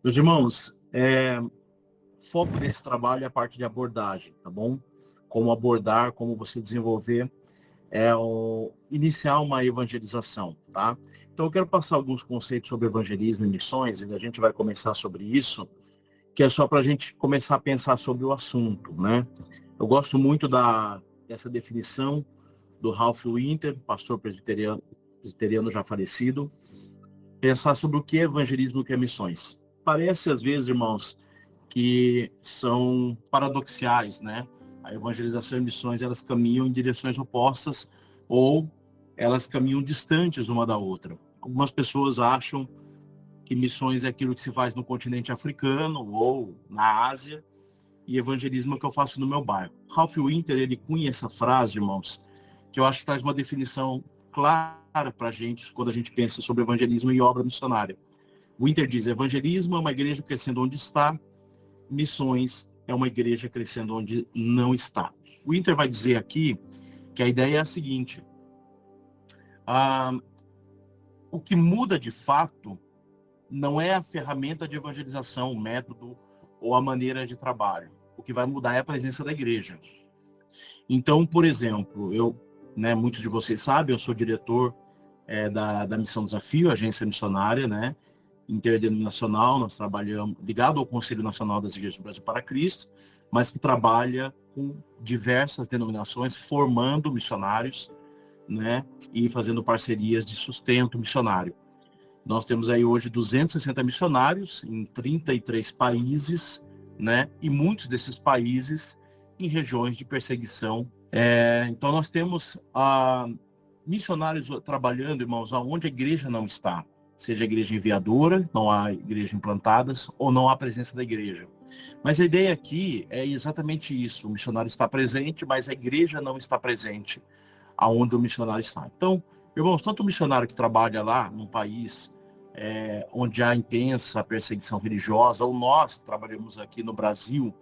Meus irmãos, foco desse trabalho é a parte de abordagem, tá bom? Como abordar, como você desenvolver, iniciar uma evangelização, tá? Então eu quero passar alguns conceitos sobre evangelismo e missões, e a gente vai começar sobre isso, que é só para a gente começar a pensar sobre o assunto, né? Eu gosto muito dessa definição do Ralph Winter, pastor presbiteriano já falecido, pensar sobre o que é evangelismo e o que é missões. Parece, às vezes, irmãos, que são paradoxais, né? A evangelização e missões, elas caminham em direções opostas ou elas caminham distantes uma da outra. Algumas pessoas acham que missões é aquilo que se faz no continente africano ou na Ásia e evangelismo é o que eu faço no meu bairro. Ralph Winter, ele cunha essa frase, irmãos, que eu acho que traz uma definição clara para a gente quando a gente pensa sobre evangelismo e obra missionária. Winter diz: evangelismo é uma igreja crescendo onde está, missões é uma igreja crescendo onde não está. O Winter vai dizer aqui que a ideia é a seguinte: ah, o que muda de fato não é a ferramenta de evangelização, o método ou a maneira de trabalho. O que vai mudar é a presença da igreja. Então, por exemplo, muitos de vocês sabem, eu sou diretor da Missão Desafio, agência missionária, né? Interdenominacional, nós trabalhamos ligado ao Conselho Nacional das Igrejas do Brasil para Cristo, mas que trabalha com diversas denominações, formando missionários, né, e fazendo parcerias de sustento missionário. Nós temos aí hoje 260 missionários em 33 países, né, e muitos desses países em regiões de perseguição. Então nós temos missionários trabalhando, irmãos, aonde a igreja não está. Seja a igreja enviadora, não há igreja implantadas, ou não há presença da igreja. Mas a ideia aqui é exatamente isso. O missionário está presente, mas a igreja não está presente aonde o missionário está. Então, irmãos, tanto o missionário que trabalha lá num país onde há intensa perseguição religiosa, ou nós que trabalhamos aqui no Brasil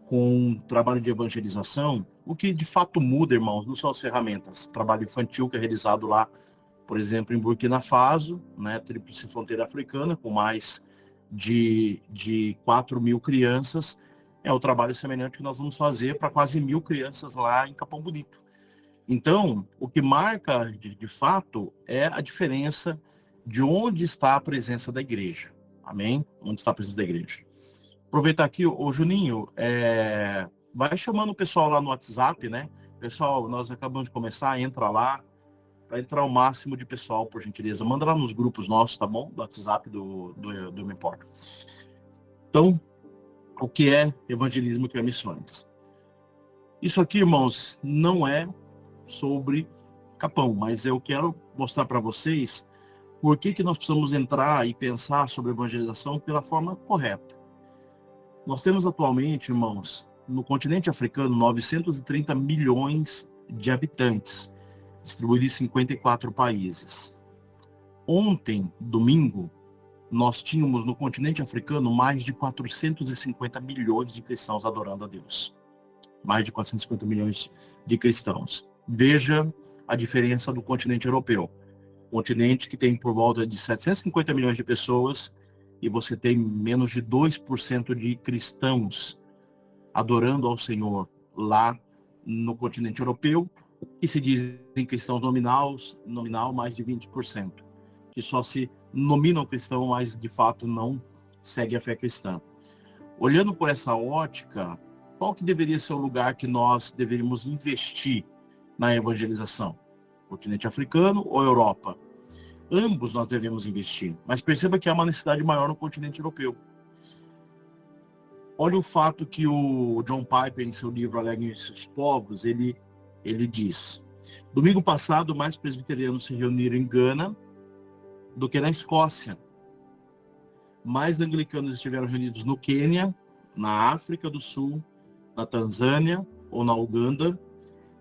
com um trabalho de evangelização, o que de fato muda, irmãos, não são as ferramentas. O trabalho infantil que é realizado lá, por exemplo, em Burkina Faso, né, Tríplice Fronteira Africana, com mais de 4.000 crianças, é o trabalho semelhante que nós vamos fazer para quase 1.000 crianças lá em Capão Bonito. Então, o que marca, de fato, é a diferença de onde está a presença da igreja. Amém? Onde está a presença da igreja. Aproveitar aqui, o Juninho, vai chamando o pessoal lá no WhatsApp, né? Pessoal, nós acabamos de começar, entra lá, para entrar o máximo de pessoal, por gentileza. Manda lá nos grupos nossos, tá bom? Do WhatsApp do Me Importa. Então, o que é evangelismo e o que é missões? Isso aqui, irmãos, não é sobre Capão, mas eu quero mostrar para vocês por que nós precisamos entrar e pensar sobre evangelização pela forma correta. Nós temos atualmente, irmãos, no continente africano, 930 milhões de habitantes, distribuídos em 54 países. Ontem, domingo, nós tínhamos no continente africano mais de 450 milhões de cristãos adorando a Deus. Mais de 450 milhões de cristãos. Veja a diferença do continente europeu. Continente que tem por volta de 750 milhões de pessoas e você tem menos de 2% de cristãos adorando ao Senhor lá no continente europeu, que se dizem cristãos nominal mais de 20%, que só se nominam cristão, mas de fato não segue a fé cristã. Olhando por essa ótica, qual que deveria ser o lugar que nós deveríamos investir na evangelização? Continente africano ou Europa? Ambos nós devemos investir, mas perceba que há uma necessidade maior no continente europeu. Olha o fato que o John Piper, em seu livro Aleguem esses Povos, ele diz: domingo passado, mais presbiterianos se reuniram em Gana do que na Escócia. Mais anglicanos estiveram reunidos no Quênia, na África do Sul, na Tanzânia ou na Uganda,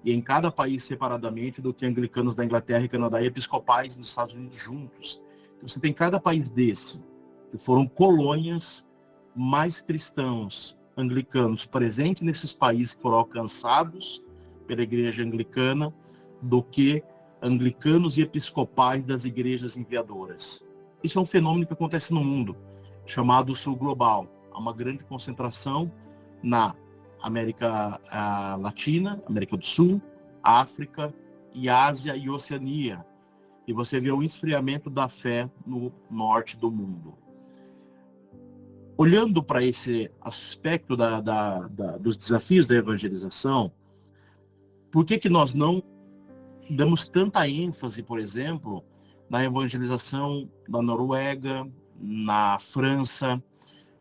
e em cada país separadamente, do que anglicanos da Inglaterra e Canadá e episcopais nos Estados Unidos juntos. Então, você tem cada país desse, que foram colônias, mais cristãos anglicanos presentes nesses países que foram alcançados pela igreja anglicana, do que anglicanos e episcopais das igrejas enviadoras. Isso é um fenômeno que acontece no mundo. chamado Sul Global. Há uma grande concentração na América Latina, América do Sul, África e Ásia e Oceania. E você vê o esfriamento da fé no norte do mundo. Olhando para esse aspecto dos desafios da evangelização, por que nós não damos tanta ênfase, por exemplo, na evangelização da Noruega, na França,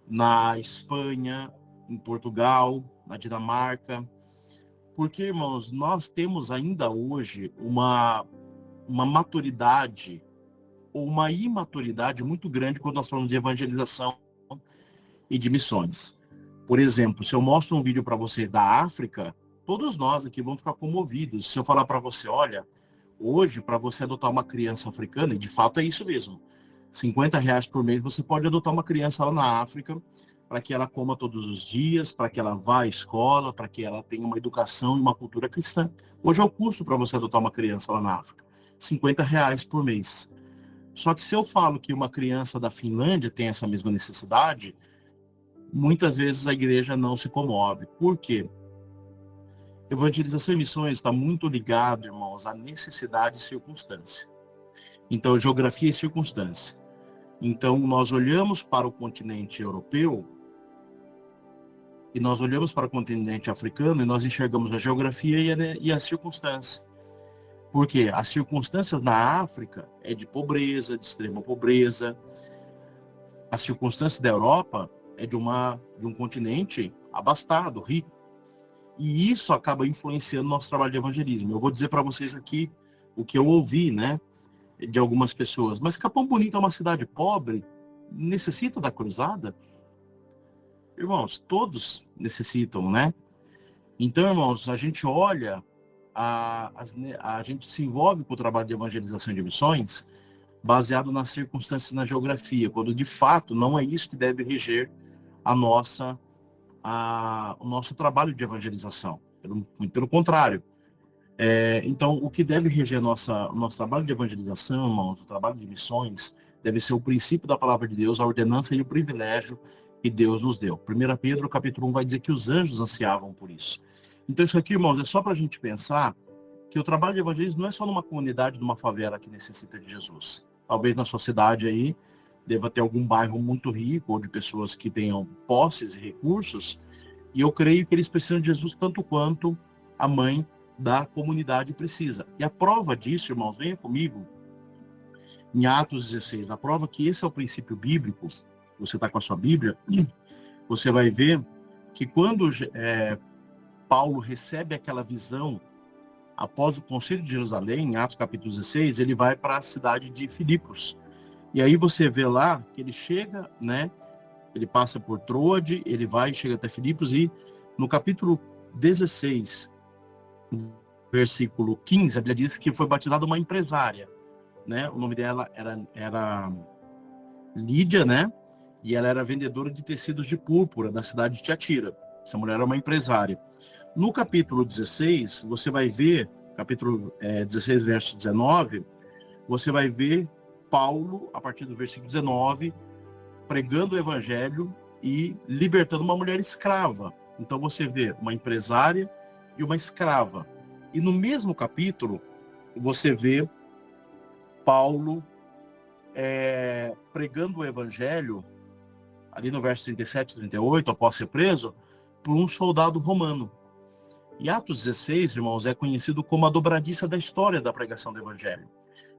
na Espanha, em Portugal, na Dinamarca? Porque, irmãos, nós temos ainda hoje uma maturidade ou uma imaturidade muito grande quando nós falamos de evangelização e de missões. Por exemplo, se eu mostro um vídeo para você da África, todos nós aqui vamos ficar comovidos. Se eu falar para você, olha, hoje, para você adotar uma criança africana, e de fato é isso mesmo, R$ 50 por mês, você pode adotar uma criança lá na África, para que ela coma todos os dias, para que ela vá à escola, para que ela tenha uma educação e uma cultura cristã. Hoje é o custo para você adotar uma criança lá na África, R$ 50 por mês. Só que se eu falo que uma criança da Finlândia tem essa mesma necessidade, muitas vezes a igreja não se comove. Por quê? Evangelização e missões está muito ligado, irmãos, à necessidade e circunstância. Então, geografia e circunstância. Então, nós olhamos para o continente europeu e nós olhamos para o continente africano e nós enxergamos a geografia e a circunstância. Porque as circunstâncias na África é de pobreza, de extrema pobreza. As circunstâncias da Europa é de um continente abastado, rico. E isso acaba influenciando nosso trabalho de evangelismo. Eu vou dizer para vocês aqui o que eu ouvi, né, de algumas pessoas. Mas Capão Bonito é uma cidade pobre? Necessita da cruzada? Irmãos, todos necessitam, né? Então, irmãos, a gente olha, a gente se envolve com o trabalho de evangelização e de missões baseado nas circunstâncias na geografia, quando de fato não é isso que deve reger o nosso trabalho de evangelização. Pelo contrário. Então, o que deve reger o nosso trabalho de evangelização, irmãos, o trabalho de missões, deve ser o princípio da palavra de Deus, a ordenança e o privilégio que Deus nos deu. 1 Pedro, capítulo 1, vai dizer que os anjos ansiavam por isso. Então, isso aqui, irmãos, é só para a gente pensar que o trabalho de evangelismo não é só numa comunidade, numa favela que necessita de Jesus. Talvez na sua cidade aí, deva ter algum bairro muito rico, ou de pessoas que tenham posses e recursos, e eu creio que eles precisam de Jesus tanto quanto a mãe da comunidade precisa. E a prova disso, irmãos, venha comigo, em Atos 16, a prova que esse é o princípio bíblico, você está com a sua Bíblia, você vai ver que quando Paulo recebe aquela visão, após o Concílio de Jerusalém, em Atos capítulo 16, ele vai para a cidade de Filipos. E aí você vê lá que ele chega, né? Ele passa por Troade, ele vai, chega até Filipos, e no capítulo 16, versículo 15, a Bíblia diz que foi batizada uma empresária, né? O nome dela era Lídia, né? E ela era vendedora de tecidos de púrpura da cidade de Tiatira. Essa mulher era uma empresária. No capítulo 16, você vai ver, capítulo 16, verso 19, você vai ver Paulo, a partir do versículo 19, pregando o evangelho e libertando uma mulher escrava. Então você vê uma empresária e uma escrava. E no mesmo capítulo, você vê Paulo pregando o evangelho, ali no verso 37 e 38, após ser preso, por um soldado romano. E Atos 16, irmãos, é conhecido como a dobradiça da história da pregação do evangelho.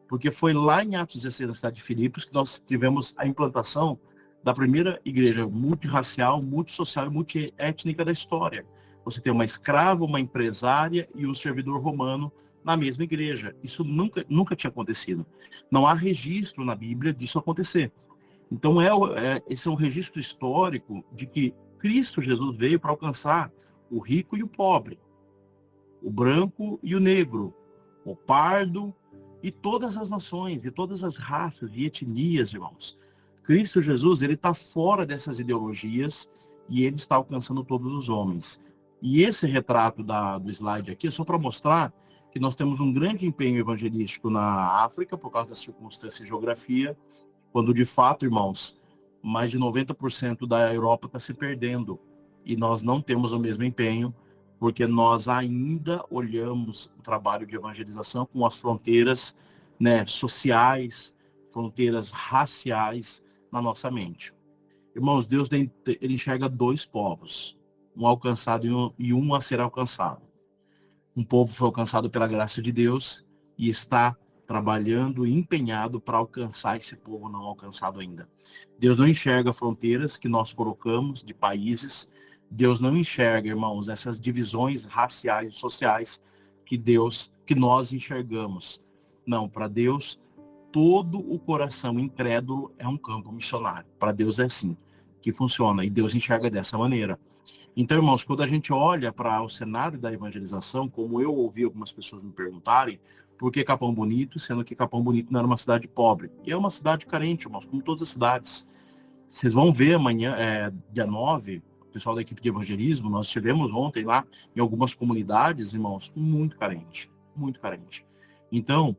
Porque foi lá em Atos 16, na cidade de Filipos, que nós tivemos a implantação da primeira igreja multirracial, multissocial e multiétnica da história. Você tem uma escrava, uma empresária e um servidor romano na mesma igreja. Isso nunca tinha acontecido. Não há registro na Bíblia disso acontecer. Então, esse é um registro histórico de que Cristo Jesus veio para alcançar o rico e o pobre, o branco e o negro, o pardo e todas as nações, e todas as raças e etnias, irmãos. Cristo Jesus, ele está fora dessas ideologias e ele está alcançando todos os homens. E esse retrato do slide aqui é só para mostrar que nós temos um grande empenho evangelístico na África, por causa da circunstância e geografia, quando de fato, irmãos, mais de 90% da Europa está se perdendo. E nós não temos o mesmo empenho, porque nós ainda olhamos o trabalho de evangelização com as fronteiras, né, sociais, fronteiras raciais na nossa mente. Irmãos, Deus ele enxerga dois povos, um alcançado e um a ser alcançado. Um povo foi alcançado pela graça de Deus e está trabalhando e empenhado para alcançar esse povo não alcançado ainda. Deus não enxerga fronteiras que nós colocamos de países. Deus não enxerga, irmãos, essas divisões raciais e sociais que nós enxergamos. Não, para Deus, todo o coração incrédulo é um campo missionário. Para Deus é assim que funciona, e Deus enxerga dessa maneira. Então, irmãos, quando a gente olha para o cenário da evangelização, como eu ouvi algumas pessoas me perguntarem, por que Capão Bonito, sendo que Capão Bonito não era uma cidade pobre? E é uma cidade carente, irmãos, como todas as cidades. Vocês vão ver amanhã, dia 9, o pessoal da equipe de evangelismo, nós estivemos ontem lá em algumas comunidades, irmãos, muito carente, muito carente. Então,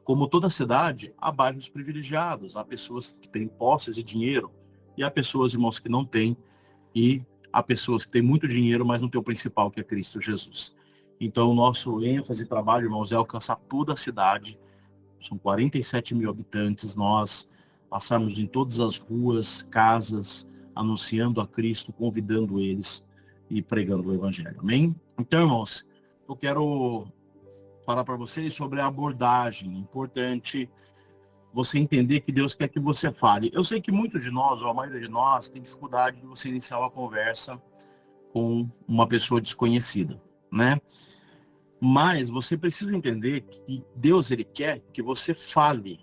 como toda cidade, há bairros privilegiados, há pessoas que têm posses e dinheiro, e há pessoas, irmãos, que não têm, e há pessoas que têm muito dinheiro, mas não têm o principal, que é Cristo Jesus. Então, o nosso ênfase e trabalho, irmãos, é alcançar toda a cidade. São 47 mil habitantes, nós passamos em todas as ruas, casas, anunciando a Cristo, convidando eles e pregando o Evangelho. Amém? Então, irmãos, eu quero falar para vocês sobre a abordagem. Importante você entender que Deus quer que você fale. Eu sei que muitos de nós, ou a maioria de nós, tem dificuldade de você iniciar uma conversa com uma pessoa desconhecida, né? Mas você precisa entender que Deus, ele quer que você fale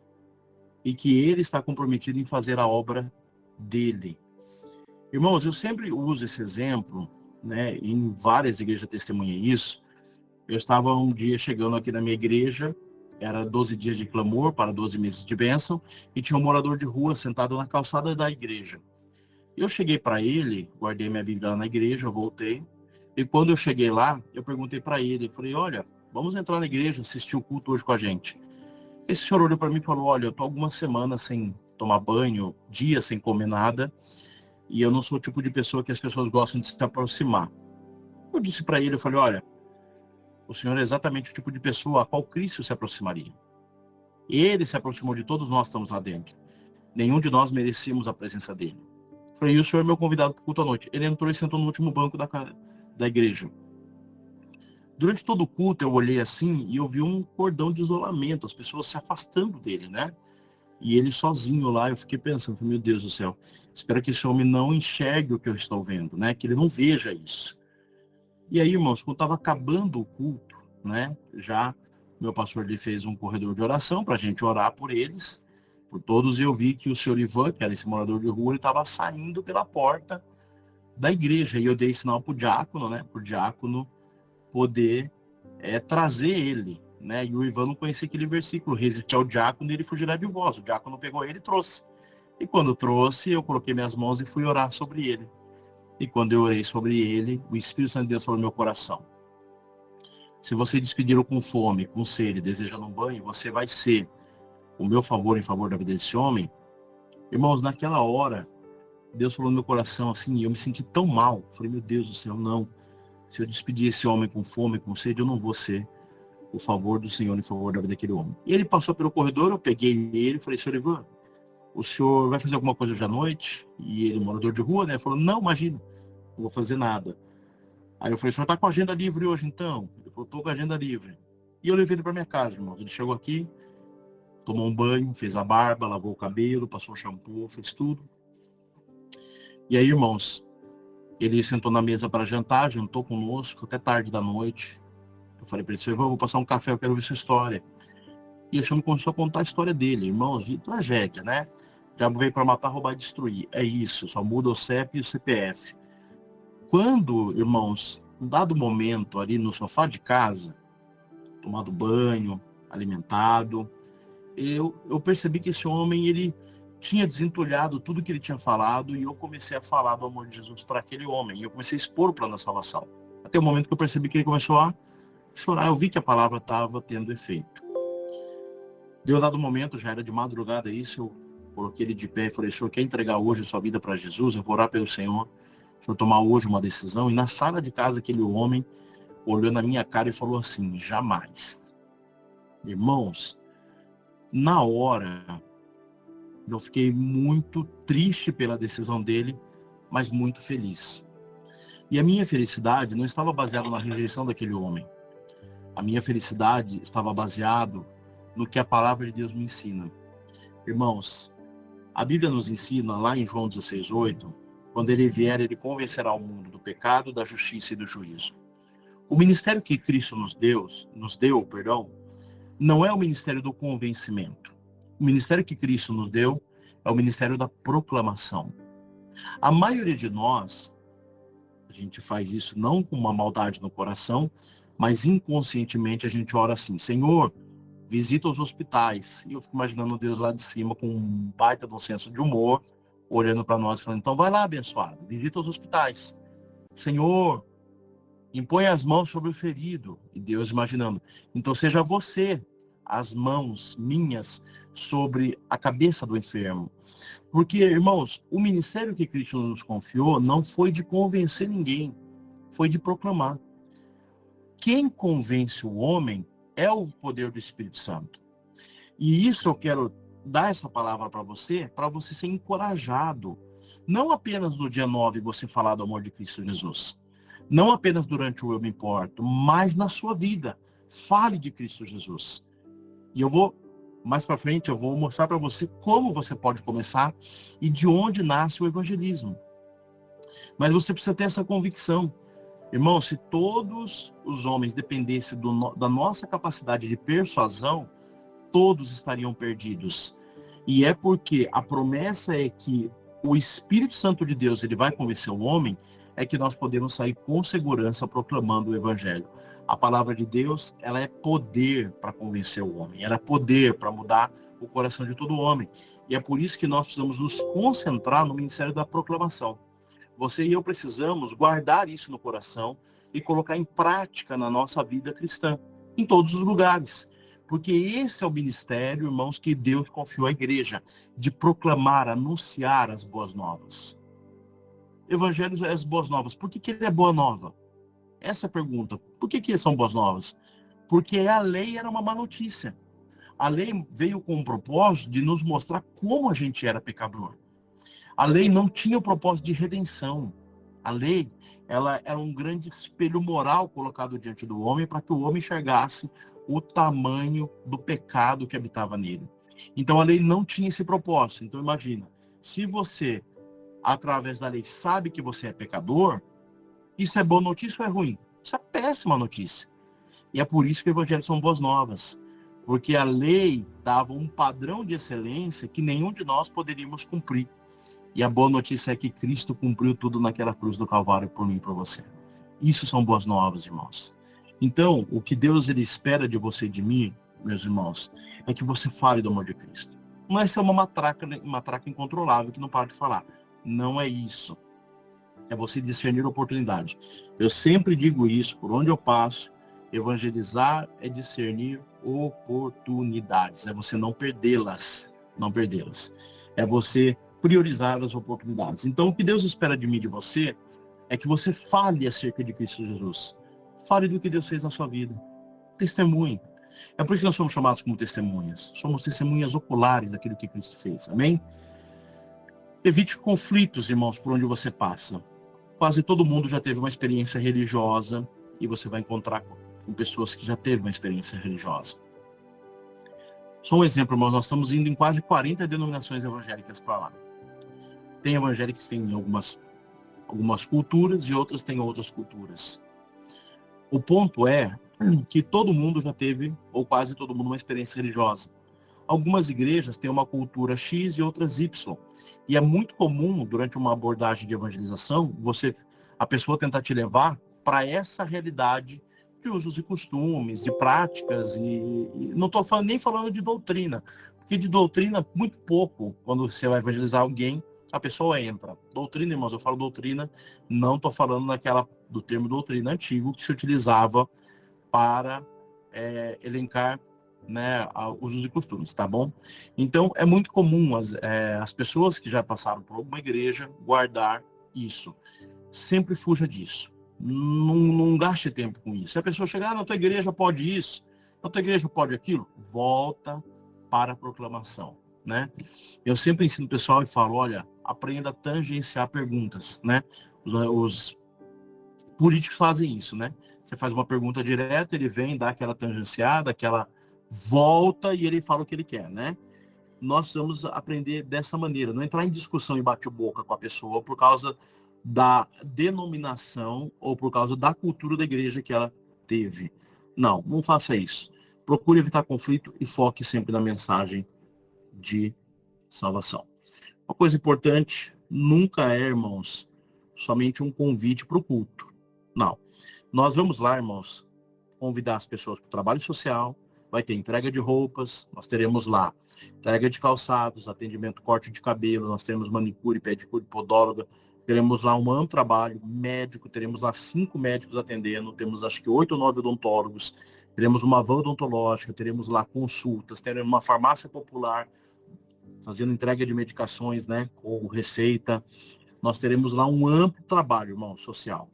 e que ele está comprometido em fazer a obra dele. Irmãos, eu sempre uso esse exemplo, né? Em várias igrejas testemunham isso. Eu estava um dia chegando aqui na minha igreja, era 12 dias de clamor para 12 meses de bênção, e tinha um morador de rua sentado na calçada da igreja. Eu cheguei para ele, guardei minha Bíblia na igreja, eu voltei, e quando eu cheguei lá, eu perguntei para ele, falei, olha, vamos entrar na igreja, assistir o culto hoje com a gente. Esse senhor olhou para mim e falou, olha, eu estou algumas semanas sem tomar banho, dias sem comer nada, e eu não sou o tipo de pessoa que as pessoas gostam de se aproximar. Eu disse para ele, eu falei, olha, o Senhor é exatamente o tipo de pessoa a qual Cristo se aproximaria. Ele se aproximou de todos nós que estamos lá dentro. Nenhum de nós merecíamos a presença dele. Falei, e o Senhor é meu convidado para o culto à noite. Ele entrou e sentou no último banco da igreja. Durante todo o culto eu olhei assim e eu vi um cordão de isolamento, as pessoas se afastando dele, né? E ele sozinho lá, eu fiquei pensando, meu Deus do céu, espero que esse homem não enxergue o que eu estou vendo, né? Que ele não veja isso. E aí, irmãos, quando estava acabando o culto, né? Já meu pastor lhe fez um corredor de oração para a gente orar por eles, por todos, e eu vi que o senhor Ivan, que era esse morador de rua, ele estava saindo pela porta da igreja. E eu dei sinal para o diácono, né? Para o diácono poder trazer ele, né? E o Ivan não conhecia aquele versículo, resistir ao diácono e ele fugirá de vós. O diácono pegou ele e trouxe. E quando trouxe, eu coloquei minhas mãos e fui orar sobre ele. E quando eu orei sobre ele, o Espírito Santo de Deus falou no meu coração. Se você despedir com fome, com sede, desejando um banho, você vai ser o meu favor em favor da vida desse homem. Irmãos, naquela hora, Deus falou no meu coração assim, e eu me senti tão mal. Falei, meu Deus do céu, não. Se eu despedir esse homem com fome, com sede, eu não vou ser o favor do Senhor em favor da vida daquele homem. E ele passou pelo corredor, eu peguei ele e falei, senhor Ivan, o senhor vai fazer alguma coisa hoje à noite? E ele, morador de rua, né, falou, não, imagina, não vou fazer nada. Aí eu falei, o senhor tá com a agenda livre hoje então? Ele falou, tô com a agenda livre. E eu levei ele para minha casa, irmão. Ele chegou aqui, tomou um banho, fez a barba, lavou o cabelo, passou o shampoo, fez tudo. E aí, irmãos, ele sentou na mesa para jantar, jantou conosco até tarde da noite. Eu falei para ele, senhor, vou passar um café, eu quero ver sua história. E o senhor começou a contar a história dele, irmãos, de tragédia, né? Já veio para matar, roubar e destruir. É isso, só muda o CEP e o CPF. Quando, irmãos, um dado momento ali no sofá de casa, tomado banho, alimentado, eu percebi que esse homem, ele tinha desentulhado tudo que ele tinha falado e eu comecei a falar do amor de Jesus para aquele homem. E eu comecei a expor o plano da salvação. Até o momento que eu percebi que ele começou a chorar, eu vi que a palavra estava tendo efeito. Deu dado momento, já era de madrugada isso, eu coloquei ele de pé e falei, o senhor quer entregar hoje a sua vida para Jesus? Eu vou orar pelo senhor, o senhor tomar hoje uma decisão. E na sala de casa, aquele homem olhou na minha cara e falou assim, jamais. Irmãos, na hora, eu fiquei muito triste pela decisão dele, mas muito feliz. E a minha felicidade não estava baseada na rejeição daquele homem. A minha felicidade estava baseada no que a palavra de Deus me ensina. Irmãos, a Bíblia nos ensina, lá em João 16:8, quando ele vier, ele convencerá o mundo do pecado, da justiça e do juízo. O ministério que Cristo nos deu, não é o ministério do convencimento. O ministério que Cristo nos deu é o ministério da proclamação. A maioria de nós, a gente faz isso não com uma maldade no coração, mas inconscientemente a gente ora assim, Senhor, visita os hospitais. E eu fico imaginando Deus lá de cima com um baita de um senso de humor, olhando para nós e falando, então vai lá, abençoado, visita os hospitais. Senhor, impõe as mãos sobre o ferido. E Deus imaginando, então seja você, as mãos minhas, sobre a cabeça do enfermo. Porque, irmãos, o ministério que Cristo nos confiou não foi de convencer ninguém, foi de proclamar. Quem convence o homem é o poder do Espírito Santo. E isso eu quero dar essa palavra para você ser encorajado. Não apenas no dia 9 você falar do amor de Cristo Jesus. Não apenas durante o Eu Me Importo, mas na sua vida. Fale de Cristo Jesus. E eu vou, mais para frente, eu vou mostrar para você como você pode começar e de onde nasce o evangelismo. Mas você precisa ter essa convicção. Irmão, se todos os homens dependessem da nossa capacidade de persuasão, todos estariam perdidos. E é porque a promessa é que o Espírito Santo de Deus, ele vai convencer o homem, é que nós podemos sair com segurança proclamando o Evangelho. A palavra de Deus, ela é poder para convencer o homem, ela é poder para mudar o coração de todo homem. E é por isso que nós precisamos nos concentrar no ministério da proclamação. Você e eu precisamos guardar isso no coração e colocar em prática na nossa vida cristã, em todos os lugares. Porque esse é o ministério, irmãos, que Deus confiou à igreja, de proclamar, anunciar as boas novas. Evangelho é as boas novas. Por que ele é boa nova? Essa é a pergunta. Por que são boas novas? Porque a lei era uma má notícia. A lei veio com o propósito de nos mostrar como a gente era pecador. A lei não tinha o propósito de redenção. A lei, ela era um grande espelho moral colocado diante do homem para que o homem enxergasse o tamanho do pecado que habitava nele. Então a lei não tinha esse propósito. Então imagina, se você, através da lei, sabe que você é pecador, isso é boa notícia ou é ruim? Isso é péssima notícia. E é por isso que o evangelho são boas novas. Porque a lei dava um padrão de excelência que nenhum de nós poderíamos cumprir. E a boa notícia é que Cristo cumpriu tudo naquela cruz do Calvário por mim e por você. Isso são boas novas, irmãos. Então, o que Deus ele espera de você e de mim, meus irmãos, é que você fale do amor de Cristo. Não é ser uma matraca incontrolável que não para de falar. Não é isso. É você discernir oportunidade. Eu sempre digo isso, por onde eu passo, evangelizar é discernir oportunidades. É você não perdê-las. Não perdê-las. É você priorizar as oportunidades. Então, o que Deus espera de mim e de você é que você fale acerca de Cristo Jesus. Fale do que Deus fez na sua vida. Testemunhe. É por isso que nós somos chamados como testemunhas. Somos testemunhas oculares daquilo que Cristo fez. Amém? Evite conflitos, irmãos, por onde você passa. Quase todo mundo já teve uma experiência religiosa e você vai encontrar com pessoas que já teve uma experiência religiosa. Só um exemplo, irmãos, nós estamos indo em quase 40 denominações evangélicas para lá. Tem evangélicos que têm algumas culturas e outras têm outras culturas. O ponto é que todo mundo já teve, ou quase todo mundo, uma experiência religiosa. Algumas igrejas têm uma cultura X e outras Y. E é muito comum, durante uma abordagem de evangelização, a pessoa tentar te levar para essa realidade de usos e costumes, de práticas, e não estou nem falando de doutrina, porque de doutrina, muito pouco, quando você vai evangelizar alguém, a pessoa entra. Doutrina, irmãos, eu falo doutrina, não estou falando do termo doutrina antigo, que se utilizava para elencar né, usos e costumes, tá bom? Então, é muito comum as pessoas que já passaram por alguma igreja guardar isso. Sempre fuja disso. Não gaste tempo com isso. Se a pessoa chegar, na tua igreja pode isso, na tua igreja pode aquilo, volta para a proclamação, né? Eu sempre ensino o pessoal e falo, olha, aprenda a tangenciar perguntas, né? Os políticos fazem isso, né? Você faz uma pergunta direta, ele vem, dá aquela tangenciada, aquela volta e ele fala o que ele quer, né? Nós precisamos aprender dessa maneira, não entrar em discussão e bate-boca com a pessoa por causa da denominação ou por causa da cultura da igreja que ela teve. Não faça isso. Procure evitar conflito e foque sempre na mensagem de salvação. Uma coisa importante, nunca é, irmãos, somente um convite para o culto. Não. Nós vamos lá, irmãos, convidar as pessoas para o trabalho social, vai ter entrega de roupas, nós teremos lá entrega de calçados, atendimento, corte de cabelo, nós teremos manicure, pedicure, podóloga, teremos lá um amplo trabalho médico, teremos lá 5 médicos atendendo, temos acho que 8 ou 9 odontólogos, teremos uma van odontológica, teremos lá consultas, teremos uma farmácia popular fazendo entrega de medicações, né, com receita. Nós teremos lá um amplo trabalho, irmão, social.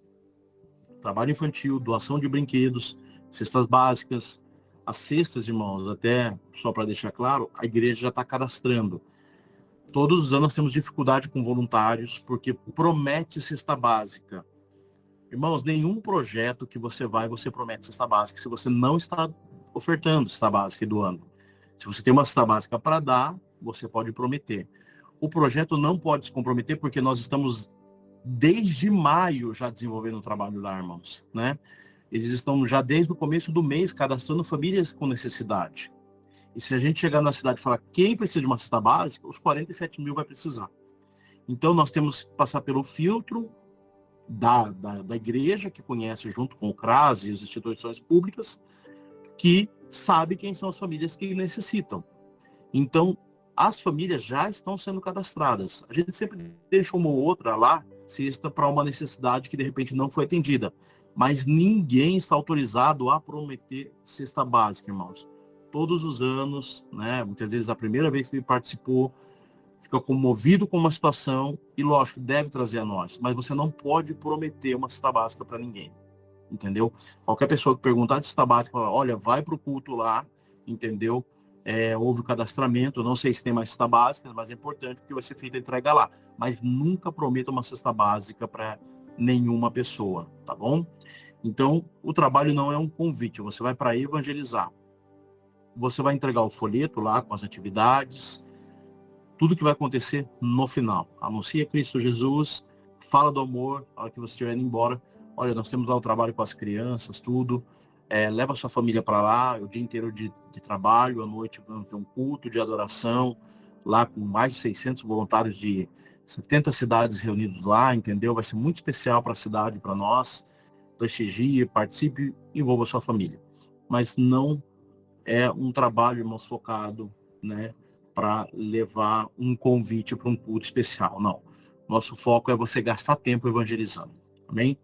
Trabalho infantil, doação de brinquedos, cestas básicas. As cestas, irmãos, até só para deixar claro, a igreja já está cadastrando. Todos os anos nós temos dificuldade com voluntários, porque promete cesta básica. Irmãos, nenhum projeto que você vai, você promete cesta básica, se você não está ofertando cesta básica e doando. Se você tem uma cesta básica para dar, você pode prometer. O projeto não pode se comprometer, porque nós estamos desde maio já desenvolvendo o trabalho lá, irmãos, né? Eles estão já desde o começo do mês cadastrando famílias com necessidade. E se a gente chegar na cidade e falar quem precisa de uma cesta básica, os 47 mil vai precisar. Então nós temos que passar pelo filtro da igreja, que conhece junto com o CRAS e as instituições públicas, que sabe quem são as famílias que necessitam. Então, as famílias já estão sendo cadastradas. A gente sempre deixa uma ou outra lá, cesta para uma necessidade que de repente não foi atendida. Mas ninguém está autorizado a prometer cesta básica, irmãos. Todos os anos, né, muitas vezes a primeira vez que ele participou, fica comovido com uma situação e, lógico, deve trazer a nós. Mas você não pode prometer uma cesta básica para ninguém. Entendeu? Qualquer pessoa que perguntar de cesta básica, fala, olha, vai para o culto lá, entendeu? Houve o cadastramento, não sei se tem mais cesta básica, mas é importante porque vai ser feita a entrega lá. Mas nunca prometa uma cesta básica para nenhuma pessoa, tá bom? Então, o trabalho não é um convite, você vai para evangelizar. Você vai entregar o folheto lá com as atividades, tudo que vai acontecer no final. Anuncia Cristo Jesus, fala do amor, a hora que você estiver indo embora. Olha, nós temos lá o trabalho com as crianças, tudo. Leva a sua família para lá, o dia inteiro de trabalho, à noite vamos ter um culto de adoração, lá com mais de 600 voluntários de 70 cidades reunidos lá, entendeu? Vai ser muito especial para a cidade, para nós. Prestigie, participe, envolva a sua família. Mas não é um trabalho, irmãos, focado, né, para levar um convite para um culto especial. Não. Nosso foco é você gastar tempo evangelizando. Amém?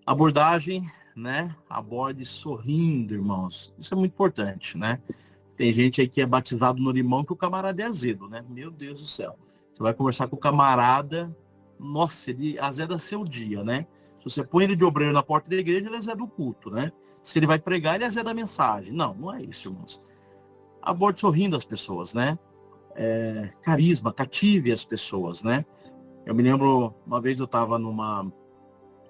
Abordagem, né? Aborde sorrindo, irmãos. Isso é muito importante, né? Tem gente aí que é batizado no limão que o camarada é azedo, né? Meu Deus do céu. Você vai conversar com o camarada, nossa, ele azeda seu dia, né? Se você põe ele de obreiro na porta da igreja, ele azeda o culto, né? Se ele vai pregar, ele azeda a mensagem. Não é isso, irmãos. Aborde sorrindo as pessoas, né? Carisma, cative as pessoas, né? Eu me lembro, uma vez eu estava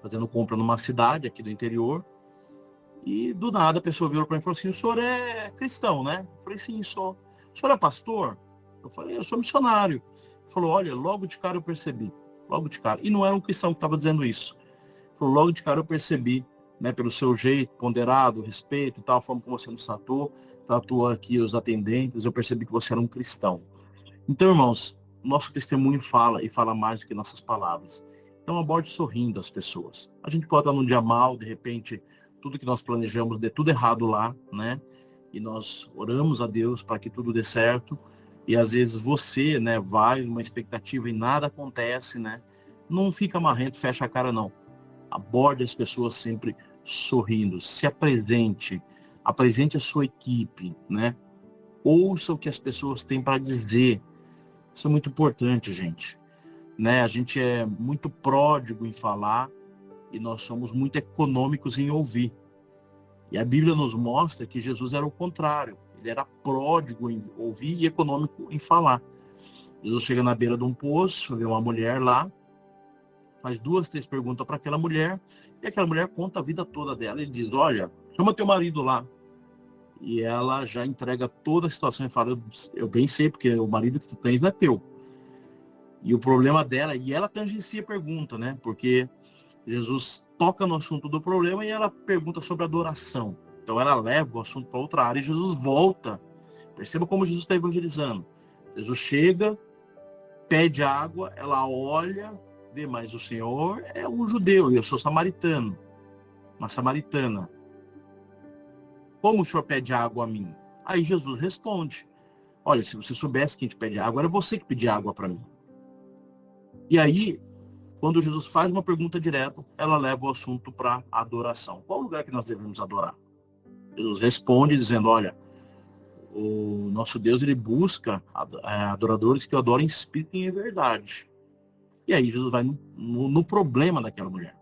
fazendo compra numa cidade aqui do interior, e do nada a pessoa virou para mim e falou assim, o senhor é cristão, né? Eu falei, sim, sou. O senhor é pastor? Eu falei, eu sou missionário. Ele falou, olha, logo de cara eu percebi. Logo de cara. E não era um cristão que estava dizendo isso. Ele falou, logo de cara eu percebi, né, pelo seu jeito ponderado, respeito e tal, a forma como você nos tratou aqui os atendentes, eu percebi que você era um cristão. Então, irmãos, nosso testemunho fala e fala mais do que nossas palavras. Então, aborde sorrindo as pessoas. A gente pode estar num dia mal, de repente, tudo que nós planejamos dê tudo errado lá, né? E nós oramos a Deus para que tudo dê certo. E às vezes você, né, vai numa expectativa e nada acontece, né? Não fica marrento, fecha a cara, não. Aborde as pessoas sempre sorrindo, se apresente, Apresente a sua equipe, né? Ouça o que as pessoas têm para dizer. Isso é muito importante, gente. Né? A gente é muito pródigo em falar e nós somos muito econômicos em ouvir. E a Bíblia nos mostra que Jesus era o contrário. Ele era pródigo em ouvir e econômico em falar. Jesus chega na beira de um poço, vê uma mulher lá, faz 2, 3 perguntas para aquela mulher, e aquela mulher conta a vida toda dela. Ele diz, olha, chama teu marido lá. E ela já entrega toda a situação e fala, eu bem sei, porque o marido que tu tens não é teu. E o problema dela, e ela tangencia a pergunta, né? Porque Jesus toca no assunto do problema e ela pergunta sobre adoração. Então ela leva o assunto para outra área e Jesus volta. Perceba como Jesus está evangelizando. Jesus chega, pede água, ela olha, vê, mas o Senhor é um judeu e eu sou samaritano, uma samaritana. Como o Senhor pede água a mim? Aí Jesus responde, olha, se você soubesse quem te pede água, era você que pedia água para mim. E aí, quando Jesus faz uma pergunta direta, ela leva o assunto para adoração. Qual lugar que nós devemos adorar? Jesus responde dizendo, olha, o nosso Deus, ele busca adoradores que adoram em espírito e em verdade. E aí Jesus vai no problema daquela mulher.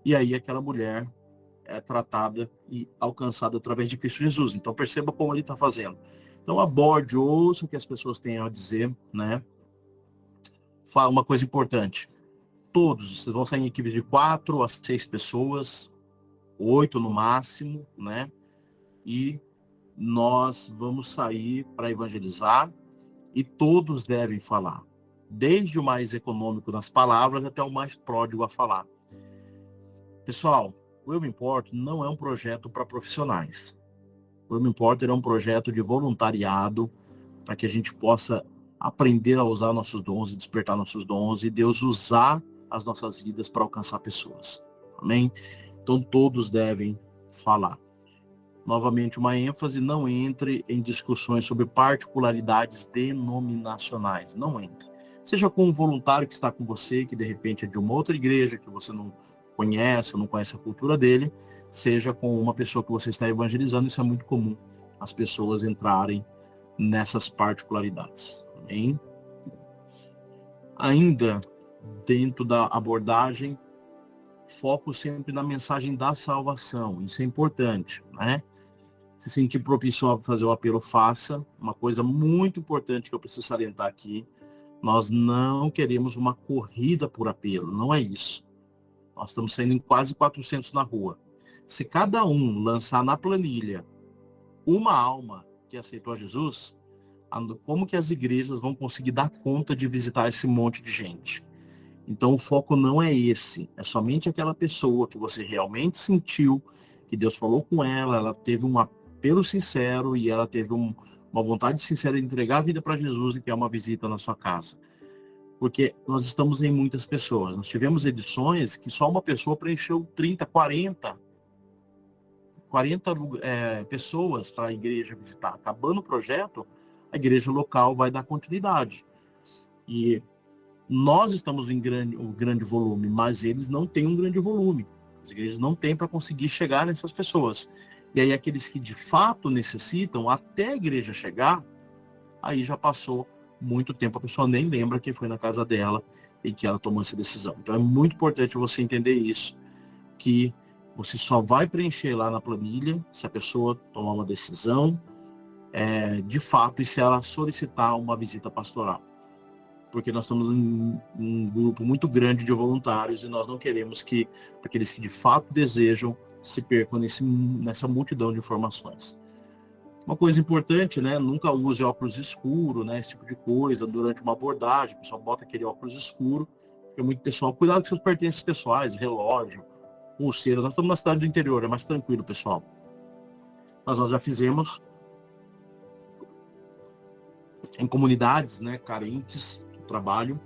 E aí aquela mulher é tratada e alcançada através de Cristo Jesus. Então perceba como ele está fazendo. Então aborde, ouça o que as pessoas têm a dizer, né? Fala uma coisa importante. Todos, vocês vão sair em equipes de 4 a 6 pessoas, 8 no máximo, né? E nós vamos sair para evangelizar e todos devem falar. Desde o mais econômico nas palavras até o mais pródigo a falar. Pessoal, o Eu Me Importo não é um projeto para profissionais. O Eu Me Importo é um projeto de voluntariado para que a gente possa aprender a usar nossos dons e despertar nossos dons e Deus usar as nossas vidas para alcançar pessoas. Amém? Então todos devem falar. Novamente, uma ênfase, não entre em discussões sobre particularidades denominacionais. Não entre. Seja com um voluntário que está com você, que de repente é de uma outra igreja, que você não conhece, ou não conhece a cultura dele, seja com uma pessoa que você está evangelizando. Isso é muito comum, as pessoas entrarem nessas particularidades. Amém? Ainda dentro da abordagem, foco sempre na mensagem da salvação. Isso é importante, né? Se sentir propício a fazer o apelo, faça. Uma coisa muito importante que eu preciso salientar aqui, nós não queremos uma corrida por apelo, não é isso. Nós estamos saindo em quase 400 na rua. Se cada um lançar na planilha uma alma que aceitou a Jesus, como que as igrejas vão conseguir dar conta de visitar esse monte de gente? Então o foco não é esse, é somente aquela pessoa que você realmente sentiu, que Deus falou com ela, ela teve um apelo sincero e ela teve uma vontade sincera de entregar a vida para Jesus e que é uma visita na sua casa. Porque nós estamos em muitas pessoas. Nós tivemos edições que só uma pessoa preencheu 30, 40 pessoas para a igreja visitar. Acabando o projeto, a igreja local vai dar continuidade. E nós estamos em um grande volume, mas eles não têm um grande volume. As igrejas não têm para conseguir chegar nessas pessoas. E aí aqueles que de fato necessitam, até a igreja chegar, aí já passou muito tempo, a pessoa nem lembra quem foi na casa dela e que ela tomou essa decisão. Então é muito importante você entender isso, que você só vai preencher lá na planilha se a pessoa tomar uma decisão de fato e se ela solicitar uma visita pastoral. Porque nós estamos em um grupo muito grande de voluntários e nós não queremos que aqueles que de fato desejam se percam nessa multidão de informações. Uma coisa importante, né? Nunca use óculos escuros, né? Esse tipo de coisa durante uma abordagem. O pessoal bota aquele óculos escuro. Porque muito pessoal, cuidado com seus pertences pessoais, relógio, pulseira. Nós estamos na cidade do interior, é mais tranquilo, pessoal. Mas nós já fizemos em comunidades, né, carentes do trabalho,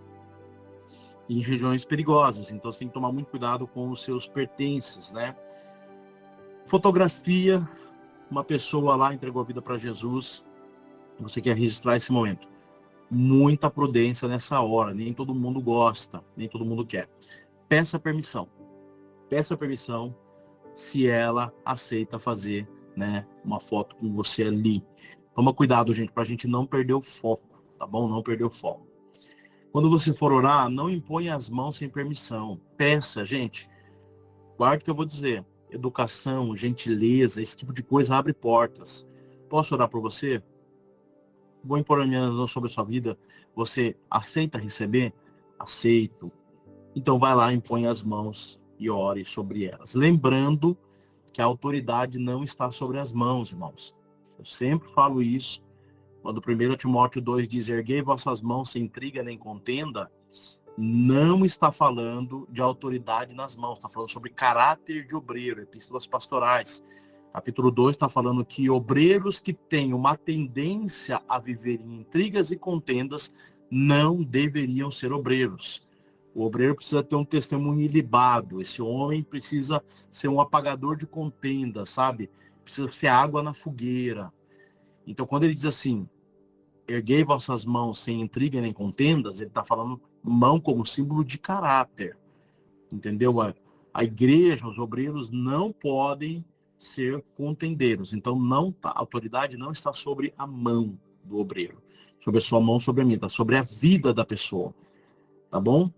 em regiões perigosas. Então você tem que tomar muito cuidado com os seus pertences, né? Fotografia, uma pessoa lá entregou a vida para Jesus, você quer registrar esse momento. Muita prudência nessa hora, nem todo mundo gosta, nem todo mundo quer. Peça permissão se ela aceita fazer né? Uma foto com você ali. Toma cuidado, gente, pra gente não perder o foco, tá bom? Não perder o foco. Quando você for orar, não imponha as mãos sem permissão. Peça, gente. Guarde o que eu vou dizer. Educação, gentileza, esse tipo de coisa abre portas. Posso orar por você? Vou impor a minha mão sobre a sua vida. Você aceita receber? Aceito. Então vai lá, impõe as mãos e ore sobre elas. Lembrando que a autoridade não está sobre as mãos, irmãos. Eu sempre falo isso. Quando 1 Timóteo 2 diz, erguei vossas mãos sem intriga nem contenda, não está falando de autoridade nas mãos, está falando sobre caráter de obreiro, epístolas pastorais. Capítulo 2 está falando que obreiros que têm uma tendência a viver em intrigas e contendas não deveriam ser obreiros. O obreiro precisa ter um testemunho ilibado. Esse homem precisa ser um apagador de contendas, sabe? Precisa ser água na fogueira. Então, quando ele diz assim, erguei vossas mãos sem intriga nem contendas, ele está falando mão como símbolo de caráter. Entendeu? A igreja, os obreiros não podem ser contendeiros. Então, a autoridade não está sobre a mão do obreiro. Sobre a sua mão, sobre a minha. Está sobre a vida da pessoa. Tá bom?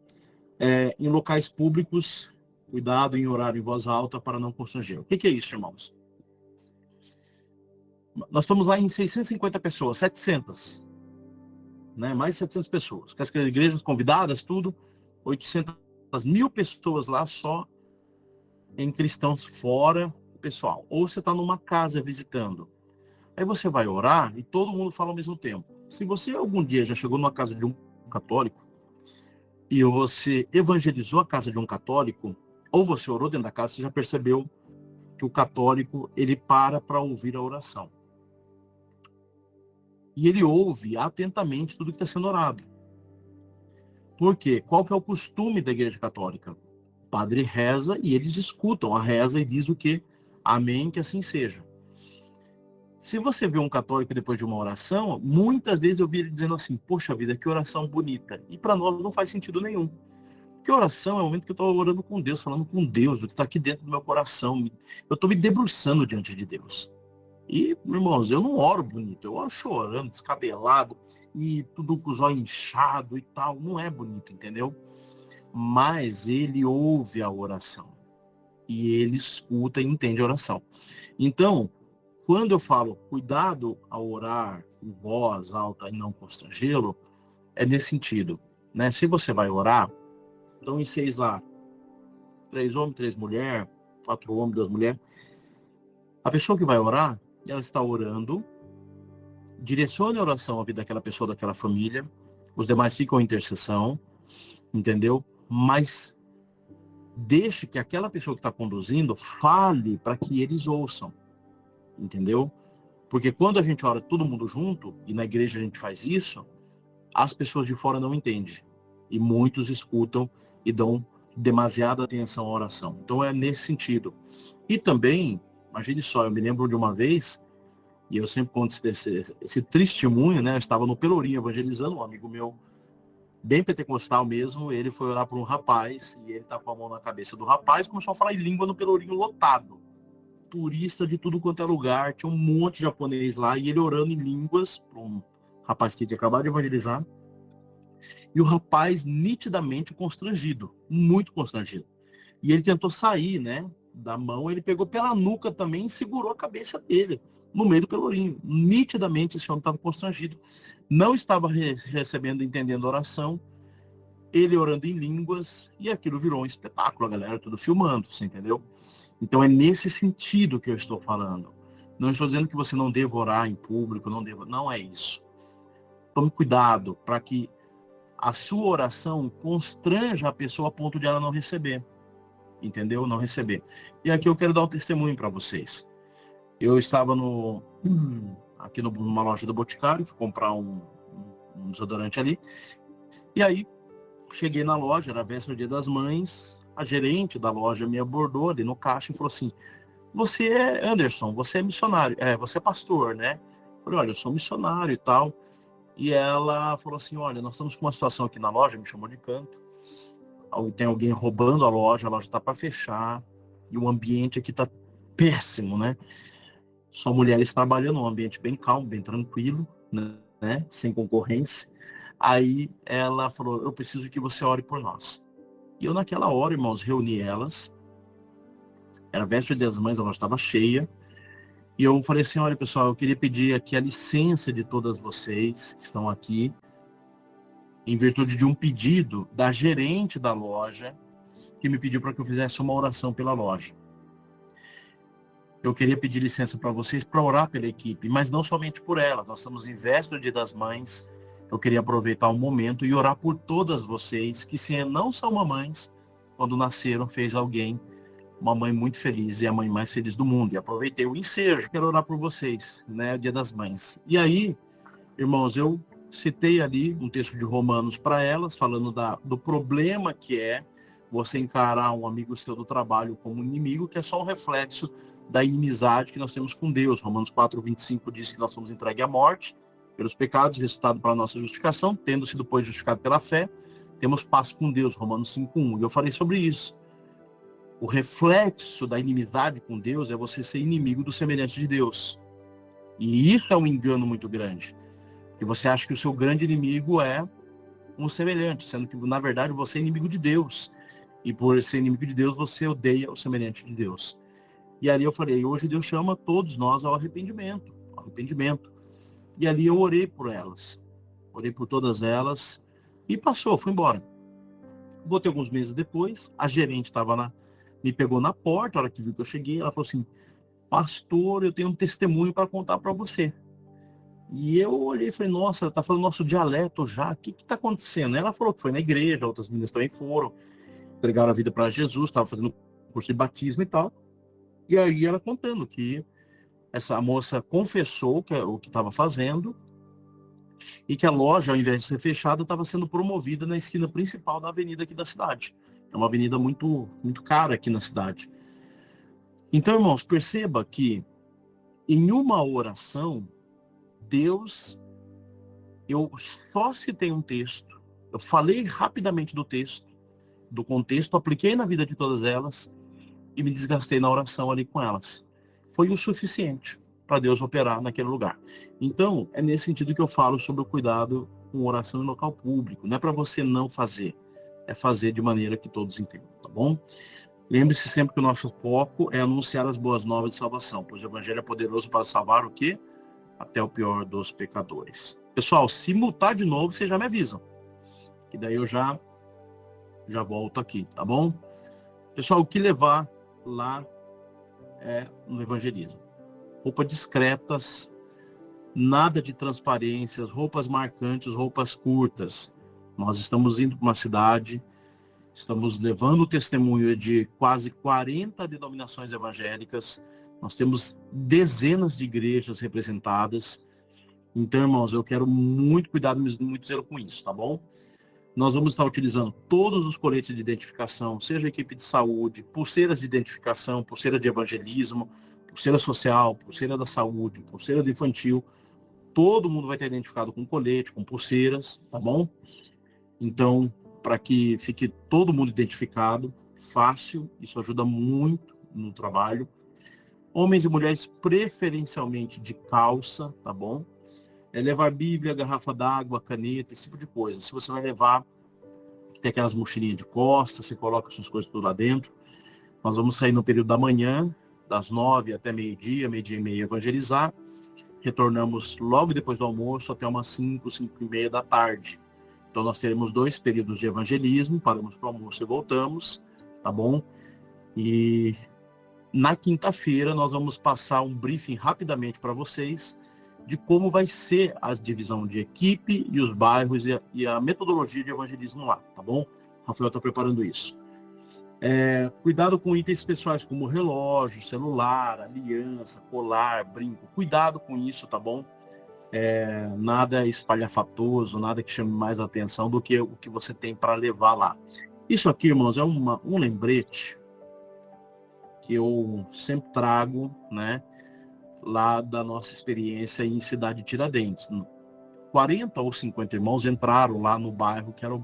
Em locais públicos, cuidado em orar em voz alta para não constranger. O que é isso, irmãos? Nós estamos lá em 650 pessoas, 700. Né? Mais de 700 pessoas. Com as igrejas convidadas, tudo, 800.000 pessoas lá só em cristãos fora, pessoal. Ou você está numa casa visitando. Aí você vai orar e todo mundo fala ao mesmo tempo. Se você algum dia já chegou numa casa de um católico e você evangelizou a casa de um católico, ou você orou dentro da casa, você já percebeu que o católico, ele para ouvir a oração. E ele ouve atentamente tudo que está sendo orado. Por quê? Qual que é o costume da igreja católica? O padre reza e eles escutam a reza e diz o quê? Amém, que assim seja. Se você vê um católico depois de uma oração, muitas vezes eu vi ele dizendo assim, poxa vida, que oração bonita. E para nós não faz sentido nenhum. Porque oração é o momento que eu estou orando com Deus, falando com Deus, o que está aqui dentro do meu coração. Eu estou me debruçando diante de Deus. E, irmãos, eu não oro bonito, eu oro chorando, descabelado, e tudo com os olhos inchados e tal. Não é bonito, entendeu? Mas ele ouve a oração. E ele escuta e entende a oração. Então, quando eu falo cuidado ao orar em voz alta e não constrangê-lo, é nesse sentido. Né? Se você vai orar, então em 6 lá, 3 homens, 3 mulheres, 4 homens, 2 mulheres. A pessoa que vai orar, ela está orando, direcione a oração à vida daquela pessoa, daquela família, os demais ficam em intercessão, entendeu? Mas deixe que aquela pessoa que está conduzindo fale para que eles ouçam, entendeu? Porque quando a gente ora todo mundo junto, e na igreja a gente faz isso, as pessoas de fora não entendem. E muitos escutam e dão demasiada atenção à oração. Então é nesse sentido. E também, imagine só, eu me lembro de uma vez, e eu sempre conto esse testemunho, né? Eu estava no Pelourinho evangelizando, um amigo meu, bem pentecostal mesmo, ele foi orar por um rapaz, e ele tá com a mão na cabeça do rapaz, começou a falar em língua no Pelourinho lotado. Turista de tudo quanto é lugar, tinha um monte de japonês lá, e ele orando em línguas, para um rapaz que tinha acabado de evangelizar, e o rapaz nitidamente constrangido, muito constrangido. E ele tentou sair, né, da mão, ele pegou pela nuca também e segurou a cabeça dele, no meio do pelourinho. Nitidamente esse homem estava constrangido, não estava recebendo, entendendo a oração, ele orando em línguas, e aquilo virou um espetáculo, a galera tudo filmando, você entendeu? Então é nesse sentido que eu estou falando. Não estou dizendo que você não deva orar em público, não é isso. Tome cuidado para que a sua oração constranja a pessoa a ponto de ela não receber. Entendeu? Não receber. E aqui eu quero dar um testemunho para vocês. Eu estava aqui numa loja do Boticário, fui comprar um desodorante ali. E aí, cheguei na loja, era a véspera do Dia das Mães, a gerente da loja me abordou ali no caixa e falou assim, você é Anderson, você é missionário, você é pastor, né? Eu falei, olha, eu sou missionário e tal. E ela falou assim, olha, nós estamos com uma situação aqui na loja, me chamou de canto. Tem alguém roubando a loja está para fechar, e o ambiente aqui está péssimo, né? só mulheres trabalhando, um ambiente bem calmo, bem tranquilo, né? Sem concorrência. Aí ela falou, eu preciso que você ore por nós. E eu naquela hora, irmãos, reuni elas, era véspera de das mães, ela estava cheia, e eu falei assim, olha pessoal, eu queria pedir aqui a licença de todas vocês que estão aqui, em virtude de um pedido da gerente da loja, que me pediu para que eu fizesse uma oração pela loja. Eu queria pedir licença para vocês para orar pela equipe, mas não somente por ela. Nós estamos em véspera do Dia das Mães. Eu queria aproveitar o momento e orar por todas vocês, que se não são mamães, quando nasceram, fez alguém uma mãe muito feliz e a mãe mais feliz do mundo. E aproveitei o ensejo, quero orar por vocês, né, Dia das Mães. E aí, irmãos, eu citei ali um texto de Romanos para elas, falando do problema que é você encarar um amigo seu do trabalho como inimigo, que é só um reflexo da inimizade que nós temos com Deus. Romanos 4:25 diz que nós somos entregues à morte pelos pecados, resultado para a nossa justificação, tendo sido, depois, justificado pela fé, temos paz com Deus, Romanos 5:1. E eu falei sobre isso. O reflexo da inimizade com Deus é você ser inimigo do semelhante de Deus. E isso é um engano muito grande. Porque você acha que o seu grande inimigo é um semelhante, sendo que, na verdade, você é inimigo de Deus. E por ser inimigo de Deus, você odeia o semelhante de Deus. E ali eu falei, hoje Deus chama todos nós ao arrependimento. Ao arrependimento. E ali eu orei por elas. Orei por todas elas. E passou, fui embora. Botei alguns meses depois, a gerente me pegou na porta, a hora que viu que eu cheguei, ela falou assim, pastor, eu tenho um testemunho para contar para você. E eu olhei e falei, nossa, tá falando nosso dialeto já, o que tá acontecendo? Ela falou que foi na igreja, outras meninas também foram, entregaram a vida para Jesus, estava fazendo curso de batismo e tal. E aí ela contando que essa moça confessou o que estava fazendo e que a loja, ao invés de ser fechada, estava sendo promovida na esquina principal da avenida aqui da cidade. É uma avenida muito, muito cara aqui na cidade. Então, irmãos, perceba que em uma oração, Deus, eu só citei um texto, eu falei rapidamente do texto, do contexto, apliquei na vida de todas elas e me desgastei na oração ali com elas. Foi o suficiente para Deus operar naquele lugar. Então, é nesse sentido que eu falo sobre o cuidado com oração em local público. Não é para você não fazer, é fazer de maneira que todos entendam, tá bom? Lembre-se sempre que o nosso foco é anunciar as boas novas de salvação, pois o evangelho é poderoso para salvar o quê? Até o pior dos pecadores. Pessoal, se mutar de novo, vocês já me avisam. Que daí eu já volto aqui, tá bom? Pessoal, o que levar lá no evangelismo? Roupas discretas, nada de transparências, roupas marcantes, roupas curtas. Nós estamos indo para uma cidade, estamos levando o testemunho de quase 40 denominações evangélicas, nós temos dezenas de igrejas representadas. Então, irmãos, eu quero muito cuidado, muito zelo com isso, tá bom? Nós vamos estar utilizando todos os coletes de identificação, seja equipe de saúde, pulseiras de identificação, pulseira de evangelismo, pulseira social, pulseira da saúde, pulseira do infantil. Todo mundo vai estar identificado com colete, com pulseiras, tá bom? Então, para que fique todo mundo identificado, fácil, isso ajuda muito no trabalho. Homens e mulheres preferencialmente de calça, tá bom? Levar Bíblia, garrafa d'água, caneta, esse tipo de coisa. Se você vai levar, tem aquelas mochilinhas de costas, você coloca suas coisas tudo lá dentro. Nós vamos sair no período da manhã, das 9 até meio-dia, meio-dia e meia, evangelizar. Retornamos logo depois do almoço até umas 5, 5 e meia da tarde. Então nós teremos 2 períodos de evangelismo, paramos para o almoço e voltamos, tá bom? E na quinta-feira nós vamos passar um briefing rapidamente para vocês de como vai ser a divisão de equipe e os bairros e a metodologia de evangelismo lá, tá bom? Rafael está preparando isso. Cuidado com itens pessoais como relógio, celular, aliança, colar, brinco. Cuidado com isso, tá bom? Nada espalhafatoso, nada que chame mais atenção do que o que você tem para levar lá. Isso aqui, irmãos, é um lembrete que eu sempre trago, né? Lá da nossa experiência em Cidade Tiradentes. 40 ou 50 irmãos entraram lá no bairro que era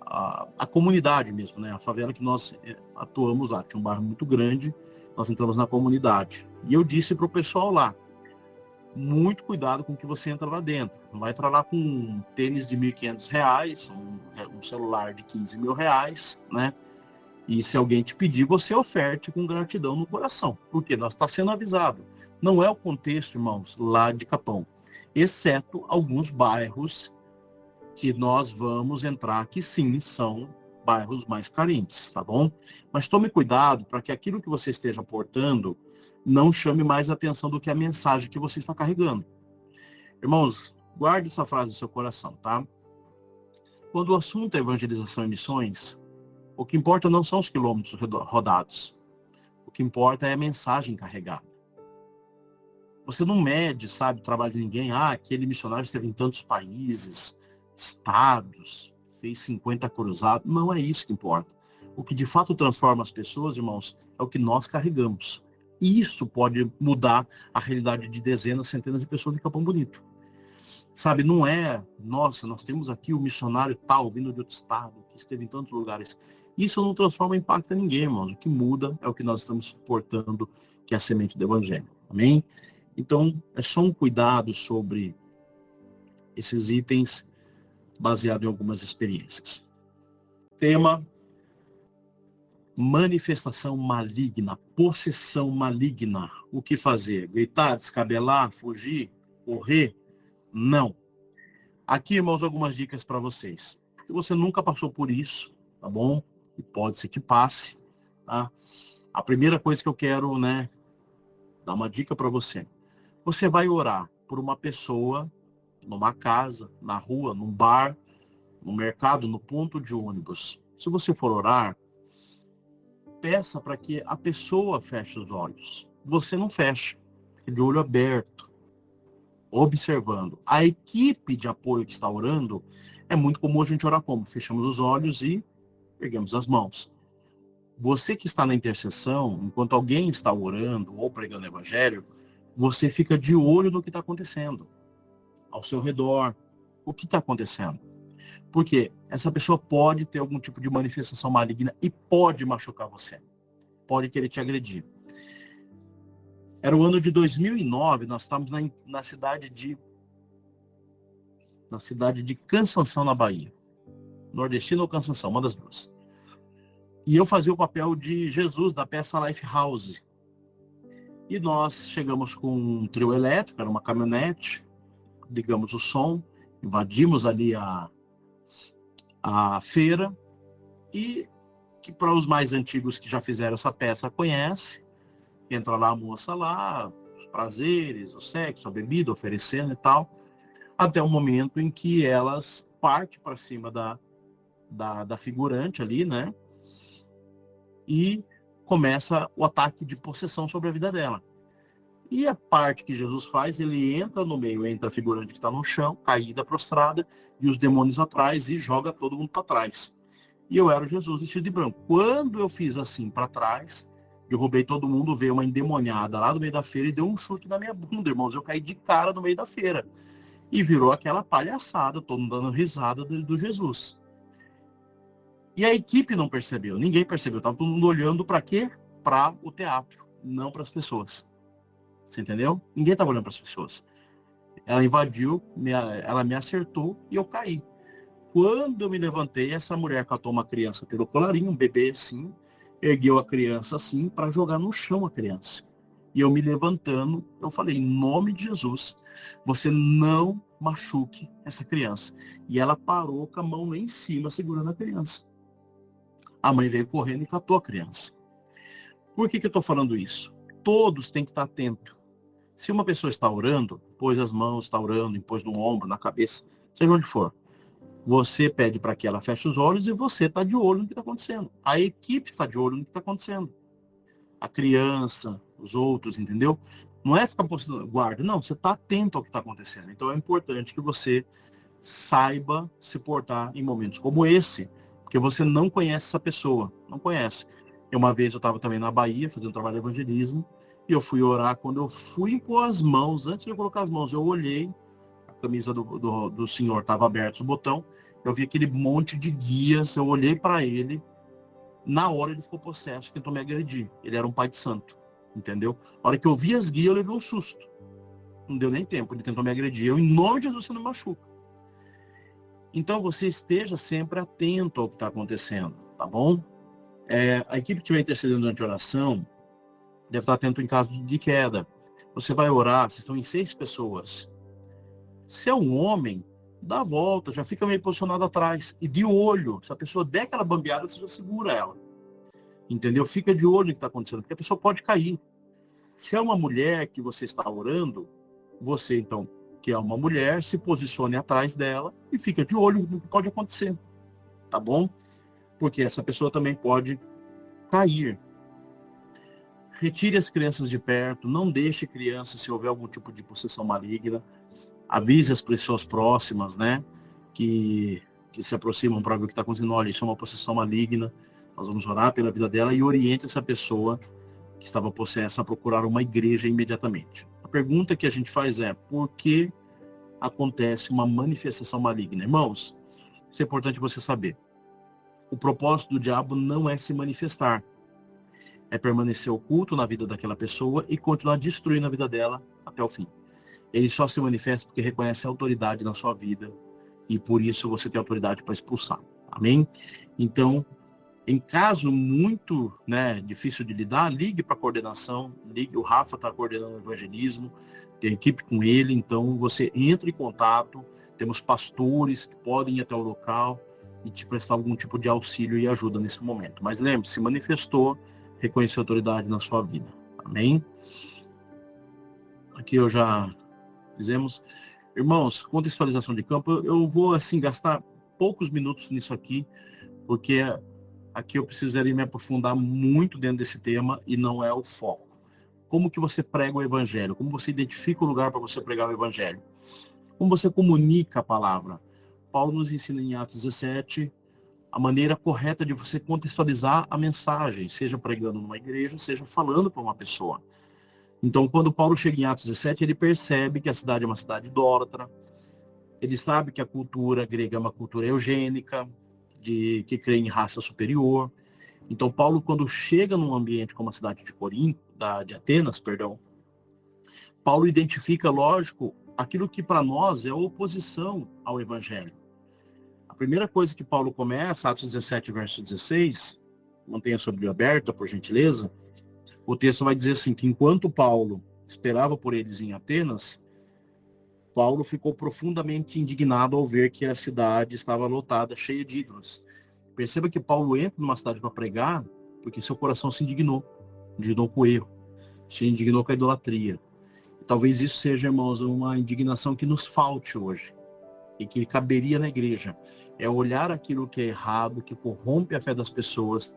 a comunidade mesmo, né? A favela que nós atuamos lá. Tinha um bairro muito grande, nós entramos na comunidade. E eu disse para o pessoal lá, muito cuidado com o que você entra lá dentro. Não vai entrar lá com um tênis de R$ 1.500, um celular de R$ 15.000, né? E se alguém te pedir, você oferte com gratidão no coração. Porque nós está sendo avisado. Não é o contexto, irmãos, lá de Capão. Exceto alguns bairros que nós vamos entrar, que sim, são bairros mais carentes, tá bom? Mas tome cuidado para que aquilo que você esteja portando não chame mais atenção do que a mensagem que você está carregando. Irmãos, guarde essa frase no seu coração, tá? Quando o assunto é evangelização e missões, o que importa não são os quilômetros rodados. O que importa é a mensagem carregada. Você não mede, sabe, o trabalho de ninguém. Aquele missionário esteve em tantos países, estados, fez 50 cruzados. Não é isso que importa. O que de fato transforma as pessoas, irmãos, é o que nós carregamos. Isso pode mudar a realidade de dezenas, centenas de pessoas de Capão Bonito. Sabe, não é, nossa, nós temos aqui o missionário tal, vindo de outro estado, que esteve em tantos lugares. Isso não transforma, impacta ninguém, irmãos. O que muda é o que nós estamos suportando, que é a semente do Evangelho. Amém? Então, é só um cuidado sobre esses itens, baseado em algumas experiências. Tema: manifestação maligna, possessão maligna. O que fazer? Gritar, descabelar, fugir, correr? Não. Aqui, irmãos, algumas dicas para vocês. Se você nunca passou por isso, tá bom? E pode ser que passe, tá? A primeira coisa que eu quero, né, dar uma dica para você. Você vai orar por uma pessoa, numa casa, na rua, num bar, no mercado, no ponto de ônibus. Se você for orar, peça para que a pessoa feche os olhos. Você não fecha, fique de olho aberto, observando. A equipe de apoio que está orando, é muito comum a gente orar como? Fechamos os olhos e erguemos as mãos. Você que está na intercessão, enquanto alguém está orando ou pregando o evangelho, você fica de olho no que está acontecendo ao seu redor. O que está acontecendo? Porque essa pessoa pode ter algum tipo de manifestação maligna e pode machucar você. Pode querer te agredir. Era o ano de 2009, nós estávamos na cidade de Cansanção, na Bahia. Nordestina ou Cansanção, uma das duas. E eu fazia o papel de Jesus, da peça Lifehouse. E nós chegamos com um trio elétrico, era uma caminhonete, ligamos o som, invadimos ali a feira, e que para os mais antigos que já fizeram essa peça conhece, entra lá a moça lá, os prazeres, o sexo, a bebida, oferecendo e tal, até o momento em que elas partem para cima da figurante ali, né? E começa o ataque de possessão sobre a vida dela. E a parte que Jesus faz, ele entra no meio, entra a figurante que está no chão, caída, prostrada, e os demônios atrás, e joga todo mundo para trás. E eu era o Jesus vestido de branco. Quando eu fiz assim para trás, derrubei todo mundo, veio uma endemoniada lá no meio da feira e deu um chute na minha bunda, irmãos. Eu caí de cara no meio da feira. E virou aquela palhaçada, todo mundo dando risada do Jesus. E a equipe não percebeu, ninguém percebeu. Estava todo mundo olhando para quê? Para o teatro, não para as pessoas. Você entendeu? Ninguém estava olhando para as pessoas. Ela invadiu, ela me acertou e eu caí. Quando eu me levantei, essa mulher catou uma criança pelo colarinho, um bebê assim, ergueu a criança assim para jogar no chão a criança. E eu me levantando, eu falei, em nome de Jesus, você não machuque essa criança. E ela parou com a mão lá em cima, segurando a criança. A mãe veio correndo e catou a criança. Por que eu estou falando isso? Todos têm que estar atentos. Se uma pessoa está orando, pôs as mãos, está orando, pôs no ombro, na cabeça, seja onde for, você pede para que ela feche os olhos e você está de olho no que está acontecendo. A equipe está de olho no que está acontecendo. A criança, os outros, entendeu? Não é ficar postando guarda, não, você está atento ao que está acontecendo. Então é importante que você saiba se portar em momentos como esse, porque você não conhece essa pessoa, não conhece. Uma vez eu estava também na Bahia, fazendo trabalho de evangelismo, e eu fui orar. Quando eu fui impor as mãos, antes de eu colocar as mãos, eu olhei, a camisa do senhor estava aberta, o botão, eu vi aquele monte de guias, eu olhei para ele, na hora ele ficou possesso, tentou me agredir. Ele era um pai de santo. entendeu? A hora que eu vi as guias, eu levei um susto. Não deu nem tempo, ele tentou me agredir. Eu, em nome de Jesus, você não machuca. Então, você esteja sempre atento ao que está acontecendo, tá bom? A equipe que estiver intercedendo durante a oração deve estar atento em caso de queda. Você vai orar, vocês estão em 6 pessoas. Se é um homem, dá a volta, já fica meio posicionado atrás. E de olho, se a pessoa der aquela bambeada, você já segura ela. Entendeu? Fica de olho no que está acontecendo, porque a pessoa pode cair. Se é uma mulher que você está orando, você, então, que é uma mulher, se posicione atrás dela e fica de olho no que pode acontecer. Tá bom? Porque essa pessoa também pode cair. Retire as crianças de perto, não deixe crianças, se houver algum tipo de possessão maligna, avise as pessoas próximas, né, que se aproximam para ver o que está acontecendo. Olha, isso é uma possessão maligna, nós vamos orar pela vida dela e oriente essa pessoa que estava possessa a procurar uma igreja imediatamente. A pergunta que a gente faz é, por que acontece uma manifestação maligna? Irmãos, isso é importante você saber. O propósito do diabo não é se manifestar, é permanecer oculto na vida daquela pessoa e continuar destruindo a vida dela até o fim. Ele só se manifesta porque reconhece a autoridade na sua vida e por isso você tem autoridade para expulsar. Amém? Então, em caso muito, difícil de lidar, ligue para a coordenação, o Rafa está coordenando o evangelismo, tem equipe com ele, então você entra em contato, temos pastores que podem ir até o local e te prestar algum tipo de auxílio e ajuda nesse momento. Mas lembre-se, se manifestou, reconheceu a autoridade na sua vida. Amém? Aqui eu já fizemos. Irmãos, contextualização de campo, eu vou assim gastar poucos minutos nisso aqui, porque aqui eu precisaria me aprofundar muito dentro desse tema e não é o foco. Como que você prega o evangelho? Como você identifica o lugar para você pregar o evangelho? Como você comunica a palavra? Paulo nos ensina em Atos 17 a maneira correta de você contextualizar a mensagem, seja pregando numa igreja, seja falando para uma pessoa. Então, quando Paulo chega em Atos 17, ele percebe que a cidade é uma cidade idólatra, ele sabe que a cultura grega é uma cultura eugênica, que crê em raça superior. Então, Paulo, quando chega num ambiente como a cidade de de Atenas, Paulo identifica, lógico, aquilo que para nós é oposição ao evangelho. A primeira coisa que Paulo começa, Atos 17, verso 16, mantenha sua Bíblia aberta, por gentileza, o texto vai dizer assim, que enquanto Paulo esperava por eles em Atenas, Paulo ficou profundamente indignado ao ver que a cidade estava lotada, cheia de ídolos. Perceba que Paulo entra numa cidade para pregar, porque seu coração se indignou com o erro, se indignou com a idolatria. E talvez isso seja, irmãos, uma indignação que nos falte hoje, e que caberia na igreja. É olhar aquilo que é errado, que corrompe a fé das pessoas,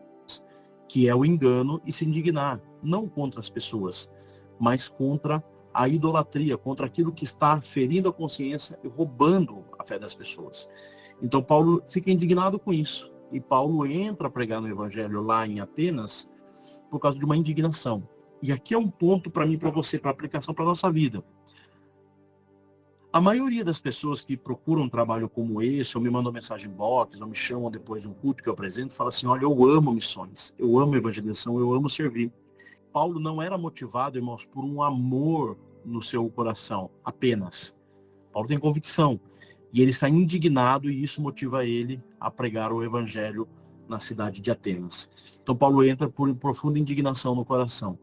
que é o engano, e se indignar, não contra as pessoas, mas contra a idolatria, contra aquilo que está ferindo a consciência e roubando a fé das pessoas. Então Paulo fica indignado com isso. E Paulo entra a pregar no evangelho lá em Atenas por causa de uma indignação. E aqui é um ponto para mim, para você, para aplicação para a nossa vida. A maioria das pessoas que procuram um trabalho como esse, ou me mandam mensagem box, ou me chamam depois de um culto que eu apresento, fala assim, olha, eu amo missões, eu amo evangelização, eu amo servir. Paulo não era motivado, irmãos, por um amor no seu coração, apenas. Paulo tem convicção. E ele está indignado e isso motiva ele a pregar o evangelho na cidade de Atenas. Então Paulo entra por profunda indignação no coração.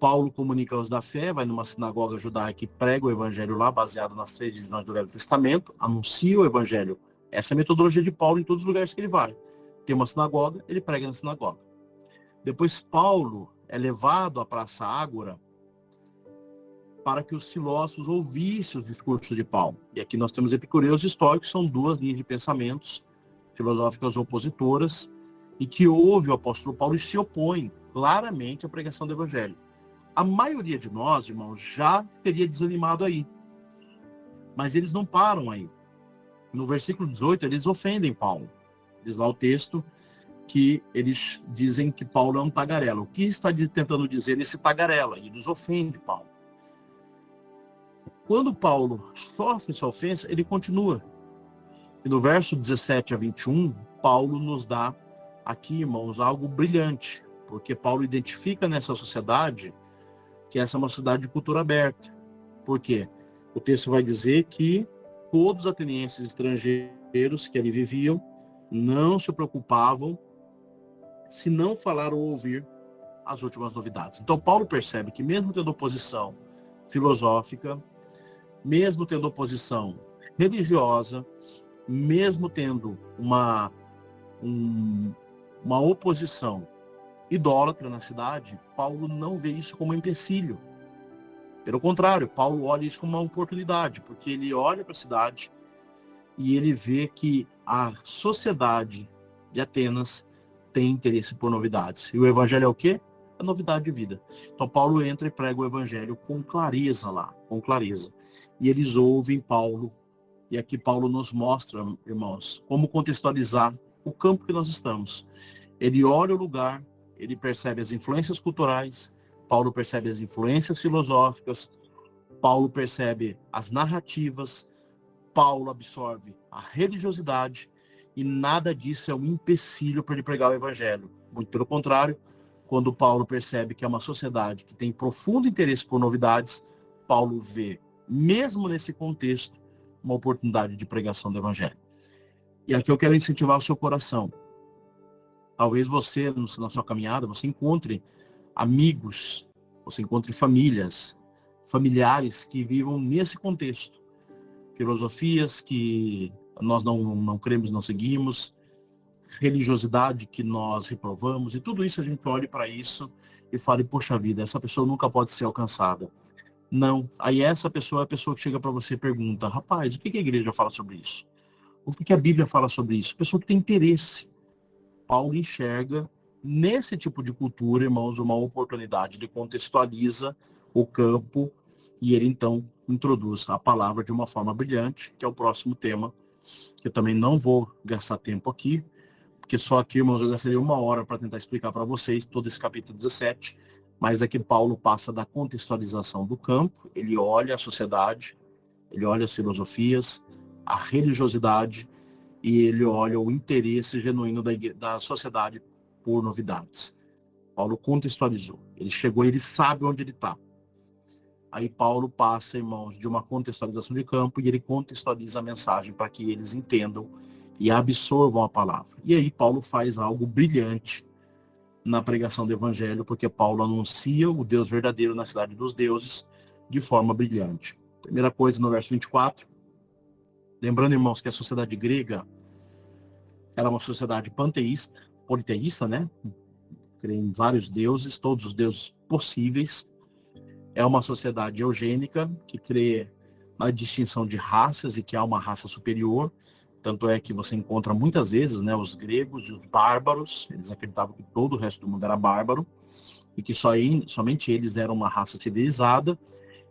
Paulo comunica aos da fé, vai numa sinagoga judaica e prega o evangelho lá, baseado nas 3 divisões do Velho Testamento, anuncia o evangelho. Essa é a metodologia de Paulo em todos os lugares que ele vai. Tem uma sinagoga, ele prega na sinagoga. Depois Paulo é levado à Praça Ágora para que os filósofos ouvissem os discursos de Paulo. E aqui nós temos epicureus e estoicos, são 2 linhas de pensamentos filosóficas opositoras, e que ouve o apóstolo Paulo e se opõe claramente à pregação do evangelho. A maioria de nós, irmãos, já teria desanimado aí. Mas eles não param aí. No versículo 18, eles ofendem Paulo. Diz lá o texto que eles dizem que Paulo é um tagarela. O que está tentando dizer esse tagarela? E nos ofende Paulo. Quando Paulo sofre essa ofensa, ele continua. E no verso 17 a 21, Paulo nos dá aqui, irmãos, algo brilhante. porque Paulo identifica nessa sociedade que essa é uma sociedade de cultura aberta. Por quê? O texto vai dizer que todos os atenienses estrangeiros que ali viviam não se preocupavam se não falar ou ouvir as últimas novidades. Então Paulo percebe que mesmo tendo oposição filosófica, mesmo tendo oposição religiosa, mesmo tendo uma oposição idólatra na cidade, Paulo não vê isso como um empecilho. Pelo contrário, Paulo olha isso como uma oportunidade, porque ele olha para a cidade e ele vê que a sociedade de Atenas tem interesse por novidades. E o evangelho é o quê? É novidade de vida. Então Paulo entra e prega o evangelho com clareza lá, com clareza. E eles ouvem Paulo. E aqui Paulo nos mostra, irmãos, como contextualizar o campo que nós estamos. Ele olha o lugar, ele percebe as influências culturais, Paulo percebe as influências filosóficas, Paulo percebe as narrativas, Paulo absorve a religiosidade, e nada disso é um empecilho para ele pregar o evangelho. Muito pelo contrário, quando Paulo percebe que é uma sociedade que tem profundo interesse por novidades, Paulo vê, mesmo nesse contexto, uma oportunidade de pregação do evangelho. E aqui eu quero incentivar o seu coração. Talvez você, na sua caminhada, você encontre amigos, você encontre familiares que vivam nesse contexto. Filosofias que nós não cremos, não seguimos, religiosidade que nós reprovamos, e tudo isso a gente olhe para isso e fale, poxa vida, essa pessoa nunca pode ser alcançada. Não. Aí essa pessoa é a pessoa que chega para você e pergunta, rapaz, o que a igreja fala sobre isso? O que a Bíblia fala sobre isso? Pessoa que tem interesse. Paulo enxerga nesse tipo de cultura, irmãos, uma oportunidade. Ele contextualiza o campo e ele então introduz a palavra de uma forma brilhante, que é o próximo tema, que eu também não vou gastar tempo aqui, porque só aqui, irmãos, eu gastaria 1 hora para tentar explicar para vocês todo esse capítulo 17, mas aqui Paulo passa da contextualização do campo, ele olha a sociedade, ele olha as filosofias, a religiosidade, e ele olha o interesse genuíno da sociedade por novidades. Paulo contextualizou. Ele chegou, ele sabe onde ele está. Aí Paulo passa, irmãos, de uma contextualização de campo e ele contextualiza a mensagem para que eles entendam e absorvam a palavra. E aí Paulo faz algo brilhante na pregação do evangelho, porque Paulo anuncia o Deus verdadeiro na cidade dos deuses de forma brilhante. Primeira coisa, no verso 24, lembrando, irmãos, que a sociedade grega era uma sociedade panteísta, politeísta, né? Crê em vários deuses, todos os deuses possíveis. É uma sociedade eugênica, que crê na distinção de raças e que há uma raça superior. Tanto é que você encontra muitas vezes, né, os gregos e os bárbaros. Eles acreditavam que todo o resto do mundo era bárbaro e que somente eles eram uma raça civilizada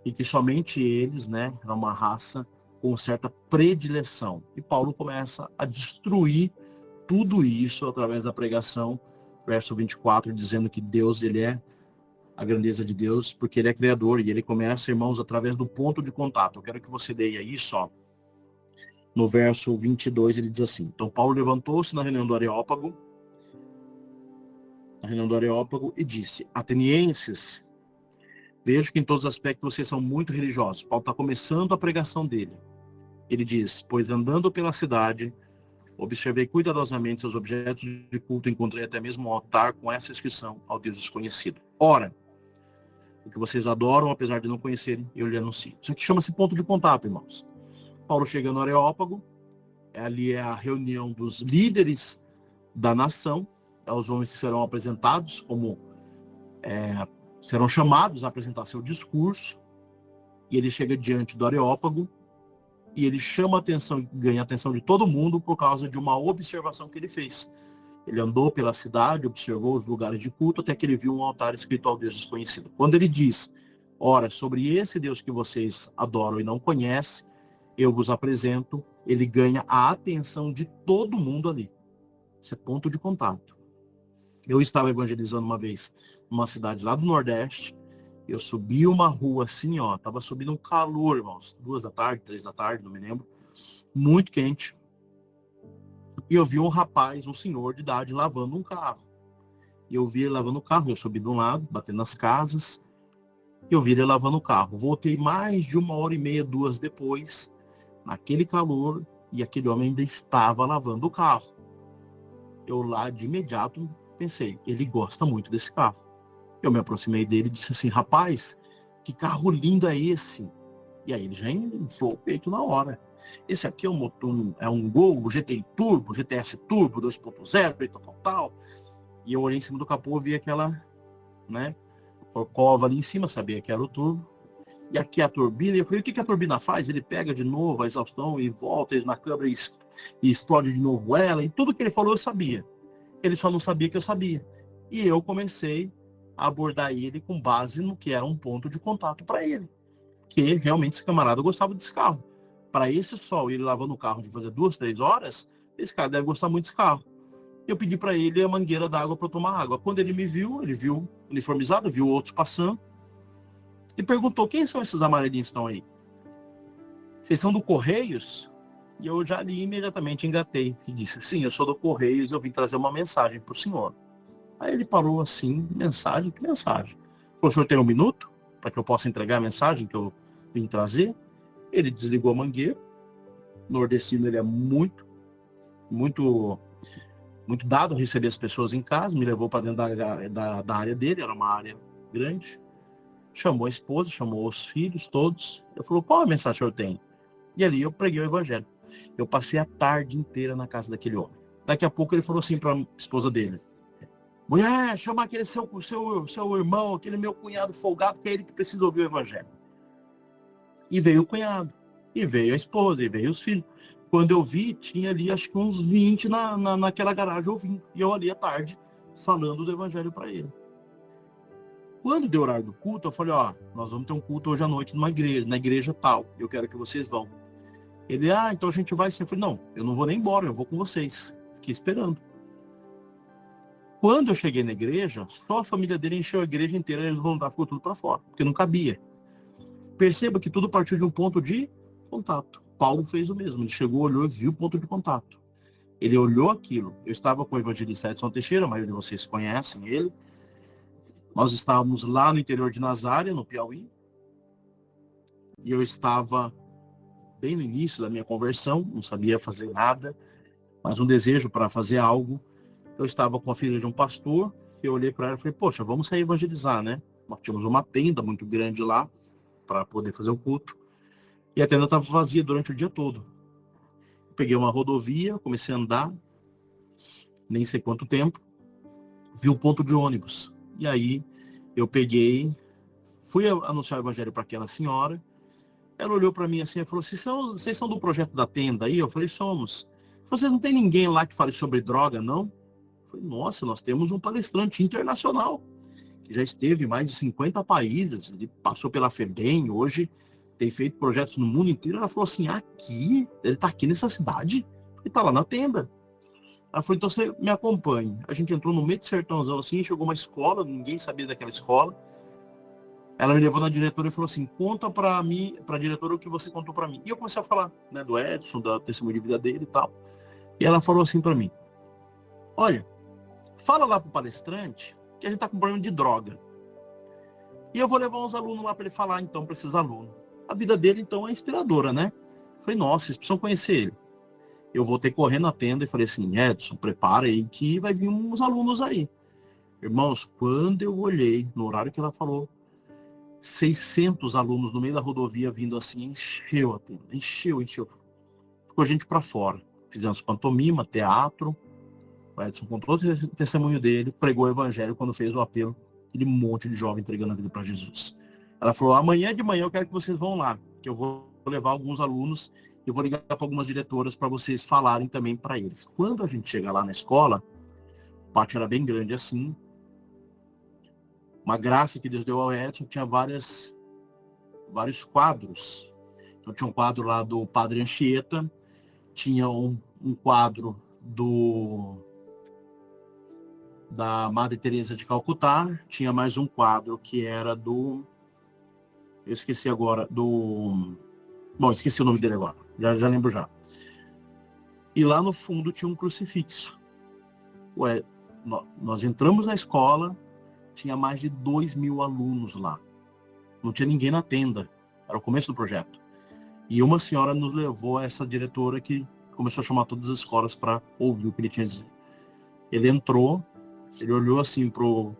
e que somente eles, né, eram uma raça com certa predileção. E Paulo começa a destruir tudo isso através da pregação, verso 24, dizendo que Deus, ele é a grandeza de Deus, porque ele é criador, e ele começa, irmãos, através do ponto de contato. Eu quero que você leia isso, ó. No verso 22, ele diz assim, então Paulo levantou-se na reunião do Areópago, e disse, atenienses, vejo que em todos os aspectos vocês são muito religiosos. Paulo está começando a pregação dele. Ele diz, pois andando pela cidade, observei cuidadosamente seus objetos de culto, encontrei até mesmo um altar com essa inscrição ao Deus desconhecido. Ora, o que vocês adoram, apesar de não conhecerem, eu lhe anuncio. Isso aqui chama-se ponto de contato, irmãos. Paulo chega no Areópago, ali é a reunião dos líderes da nação, os homens que serão apresentados como, serão chamados a apresentar seu discurso, e ele chega diante do Areópago, e ele chama a atenção, ganha a atenção de todo mundo por causa de uma observação que ele fez. Ele andou pela cidade, observou os lugares de culto, até que ele viu um altar escrito ao Deus desconhecido. Quando ele diz, ora, sobre esse Deus que vocês adoram e não conhecem, eu vos apresento, ele ganha a atenção de todo mundo ali. Isso é ponto de contato. Eu estava evangelizando uma vez numa cidade lá do Nordeste, eu subi uma rua assim, ó, tava subindo um calor, irmãos, 2 da tarde, 3 da tarde, não me lembro, muito quente. E eu vi um rapaz, um senhor de idade, lavando um carro. e eu vi ele lavando o carro. Eu subi de um lado, batendo nas casas, e eu vi ele lavando o carro. Voltei mais de 1h30, 2 depois, naquele calor, e aquele homem ainda estava lavando o carro. Eu lá de imediato pensei, ele gosta muito desse carro. Eu me aproximei dele e disse assim, rapaz, que carro lindo é esse? E aí ele já inflou o peito na hora. Esse aqui é um motor, é um Gol GTI Turbo, GTS Turbo 2.0, tal. E eu olhei em cima do capô, vi aquela, né, cova ali em cima, sabia que era o turbo. E aqui a turbina, e eu falei, o que a turbina faz? Ele pega de novo a exaustão e volta na câmara e explode de novo ela. E tudo que ele falou eu sabia. Ele só não sabia que eu sabia. E eu comecei a abordar ele com base no que era um ponto de contato para ele. Que realmente esse camarada gostava desse carro. Para esse sol, ele lavando o carro de fazer 2, 3 horas, esse cara deve gostar muito desse carro. Eu pedi para ele a mangueira d'água para eu tomar água. Quando ele me viu, ele viu uniformizado, viu outros passando, e perguntou, quem são esses amarelinhos que estão aí? Vocês são do Correios? E eu já ali imediatamente engatei e disse, sim, eu sou do Correios, eu vim trazer uma mensagem para o senhor. Aí ele parou assim, mensagem? Que mensagem? O senhor tem 1 minuto para que eu possa entregar a mensagem que eu vim trazer? Ele desligou a mangueira. O nordestino, ele é muito dado a receber as pessoas em casa, me levou para dentro da área dele, era uma área grande. Chamou a esposa, chamou os filhos todos. Eu falou, qual a mensagem que eu tenho? E ali eu preguei o evangelho. Eu passei a tarde inteira na casa daquele homem. Daqui a pouco ele falou assim para a esposa dele, mulher, chama aquele seu irmão, aquele meu cunhado folgado, que é ele que precisa ouvir o evangelho. E veio o cunhado, e veio a esposa, e veio os filhos. Quando eu vi, tinha ali acho que uns 20 naquela garagem ouvindo. E eu ali à tarde, falando do evangelho para ele. Quando deu horário do culto, eu falei, ó, nós vamos ter um culto hoje à noite numa igreja, na igreja tal. Eu quero que vocês vão. Ele, então a gente vai sim. Eu falei, não, eu não vou nem embora, eu vou com vocês. Fiquei esperando. Quando eu cheguei na igreja, só a família dele encheu a igreja inteira, eles vão dar ficou tudo para fora, porque não cabia. Perceba que tudo partiu de um ponto de contato. Paulo fez o mesmo, ele chegou, olhou e viu o ponto de contato. Ele olhou aquilo. Eu estava com o evangelista Edson Teixeira, a maioria de vocês conhecem ele. Nós estávamos lá no interior de Nazária, no Piauí, e eu estava bem no início da minha conversão, não sabia fazer nada, mas um desejo para fazer algo. Eu estava com a filha de um pastor, eu olhei para ela e falei, poxa, vamos sair evangelizar, né? Nós tínhamos uma tenda muito grande lá, para poder fazer o culto, e a tenda estava vazia durante o dia todo. Eu peguei uma rodovia, comecei a andar, nem sei quanto tempo, vi um ponto de ônibus. E aí eu peguei, fui anunciar o evangelho para aquela senhora. Ela olhou para mim assim e falou, vocês são do projeto da tenda aí? Eu falei, somos. Vocês não tem ninguém lá que fale sobre droga, não? Eu falei, nossa, nós temos um palestrante internacional, que já esteve em mais de 50 países, ele passou pela FEBEM, hoje tem feito projetos no mundo inteiro. Ela falou assim, aqui? Ele está aqui nessa cidade? Ele está lá na tenda. Ela falou, então você me acompanhe. A gente entrou no meio de sertãozão assim, chegou uma escola, ninguém sabia daquela escola. Ela me levou na diretora e falou assim, conta para mim, para a diretora o que você contou para mim. E eu comecei a falar, né, do Edson, da testemunha de vida dele e tal. E ela falou assim para mim, olha, fala lá pro palestrante que a gente tá com problema de droga. E eu vou levar uns alunos lá para ele falar então para esses alunos. A vida dele então é inspiradora, né? Eu falei, nossa, vocês precisam conhecer ele. Eu voltei correndo na tenda e falei assim, Edson, prepara aí que vai vir uns alunos aí. Irmãos, quando eu olhei, no horário que ela falou, 600 alunos no meio da rodovia vindo assim, encheu a tenda, encheu. Ficou gente para fora. Fizemos pantomima, teatro. O Edson contou o testemunho dele, pregou o evangelho quando fez o apelo, aquele monte de jovem entregando a vida para Jesus. Ela falou, amanhã de manhã eu quero que vocês vão lá, que eu vou levar alguns alunos, eu vou ligar para algumas diretoras para vocês falarem também para eles. Quando a gente chega lá na escola, o pátio era bem grande assim, uma graça que Deus deu ao Edson, tinha vários quadros. Então tinha um quadro lá do Padre Anchieta, tinha um quadro da Madre Teresa de Calcutá, tinha mais um quadro que era eu esqueci agora, bom, esqueci o nome dele agora, já lembro já. E lá no fundo tinha um crucifixo. Nós entramos na escola, tinha mais de 2.000 alunos lá. Não tinha ninguém na tenda. Era o começo do projeto. E uma senhora nos levou a essa diretora que começou a chamar todas as escolas para ouvir o que ele tinha a dizer. Ele entrou, ele olhou assim pro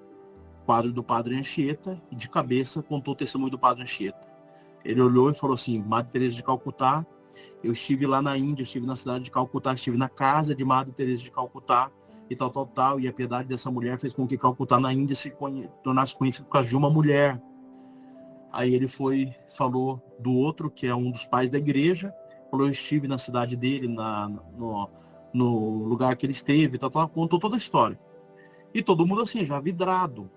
quadro do Padre Anchieta e de cabeça contou o testemunho do Padre Anchieta. Ele olhou e falou assim: Madre Teresa de Calcutá, eu estive lá na Índia, estive na cidade de Calcutá, estive na casa de Madre Teresa de Calcutá e tal, e a piedade dessa mulher fez com que Calcutá na Índia se tornasse conhecido por causa de uma mulher. Aí ele falou do outro, que é um dos pais da igreja, falou: eu estive na cidade dele, no lugar que ele esteve, contou toda a história. E todo mundo assim, já vidrado.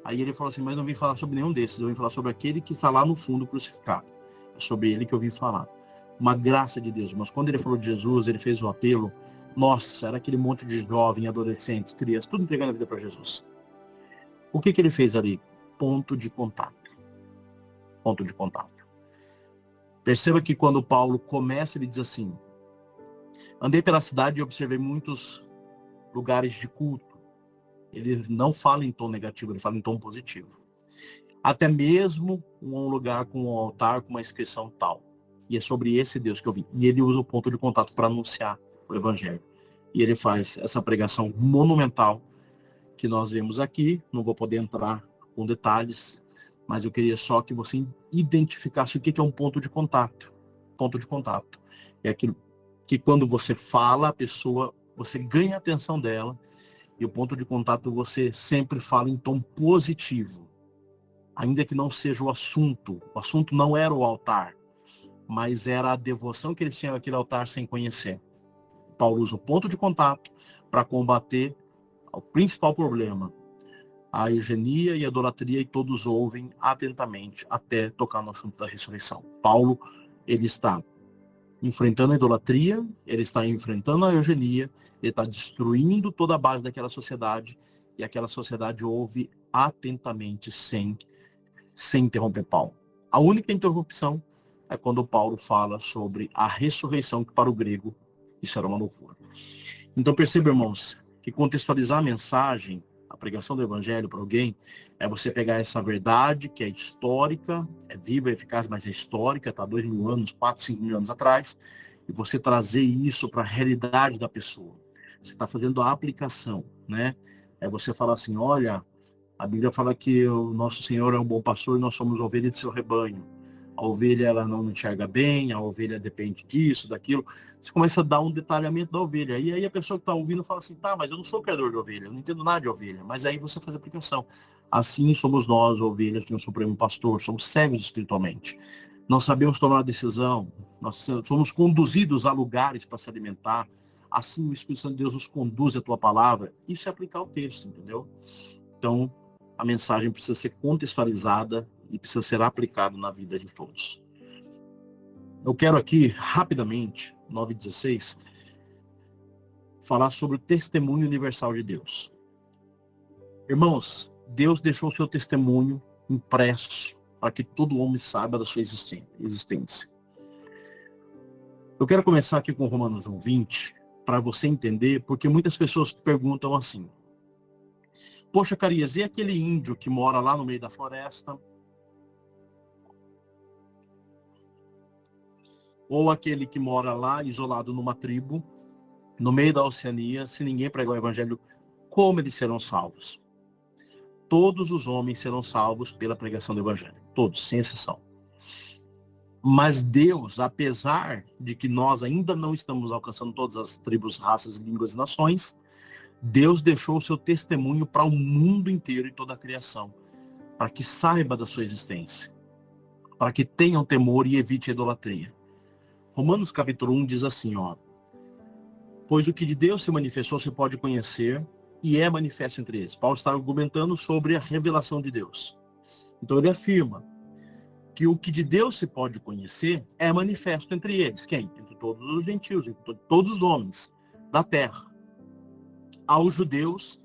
Aí ele falou assim: mas não vim falar sobre nenhum desses, eu vim falar sobre aquele que está lá no fundo crucificado. É sobre ele que eu vim falar. Uma graça de Deus. Mas quando ele falou de Jesus, ele fez o apelo. Nossa, era aquele monte de jovens, adolescentes, crianças, tudo entregando a vida para Jesus. O que ele fez ali? Ponto de contato. Ponto de contato. Perceba que quando Paulo começa, ele diz assim: andei pela cidade e observei muitos lugares de culto. Ele não fala em tom negativo, ele fala em tom positivo. Até mesmo um lugar com um altar, com uma inscrição tal. E é sobre esse Deus que eu vim. E ele usa o ponto de contato para anunciar o Evangelho. E ele faz essa pregação monumental que nós vemos aqui. Não vou poder entrar com detalhes, mas eu queria só que você identificasse o que é um ponto de contato. Ponto de contato. É aquilo que quando você fala, a pessoa, você ganha a atenção dela. E o ponto de contato você sempre fala em tom positivo. Ainda que não seja o assunto. O assunto não era o altar, mas era a devoção que eles tinham àquele altar sem conhecer. Paulo usa o ponto de contato para combater o principal problema, a eugenia e a idolatria, e todos ouvem atentamente até tocar no assunto da ressurreição. Paulo, ele está enfrentando a idolatria, ele está enfrentando a eugenia, ele está destruindo toda a base daquela sociedade, e aquela sociedade ouve atentamente, sem interromper Paulo. A única interrupção é quando Paulo fala sobre a ressurreição, que para o grego isso era uma loucura. Então perceba, irmãos, que contextualizar a mensagem, a pregação do evangelho para alguém, é você pegar essa verdade que é histórica, é viva, é eficaz, mas é histórica, está 2.000 anos, 4, 5.000 anos atrás, e você trazer isso para a realidade da pessoa. Você está fazendo a aplicação, né? É você falar assim: olha, a Bíblia fala que o nosso Senhor é um bom pastor e nós somos ovelha de seu rebanho. A ovelha, ela não enxerga bem, a ovelha depende disso, daquilo. Você começa a dar um detalhamento da ovelha. E aí a pessoa que está ouvindo fala assim: tá, mas eu não sou criador de ovelha, eu não entendo nada de ovelha. Mas aí você faz a aplicação. Assim somos nós, ovelhas de um Supremo Pastor, somos cegos espiritualmente. Não sabemos tomar decisão, nós somos conduzidos a lugares para se alimentar. Assim o Espírito Santo de Deus nos conduz à tua palavra. Isso é aplicar o texto, entendeu? Então, a mensagem precisa ser contextualizada e precisa ser aplicado na vida de todos. Eu quero aqui, rapidamente, 9:16, falar sobre o testemunho universal de Deus. Irmãos, Deus deixou o seu testemunho impresso para que todo homem saiba da sua existência. Eu quero começar aqui com Romanos 1:20, para você entender, porque muitas pessoas perguntam assim: poxa, Carias, e aquele índio que mora lá no meio da floresta? Ou aquele que mora lá, isolado numa tribo, no meio da Oceania, se ninguém pregar o evangelho, como eles serão salvos? Todos os homens serão salvos pela pregação do evangelho. Todos, sem exceção. Mas Deus, apesar de que nós ainda não estamos alcançando todas as tribos, raças, línguas e nações, Deus deixou o seu testemunho para o mundo inteiro e toda a criação, para que saiba da sua existência, para que tenham temor e evite a idolatria. Romanos capítulo 1 diz assim, ó: pois o que de Deus se manifestou se pode conhecer e é manifesto entre eles. Paulo está argumentando sobre a revelação de Deus. Então ele afirma que o que de Deus se pode conhecer é manifesto entre eles. Quem? Entre todos os gentios, entre todos os homens da terra. Aos judeus,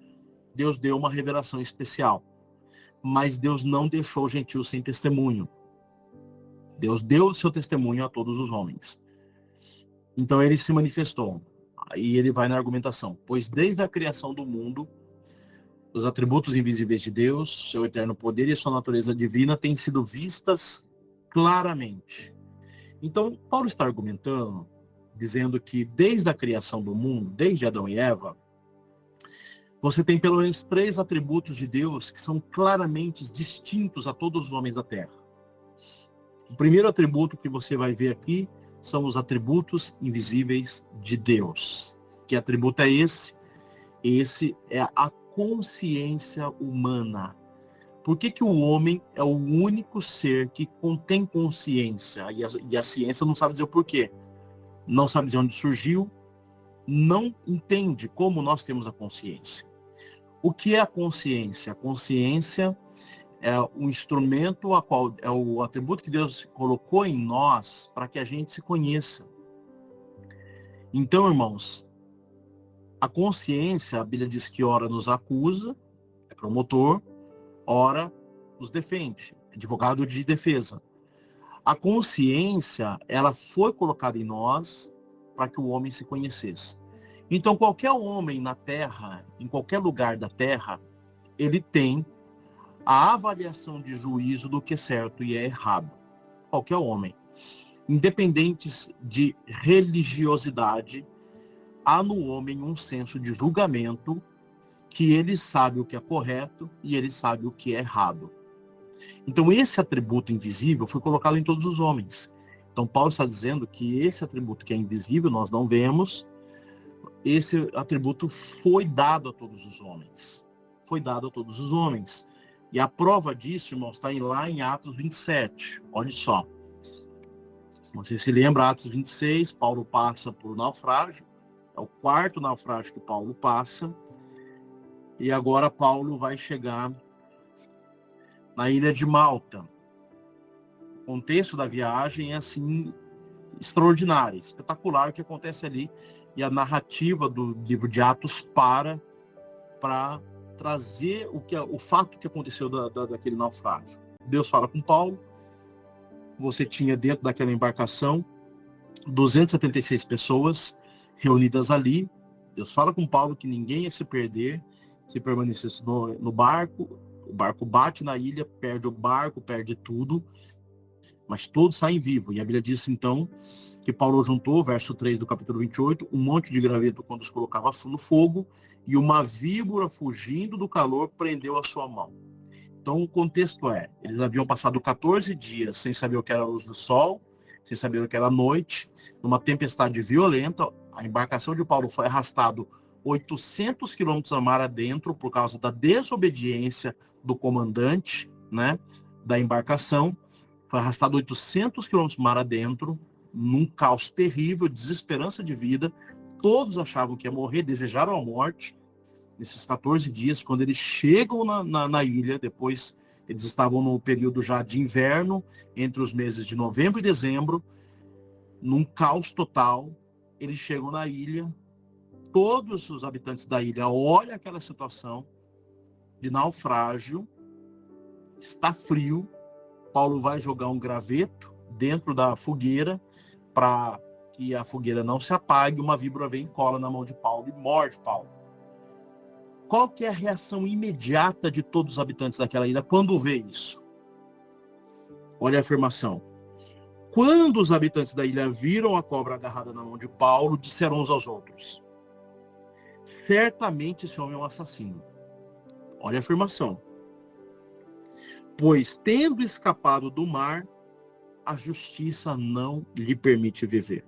Deus deu uma revelação especial. Mas Deus não deixou os gentios sem testemunho. Deus deu o seu testemunho a todos os homens. Então ele se manifestou. Aí ele vai na argumentação. Pois desde a criação do mundo, os atributos invisíveis de Deus, seu eterno poder e sua natureza divina têm sido vistas claramente. Então, Paulo está argumentando, dizendo que desde a criação do mundo, desde Adão e Eva, você tem pelo menos 3 atributos de Deus que são claramente distintos a todos os homens da Terra. O primeiro atributo que você vai ver aqui são os atributos invisíveis de Deus. Que atributo é esse? Esse é a consciência humana. Por que que o homem é o único ser que contém consciência? E a ciência não sabe dizer o porquê. Não sabe dizer onde surgiu, não entende como nós temos a consciência. O que é a consciência? A consciência é o instrumento, é o atributo que Deus colocou em nós para que a gente se conheça. Então, irmãos, a consciência, a Bíblia diz que ora nos acusa, é promotor, ora nos defende, advogado de defesa. A consciência, ela foi colocada em nós para que o homem se conhecesse. Então, qualquer homem na Terra, em qualquer lugar da Terra, ele tem a avaliação de juízo do que é certo e é errado. Qualquer homem. Independentes de religiosidade, há no homem um senso de julgamento que ele sabe o que é correto e ele sabe o que é errado. Então, esse atributo invisível foi colocado em todos os homens. Então, Paulo está dizendo que esse atributo que é invisível, nós não vemos, esse atributo foi dado a todos os homens. Foi dado a todos os homens. E a prova disso, irmãos, está lá em Atos 27. Olha só. Você se lembra, Atos 26, Paulo passa por naufrágio. É o 4º naufrágio que Paulo passa. E agora Paulo vai chegar na ilha de Malta. O contexto da viagem é assim, extraordinário, espetacular o que acontece ali. E a narrativa do livro de Atos para trazer o fato que aconteceu daquele naufrágio. Deus fala com Paulo. Você tinha dentro daquela embarcação 276 pessoas reunidas ali. Deus fala com Paulo que ninguém ia se perder se permanecesse no barco. O barco bate na ilha, perde o barco, perde tudo, mas todos saem vivos. E a Bíblia diz, então, que Paulo juntou, verso 3 do capítulo 28, um monte de graveto quando os colocava no fogo, e uma víbora fugindo do calor prendeu a sua mão. Então, o contexto é, eles haviam passado 14 dias sem saber o que era a luz do sol, sem saber o que era a noite, numa tempestade violenta. A embarcação de Paulo foi arrastado 800 quilômetros a mar adentro por causa da desobediência do comandante, né, da embarcação. Foi arrastado 800 quilômetros mar adentro, num caos terrível, desesperança de vida. Todos achavam que ia morrer, desejaram a morte. Nesses 14 dias, quando eles chegam na ilha, depois eles estavam no período já de inverno, entre os meses de novembro e dezembro, num caos total. Eles chegam na ilha, todos os habitantes da ilha olham aquela situação de naufrágio, está frio. Paulo vai jogar um graveto dentro da fogueira para que a fogueira não se apague. Uma víbora vem e cola na mão de Paulo e morde Paulo. Qual que é a reação imediata de todos os habitantes daquela ilha quando vê isso? Olha a afirmação. Quando os habitantes da ilha viram a cobra agarrada na mão de Paulo, disseram uns aos outros: certamente esse homem é um assassino. Olha a afirmação. Pois, tendo escapado do mar, a justiça não lhe permite viver.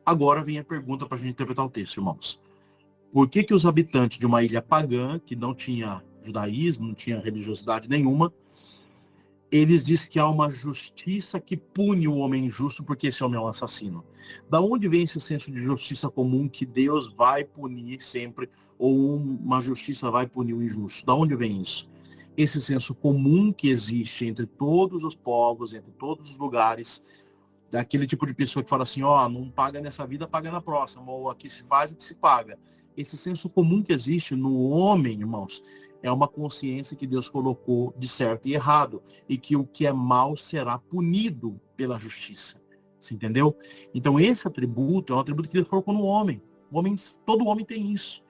Agora vem a pergunta para a gente interpretar o texto, irmãos. Por que que os habitantes de uma ilha pagã, que não tinha judaísmo, não tinha religiosidade nenhuma, eles dizem que há uma justiça que pune o homem injusto porque esse homem é um assassino? Da onde vem esse senso de justiça comum que Deus vai punir sempre, ou uma justiça vai punir o injusto? Da onde vem isso? Esse senso comum que existe entre todos os povos, entre todos os lugares, daquele tipo de pessoa que fala assim, ó, não paga nessa vida, paga na próxima, ou aqui se faz, aqui se paga. Esse senso comum que existe no homem, irmãos, é uma consciência que Deus colocou de certo e errado, e que o que é mal será punido pela justiça. Você entendeu? Então esse atributo é um atributo que Deus colocou no homem. Todo homem tem isso.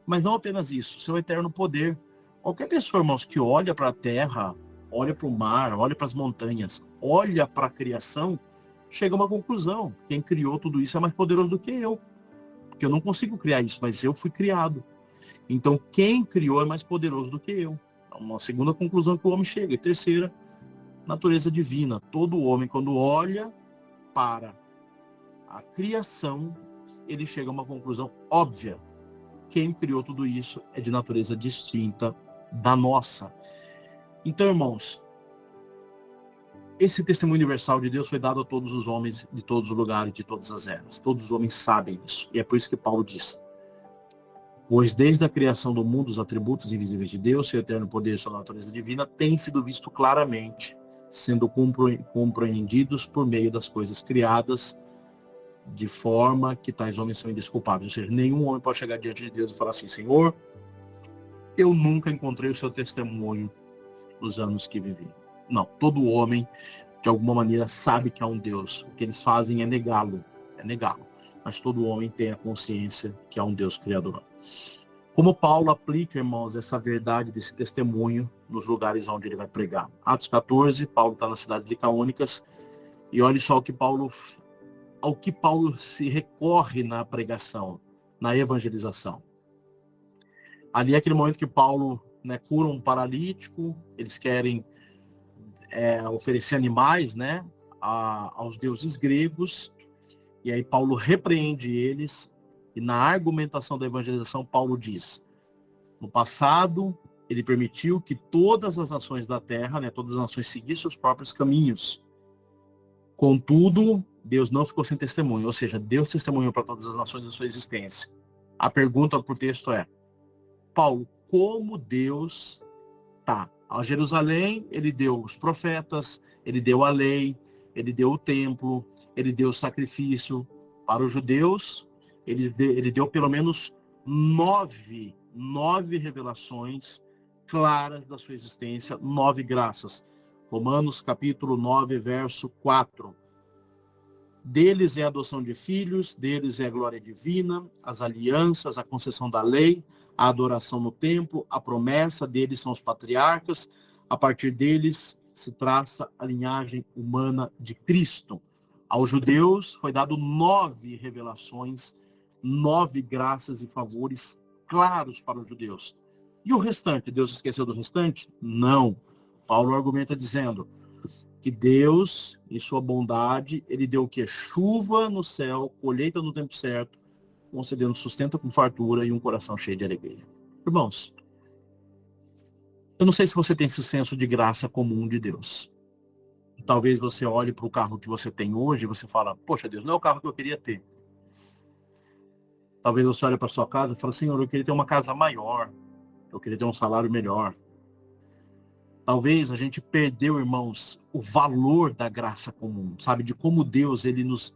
Mas não apenas isso, seu eterno poder. Qualquer pessoa, irmãos, que olha para a terra, olha para o mar, olha para as montanhas, olha para a criação, chega a uma conclusão. Quem criou tudo isso é mais poderoso do que eu. Porque eu não consigo criar isso, mas eu fui criado. Então, quem criou é mais poderoso do que eu. É uma segunda conclusão que o homem chega. E terceira, natureza divina. Todo homem, quando olha para a criação, ele chega a uma conclusão óbvia. Quem criou tudo isso é de natureza distinta da nossa. Então, irmãos, esse testemunho universal de Deus foi dado a todos os homens de todos os lugares, de todas as eras. Todos os homens sabem isso. E é por isso que Paulo diz: pois desde a criação do mundo, os atributos invisíveis de Deus, seu eterno poder e sua natureza divina, têm sido vistos claramente, sendo compreendidos por meio das coisas criadas, de forma que tais homens são indesculpáveis. Ou seja, nenhum homem pode chegar diante de Deus e falar assim: Senhor, eu nunca encontrei o seu testemunho nos anos que vivi. Não, todo homem, de alguma maneira, sabe que há um Deus. O que eles fazem é negá-lo. Mas todo homem tem a consciência que há um Deus criador. Como Paulo aplica, irmãos, essa verdade desse testemunho nos lugares onde ele vai pregar? Atos 14, Paulo está na cidade de Licaônicas, e olha só ao que Paulo se recorre na pregação, na evangelização. Ali é aquele momento que Paulo, cura um paralítico, eles querem oferecer animais, aos deuses gregos, e aí Paulo repreende eles, e na argumentação da evangelização Paulo diz: no passado ele permitiu que todas as nações da terra, todas as nações seguissem seus próprios caminhos. Contudo, Deus não ficou sem testemunho, ou seja, Deus testemunhou para todas as nações da sua existência. A pergunta para o texto é: Paulo, como Deus está? A Jerusalém, ele deu os profetas, ele deu a lei, ele deu o templo, ele deu o sacrifício. Para os judeus, ele deu pelo menos nove revelações claras da sua existência, 9 graças. Romanos capítulo 9, verso 4. Deles é a adoção de filhos, deles é a glória divina, as alianças, a concessão da lei, a adoração no templo, a promessa, deles são os patriarcas, a partir deles se traça a linhagem humana de Cristo. Aos judeus foi dado 9 revelações, 9 graças e favores claros para os judeus. E o restante, Deus esqueceu do restante? Não. Paulo argumenta dizendo que Deus, em sua bondade, ele deu o quê? Chuva no céu, colheita no tempo certo, concedendo sustento com fartura e um coração cheio de alegria. Irmãos, eu não sei se você tem esse senso de graça comum de Deus. Talvez você olhe para o carro que você tem hoje e você fala: poxa, Deus, não é o carro que eu queria ter. Talvez você olhe para sua casa e fale: Senhor, eu queria ter uma casa maior, eu queria ter um salário melhor. Talvez a gente perdeu, irmãos, o valor da graça comum, sabe? De como Deus, ele nos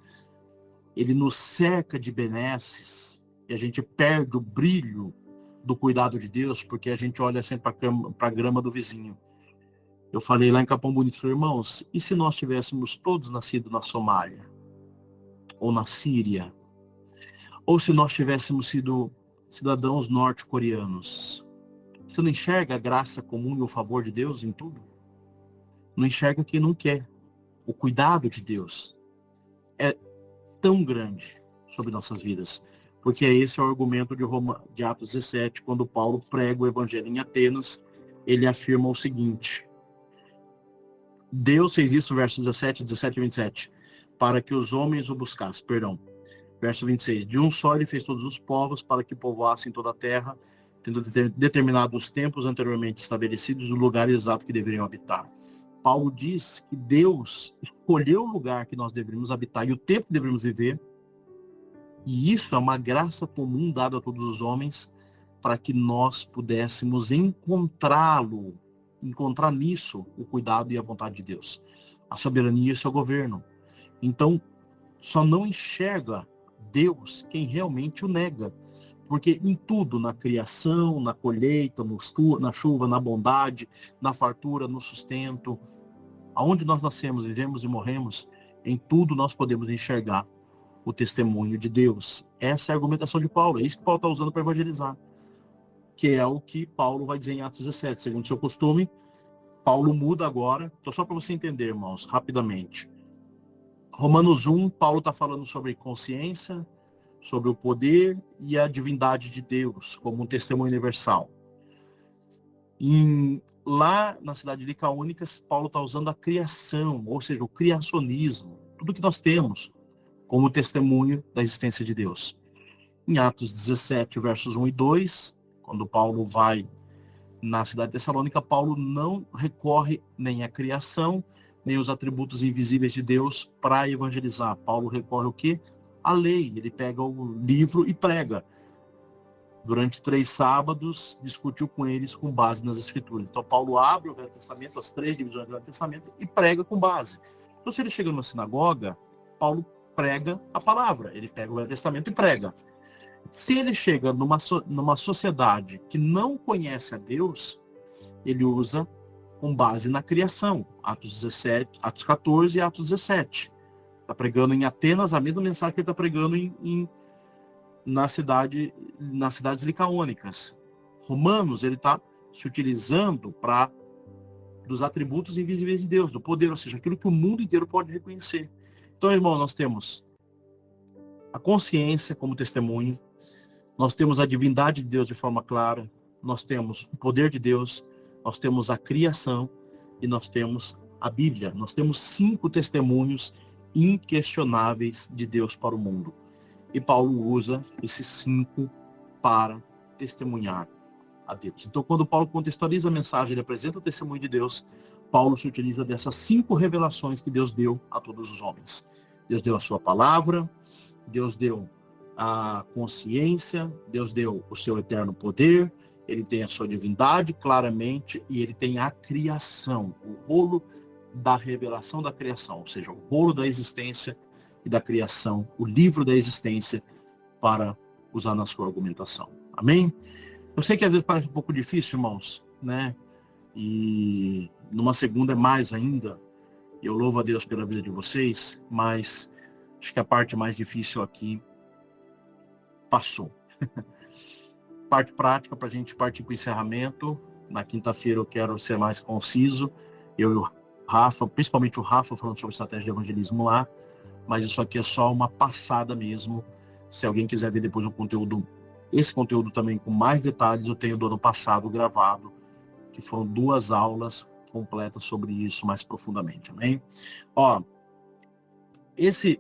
cerca de benesses, e a gente perde o brilho do cuidado de Deus, porque a gente olha sempre para a grama do vizinho. Eu falei lá em Capão Bonito, irmãos, e se nós tivéssemos todos nascido na Somália? Ou na Síria? Ou se nós tivéssemos sido cidadãos norte-coreanos? Você não enxerga a graça comum e o favor de Deus em tudo? Não enxerga quem não quer. O cuidado de Deus é tão grande sobre nossas vidas. Porque esse é o argumento de Atos 17, quando Paulo prega o evangelho em Atenas, ele afirma o seguinte: Deus fez isso, versos 17 e 27, para que os homens o buscassem. Verso 26, de um só ele fez todos os povos para que povoassem toda a terra, tendo determinado os tempos anteriormente estabelecidos, o lugar exato que deveriam habitar. Paulo diz que Deus escolheu o lugar que nós deveríamos habitar e o tempo que deveríamos viver, e isso é uma graça comum dada a todos os homens, para que nós pudéssemos encontrar nisso o cuidado e a vontade de Deus. A soberania e o seu governo. Então, só não enxerga Deus quem realmente o nega. Porque em tudo, na criação, na colheita, na chuva, na bondade, na fartura, no sustento, aonde nós nascemos, vivemos e morremos, em tudo nós podemos enxergar o testemunho de Deus. Essa é a argumentação de Paulo, é isso que Paulo está usando para evangelizar, que é o que Paulo vai dizer em Atos 17. Segundo o seu costume, Paulo muda agora. Então, só para você entender, irmãos, rapidamente. Romanos 1, Paulo está falando sobre consciência, sobre o poder e a divindade de Deus, como um testemunho universal. Lá na cidade de Licaônica, Paulo está usando a criação, ou seja, o criacionismo, tudo que nós temos como testemunho da existência de Deus. Em Atos 17, versos 1 e 2, quando Paulo vai na cidade de Tessalônica, Paulo não recorre nem à criação, nem os atributos invisíveis de Deus para evangelizar. Paulo recorre o quê? A lei. Ele pega o livro e prega. Durante 3 sábados, discutiu com eles com base nas Escrituras. Então, Paulo abre o Velho Testamento, as 3 divisões do Velho Testamento, e prega com base. Então, se ele chega numa sinagoga, Paulo prega a palavra. Ele pega o Velho Testamento e prega. Se ele chega numa sociedade que não conhece a Deus, ele usa com base na criação. Atos 17, Atos 14 e Atos 17. Está pregando em Atenas a mesma mensagem que ele está pregando nas cidades licaônicas. Romanos, ele está se utilizando dos atributos invisíveis de Deus, do poder, ou seja, aquilo que o mundo inteiro pode reconhecer. Então, irmão, nós temos a consciência como testemunho, nós temos a divindade de Deus de forma clara, nós temos o poder de Deus, nós temos a criação e nós temos a Bíblia. Nós temos 5 testemunhos inquestionáveis de Deus para o mundo. E Paulo usa esses 5 para testemunhar a Deus. Então, quando Paulo contextualiza a mensagem, ele apresenta o testemunho de Deus, Paulo se utiliza dessas 5 revelações que Deus deu a todos os homens. Deus deu a sua palavra, Deus deu a consciência, Deus deu o seu eterno poder, ele tem a sua divindade claramente e ele tem a criação, o rolo da revelação da criação, ou seja, o rolo da existência e da criação, o livro da existência para usar na sua argumentação. Amém? Eu sei que às vezes parece um pouco difícil, irmãos, né? E numa segunda é mais ainda. Eu louvo a Deus pela vida de vocês, mas acho que a parte mais difícil aqui passou. Parte prática para a gente partir para o encerramento. Na quinta-feira eu quero ser mais conciso. Eu e o Rafa, principalmente o Rafa, falando sobre estratégia de evangelismo lá. Mas isso aqui é só uma passada mesmo. Se alguém quiser ver depois esse conteúdo também com mais detalhes, eu tenho do ano passado gravado, que foram 2 aulas completas sobre isso mais profundamente. Amém? Ó, esse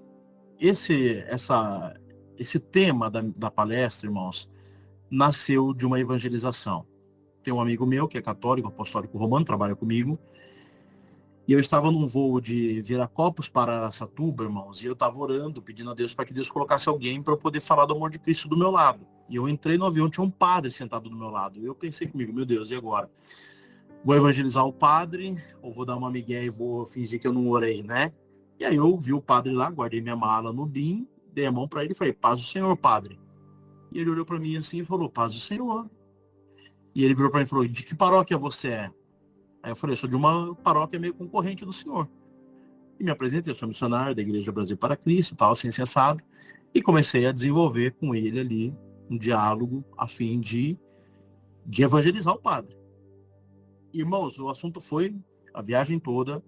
tema da palestra, irmãos, nasceu de uma evangelização. Tem um amigo meu que é católico, apostólico romano, trabalha comigo, e eu estava num voo de Viracopos para Araçatuba, irmãos, e eu estava orando, pedindo a Deus para que Deus colocasse alguém para eu poder falar do amor de Cristo do meu lado. E eu entrei no avião, tinha um padre sentado do meu lado, e eu pensei comigo, meu Deus, e agora? Vou evangelizar o padre, ou vou dar uma migué e vou fingir que eu não orei, né? E aí eu vi o padre lá, guardei minha mala no BIM, dei a mão para ele e falei, paz do Senhor, padre. E ele olhou para mim assim e falou, paz do Senhor. E ele virou para mim e falou, de que paróquia você é? Aí eu falei, eu sou de uma paróquia meio concorrente do senhor. E me apresentei, eu sou missionário da Igreja Brasil para Cristo, tal, assim, assado. E comecei a desenvolver com ele ali um diálogo a fim de evangelizar o padre. Irmãos, o assunto foi a viagem toda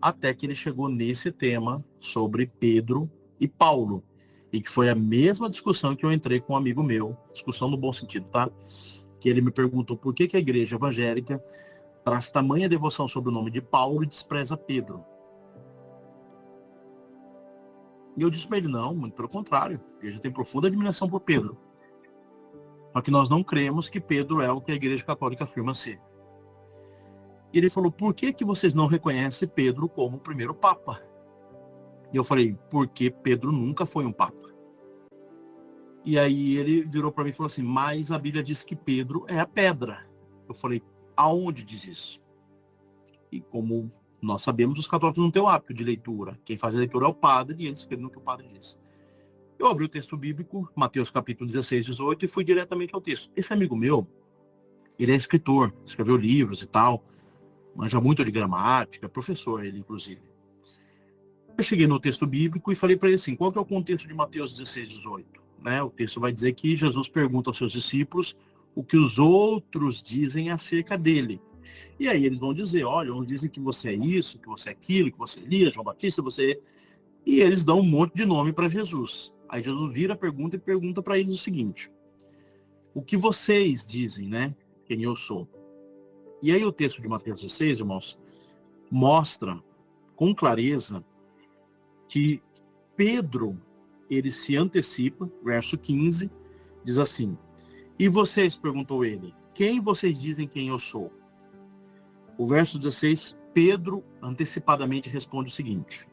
até que ele chegou nesse tema sobre Pedro e Paulo. E que foi a mesma discussão que eu entrei com um amigo meu, discussão no bom sentido, tá? Que ele me perguntou por que a igreja evangélica traz tamanha devoção sobre o nome de Paulo e despreza Pedro. E eu disse para ele, não, muito pelo contrário, a igreja tem profunda admiração por Pedro. Só que nós não cremos que Pedro é o que a igreja católica afirma ser. E ele falou, por que vocês não reconhecem Pedro como o primeiro papa? E eu falei, porque Pedro nunca foi um papa. E aí ele virou para mim e falou assim, mas a Bíblia diz que Pedro é a pedra. Eu falei, aonde diz isso? E como nós sabemos, os católicos não têm o hábito de leitura. Quem faz a leitura é o padre e eles escrevem no que o padre diz. Eu abri o texto bíblico, Mateus capítulo 16, 18, e fui diretamente ao texto. Esse amigo meu, ele é escritor, escreveu livros e tal, manja muito de gramática, professor ele, inclusive. Eu cheguei no texto bíblico e falei para ele assim, qual que é o contexto de Mateus 16, 18? Né? O texto vai dizer que Jesus pergunta aos seus discípulos o que os outros dizem acerca dele. E aí eles vão dizer, olha, uns dizem que você é isso, que você é aquilo, que você é Elias, João Batista, você... E eles dão um monte de nome para Jesus. Aí Jesus vira a pergunta e pergunta para eles o seguinte, o que vocês dizem, né? Quem eu sou? E aí o texto de Mateus 16, irmãos, mostra com clareza que Pedro, ele se antecipa, verso 15, diz assim, e vocês, perguntou ele, quem vocês dizem quem eu sou? O verso 16, Pedro antecipadamente responde o seguinte,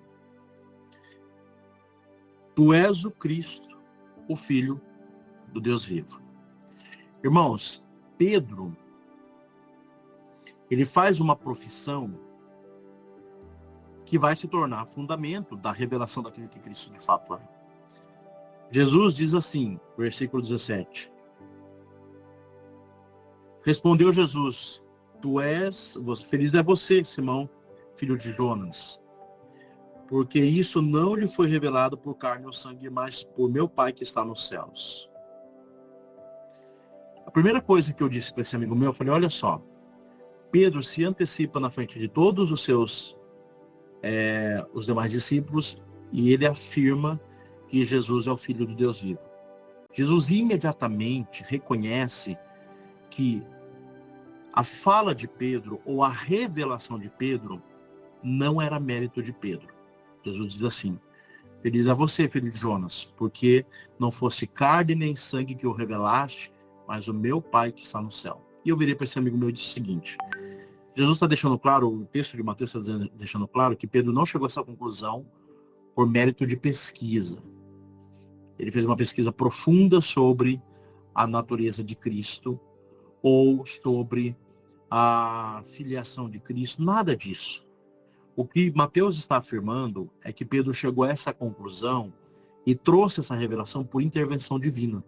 tu és o Cristo, o Filho do Deus vivo. Irmãos, Pedro, ele faz uma profissão que vai se tornar fundamento da revelação daquilo que Cristo de fato é. Jesus diz assim, versículo 17. Respondeu Jesus, feliz é você, Simão, filho de Jonas, porque isso não lhe foi revelado por carne ou sangue, mas por meu Pai que está nos céus. A primeira coisa que eu disse para esse amigo meu, eu falei, olha só, Pedro se antecipa na frente de todos os seus os demais discípulos, e ele afirma que Jesus é o Filho do Deus vivo. Jesus imediatamente reconhece que a fala de Pedro, ou a revelação de Pedro, não era mérito de Pedro. Jesus diz assim, feliz é você, filho de Jonas, porque não fosse carne nem sangue que o revelaste, mas o meu Pai que está no céu. E eu virei para esse amigo meu e disse o seguinte, Jesus está deixando claro, o texto de Mateus está deixando claro que Pedro não chegou a essa conclusão por mérito de pesquisa. Ele fez uma pesquisa profunda sobre a natureza de Cristo ou sobre a filiação de Cristo, nada disso. O que Mateus está afirmando é que Pedro chegou a essa conclusão e trouxe essa revelação por intervenção divina.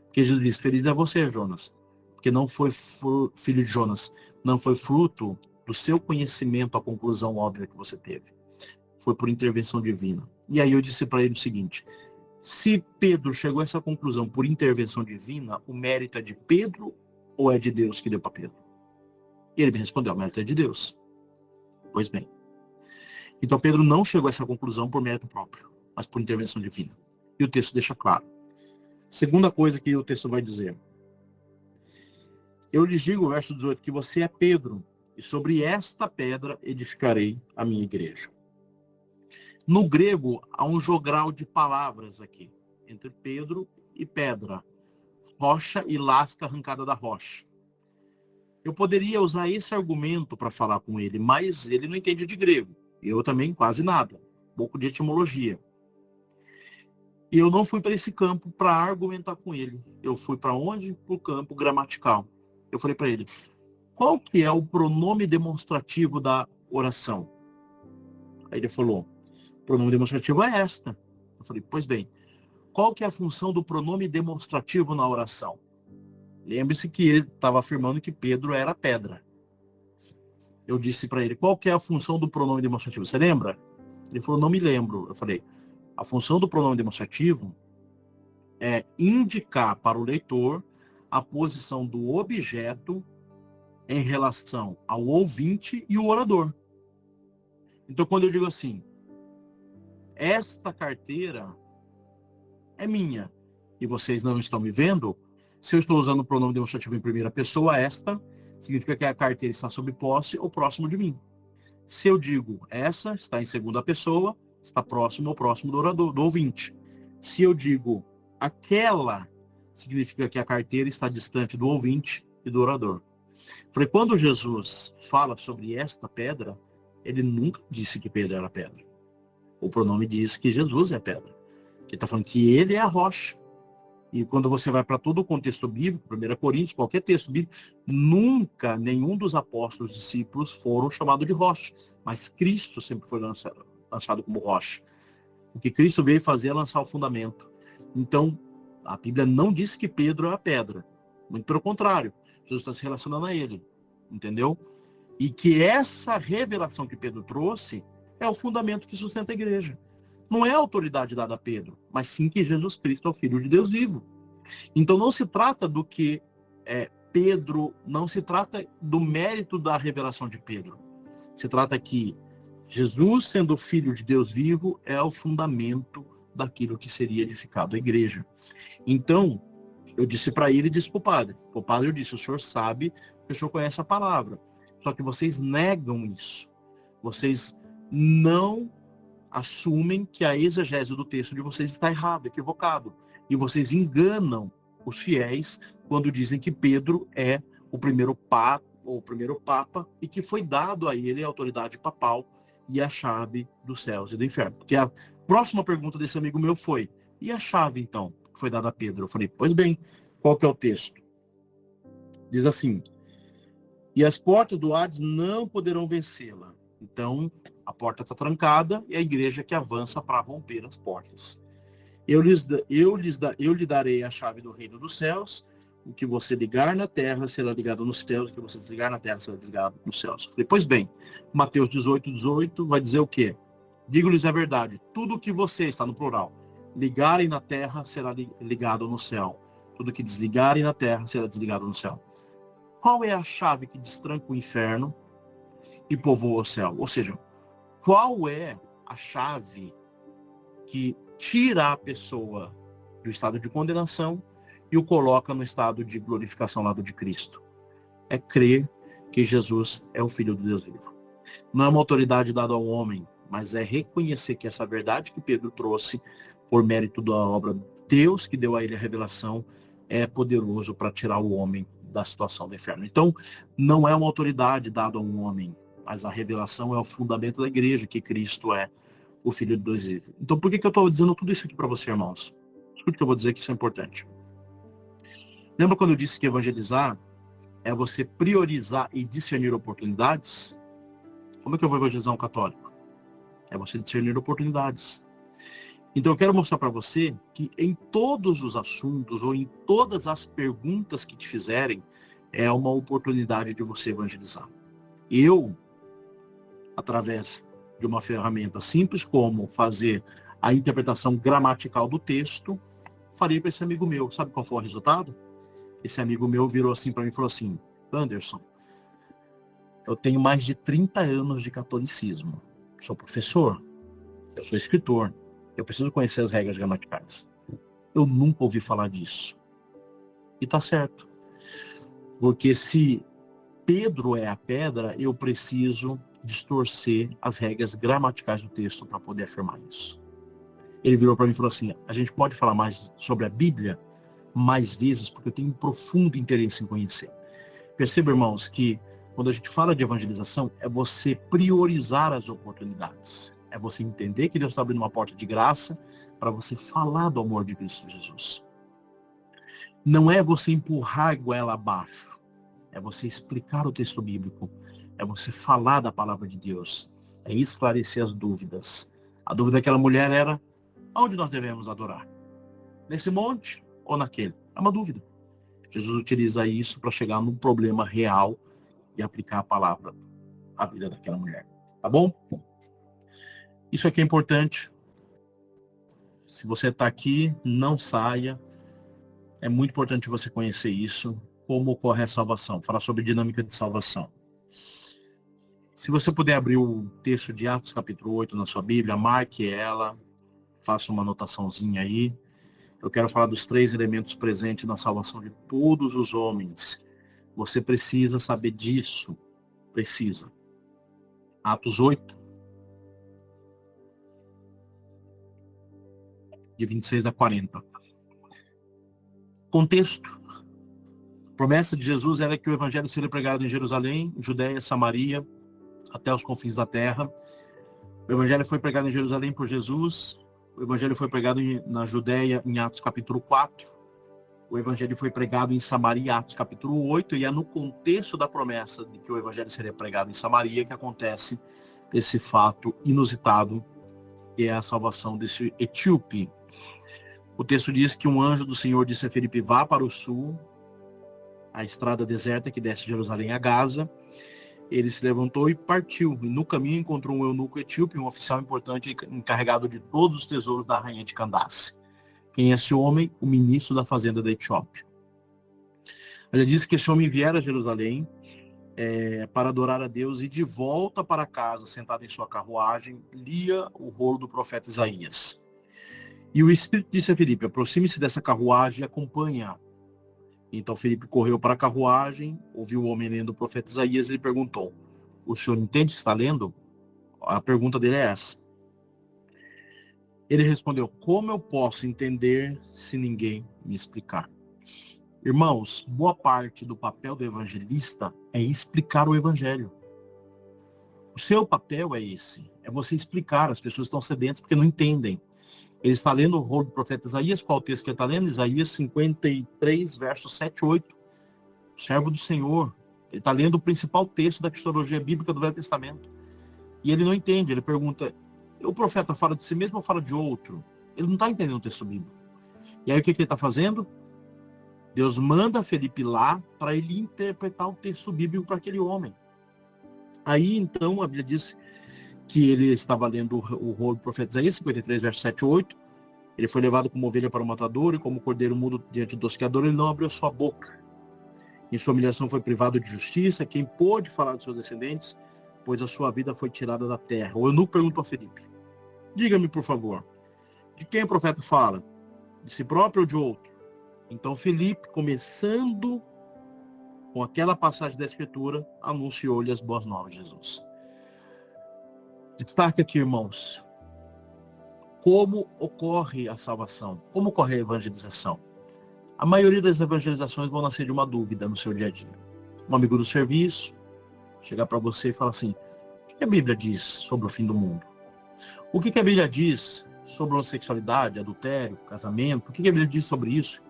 Porque Jesus disse, feliz é você, Jonas, porque não foi filho de Jonas, não foi fruto do seu conhecimento a conclusão óbvia que você teve. Foi por intervenção divina. E aí eu disse para ele o seguinte, se Pedro chegou a essa conclusão por intervenção divina, o mérito é de Pedro ou é de Deus que deu para Pedro? E ele me respondeu, o mérito é de Deus. Pois bem. Então Pedro não chegou a essa conclusão por mérito próprio, mas por intervenção divina. E o texto deixa claro. Segunda coisa que o texto vai dizer. Eu lhes digo, verso 18, que você é Pedro, e sobre esta pedra edificarei a minha igreja. No grego, há um jogral de palavras aqui, entre Pedro e pedra, rocha e lasca arrancada da rocha. Eu poderia usar esse argumento para falar com ele, mas ele não entende de grego. Eu também quase nada, pouco de etimologia. E eu não fui para esse campo para argumentar com ele. Eu fui para onde? Para o campo gramatical. Eu falei para ele, qual que é o pronome demonstrativo da oração? Aí ele falou, o pronome demonstrativo é esta. Eu falei, pois bem, qual que é a função do pronome demonstrativo na oração? Lembre-se que ele estava afirmando que Pedro era pedra. Eu disse para ele, qual que é a função do pronome demonstrativo? Você lembra? Ele falou, não me lembro. Eu falei, a função do pronome demonstrativo é indicar para o leitor a posição do objeto em relação ao ouvinte e o orador. Então, quando eu digo assim, esta carteira é minha e vocês não estão me vendo, se eu estou usando o pronome demonstrativo em primeira pessoa, esta significa que a carteira está sob posse ou próximo de mim. Se eu digo essa está em segunda pessoa, está próximo ou próximo do orador, do ouvinte. Se eu digo aquela, significa que a carteira está distante do ouvinte e do orador. Falei, quando Jesus fala sobre esta pedra, ele nunca disse que Pedro era pedra. O pronome diz que Jesus é pedra. Ele está falando que ele é a rocha. E quando você vai para todo o contexto bíblico, 1 Coríntios, qualquer texto bíblico, nunca nenhum dos apóstolos discípulos foram chamados de rocha. Mas Cristo sempre foi lançado como rocha. O que Cristo veio fazer é lançar o fundamento. Então, a Bíblia não diz que Pedro é a pedra. Muito pelo contrário. Jesus está se relacionando a ele. Entendeu? E que essa revelação que Pedro trouxe é o fundamento que sustenta a igreja. Não é a autoridade dada a Pedro, mas sim que Jesus Cristo é o Filho de Deus vivo. Então não se trata do que Pedro, não se trata do mérito da revelação de Pedro. Se trata que Jesus, sendo o Filho de Deus vivo, é o fundamento daquilo que seria edificado a igreja. Então, eu disse para ele e disse para o padre. O padre, eu disse, o senhor sabe que o senhor conhece a palavra. Só que vocês negam isso. Vocês não assumem que a exegese do texto de vocês está errada, equivocado. E vocês enganam os fiéis quando dizem que Pedro é o primeiro papa e que foi dado a ele a autoridade papal e a chave dos céus e do inferno. Porque a próxima pergunta desse amigo meu foi, e a chave então, que foi dada a Pedro? Eu falei, pois bem, qual que é o texto? Diz assim, e as portas do Hades não poderão vencê-la. Então, a porta está trancada e a igreja que avança para romper as portas. Eu lhe darei a chave do reino dos céus. O que você ligar na terra será ligado nos céus. O que você desligar na terra será desligado nos céus. Eu falei, pois bem, Mateus 18 vai dizer o quê? Digo-lhes a verdade. Tudo o que você, está no plural, ligarem na terra será ligado no céu. Tudo que desligarem na terra será desligado no céu. Qual é a chave que destranca o inferno e povoa o céu? Ou seja, qual é a chave que tira a pessoa do estado de condenação e o coloca no estado de glorificação ao lado de Cristo? É crer que Jesus é o Filho do Deus vivo. Não é uma autoridade dada ao homem, mas é reconhecer que essa verdade que Pedro trouxe, por mérito da obra de Deus, que deu a ele a revelação, é poderoso para tirar o homem da situação do inferno. Então, não é uma autoridade dada a um homem, mas a revelação é o fundamento da igreja, que Cristo é o Filho de Deus vivo. Então, por que eu estou dizendo tudo isso aqui para você, irmãos? Escute que eu vou dizer que isso é importante. Lembra quando eu disse que evangelizar é você priorizar e discernir oportunidades? Como é que eu vou evangelizar um católico? É você discernir oportunidades. Então eu quero mostrar para você que em todos os assuntos ou em todas as perguntas que te fizerem, é uma oportunidade de você evangelizar. Eu, através de uma ferramenta simples como fazer a interpretação gramatical do texto, farei para esse amigo meu. Sabe qual foi o resultado? Esse amigo meu virou assim para mim e falou assim, Anderson, eu tenho mais de 30 anos de catolicismo. Sou professor, eu sou escritor, eu preciso conhecer as regras gramaticais. Eu nunca ouvi falar disso. E tá certo. Porque se Pedro é a pedra, eu preciso distorcer as regras gramaticais do texto para poder afirmar isso. Ele virou para mim e falou assim, a gente pode falar mais sobre a Bíblia mais vezes, porque eu tenho um profundo interesse em conhecer. Perceba, irmãos, que quando a gente fala de evangelização, é você priorizar as oportunidades. É você entender que Deus está abrindo uma porta de graça para você falar do amor de Cristo Jesus. Não é você empurrar a goela abaixo. É você explicar o texto bíblico. É você falar da palavra de Deus. É esclarecer as dúvidas. A dúvida daquela mulher era, onde nós devemos adorar? Nesse monte ou naquele? É uma dúvida. Jesus utiliza isso para chegar num problema real e aplicar a palavra à vida daquela mulher. Tá bom? Isso aqui é importante. Se você está aqui, não saia. É muito importante você conhecer isso. Como ocorre a salvação. Falar sobre dinâmica de salvação. Se você puder abrir o texto de Atos capítulo 8 na sua Bíblia, marque ela. Faça uma anotaçãozinha aí. Eu quero falar dos 3 elementos presentes na salvação de todos os homens. Você precisa saber disso. Precisa. Atos 8. De 26 a 40. Contexto. A promessa de Jesus era que o evangelho seria pregado em Jerusalém, Judeia, Samaria, até os confins da terra. O evangelho foi pregado em Jerusalém por Jesus. O evangelho foi pregado na Judeia em Atos capítulo 4. O evangelho foi pregado em Samaria, Atos capítulo 8. E é no contexto da promessa de que o evangelho seria pregado em Samaria que acontece esse fato inusitado, que é a salvação desse etíope. O texto diz que um anjo do Senhor disse a Filipe, vá para o sul, a estrada deserta que desce de Jerusalém a Gaza, Ele se levantou e partiu. E no caminho encontrou um eunuco etíope, um oficial importante encarregado de todos os tesouros da rainha de Candace. Quem é esse homem? O ministro da fazenda da Etiópia. Ela diz que esse homem viera a Jerusalém para adorar a Deus, e de volta para casa, sentado em sua carruagem, lia o rolo do profeta Isaías. E o Espírito disse a Filipe: aproxime-se dessa carruagem e acompanhe-a. Então Filipe correu para a carruagem, ouviu o homem lendo o profeta Isaías e lhe perguntou: o senhor entende o que está lendo? A pergunta dele é essa. Ele respondeu: como eu posso entender se ninguém me explicar? Irmãos, boa parte do papel do evangelista é explicar o evangelho. O seu papel é esse, é você explicar. As pessoas estão sedentas porque não entendem. Ele está lendo o rolo do profeta Isaías. Qual o texto que ele está lendo? Isaías 53, versos 7 e 8. O servo do Senhor. Ele está lendo o principal texto da cristologia bíblica do Velho Testamento. E ele não entende. Ele pergunta: o profeta fala de si mesmo ou fala de outro? Ele não está entendendo o texto bíblico. E aí o que ele está fazendo? Deus manda Felipe lá para ele interpretar o texto bíblico para aquele homem. Aí então a Bíblia diz que ele estava lendo o rolo do profeta Isaías, 53, versos 7 e 8. Ele foi levado como ovelha para o matador, e como cordeiro mudo diante do tosqueador, ele não abriu sua boca. Em sua humilhação foi privado de justiça. Quem pôde falar dos seus descendentes? Pois a sua vida foi tirada da terra. O eunuco perguntou a Felipe: diga-me, por favor, de quem o profeta fala? De si próprio ou de outro? Então Felipe, começando com aquela passagem da Escritura, anunciou-lhe as boas novas de Jesus. Destaque aqui, irmãos, como ocorre a salvação, como ocorre a evangelização. A maioria das evangelizações vão nascer de uma dúvida no seu dia a dia. Um amigo do serviço chegar para você e falar assim: o que a Bíblia diz sobre o fim do mundo? O que a Bíblia diz sobre homossexualidade, adultério, casamento? O que a Bíblia diz sobre isso?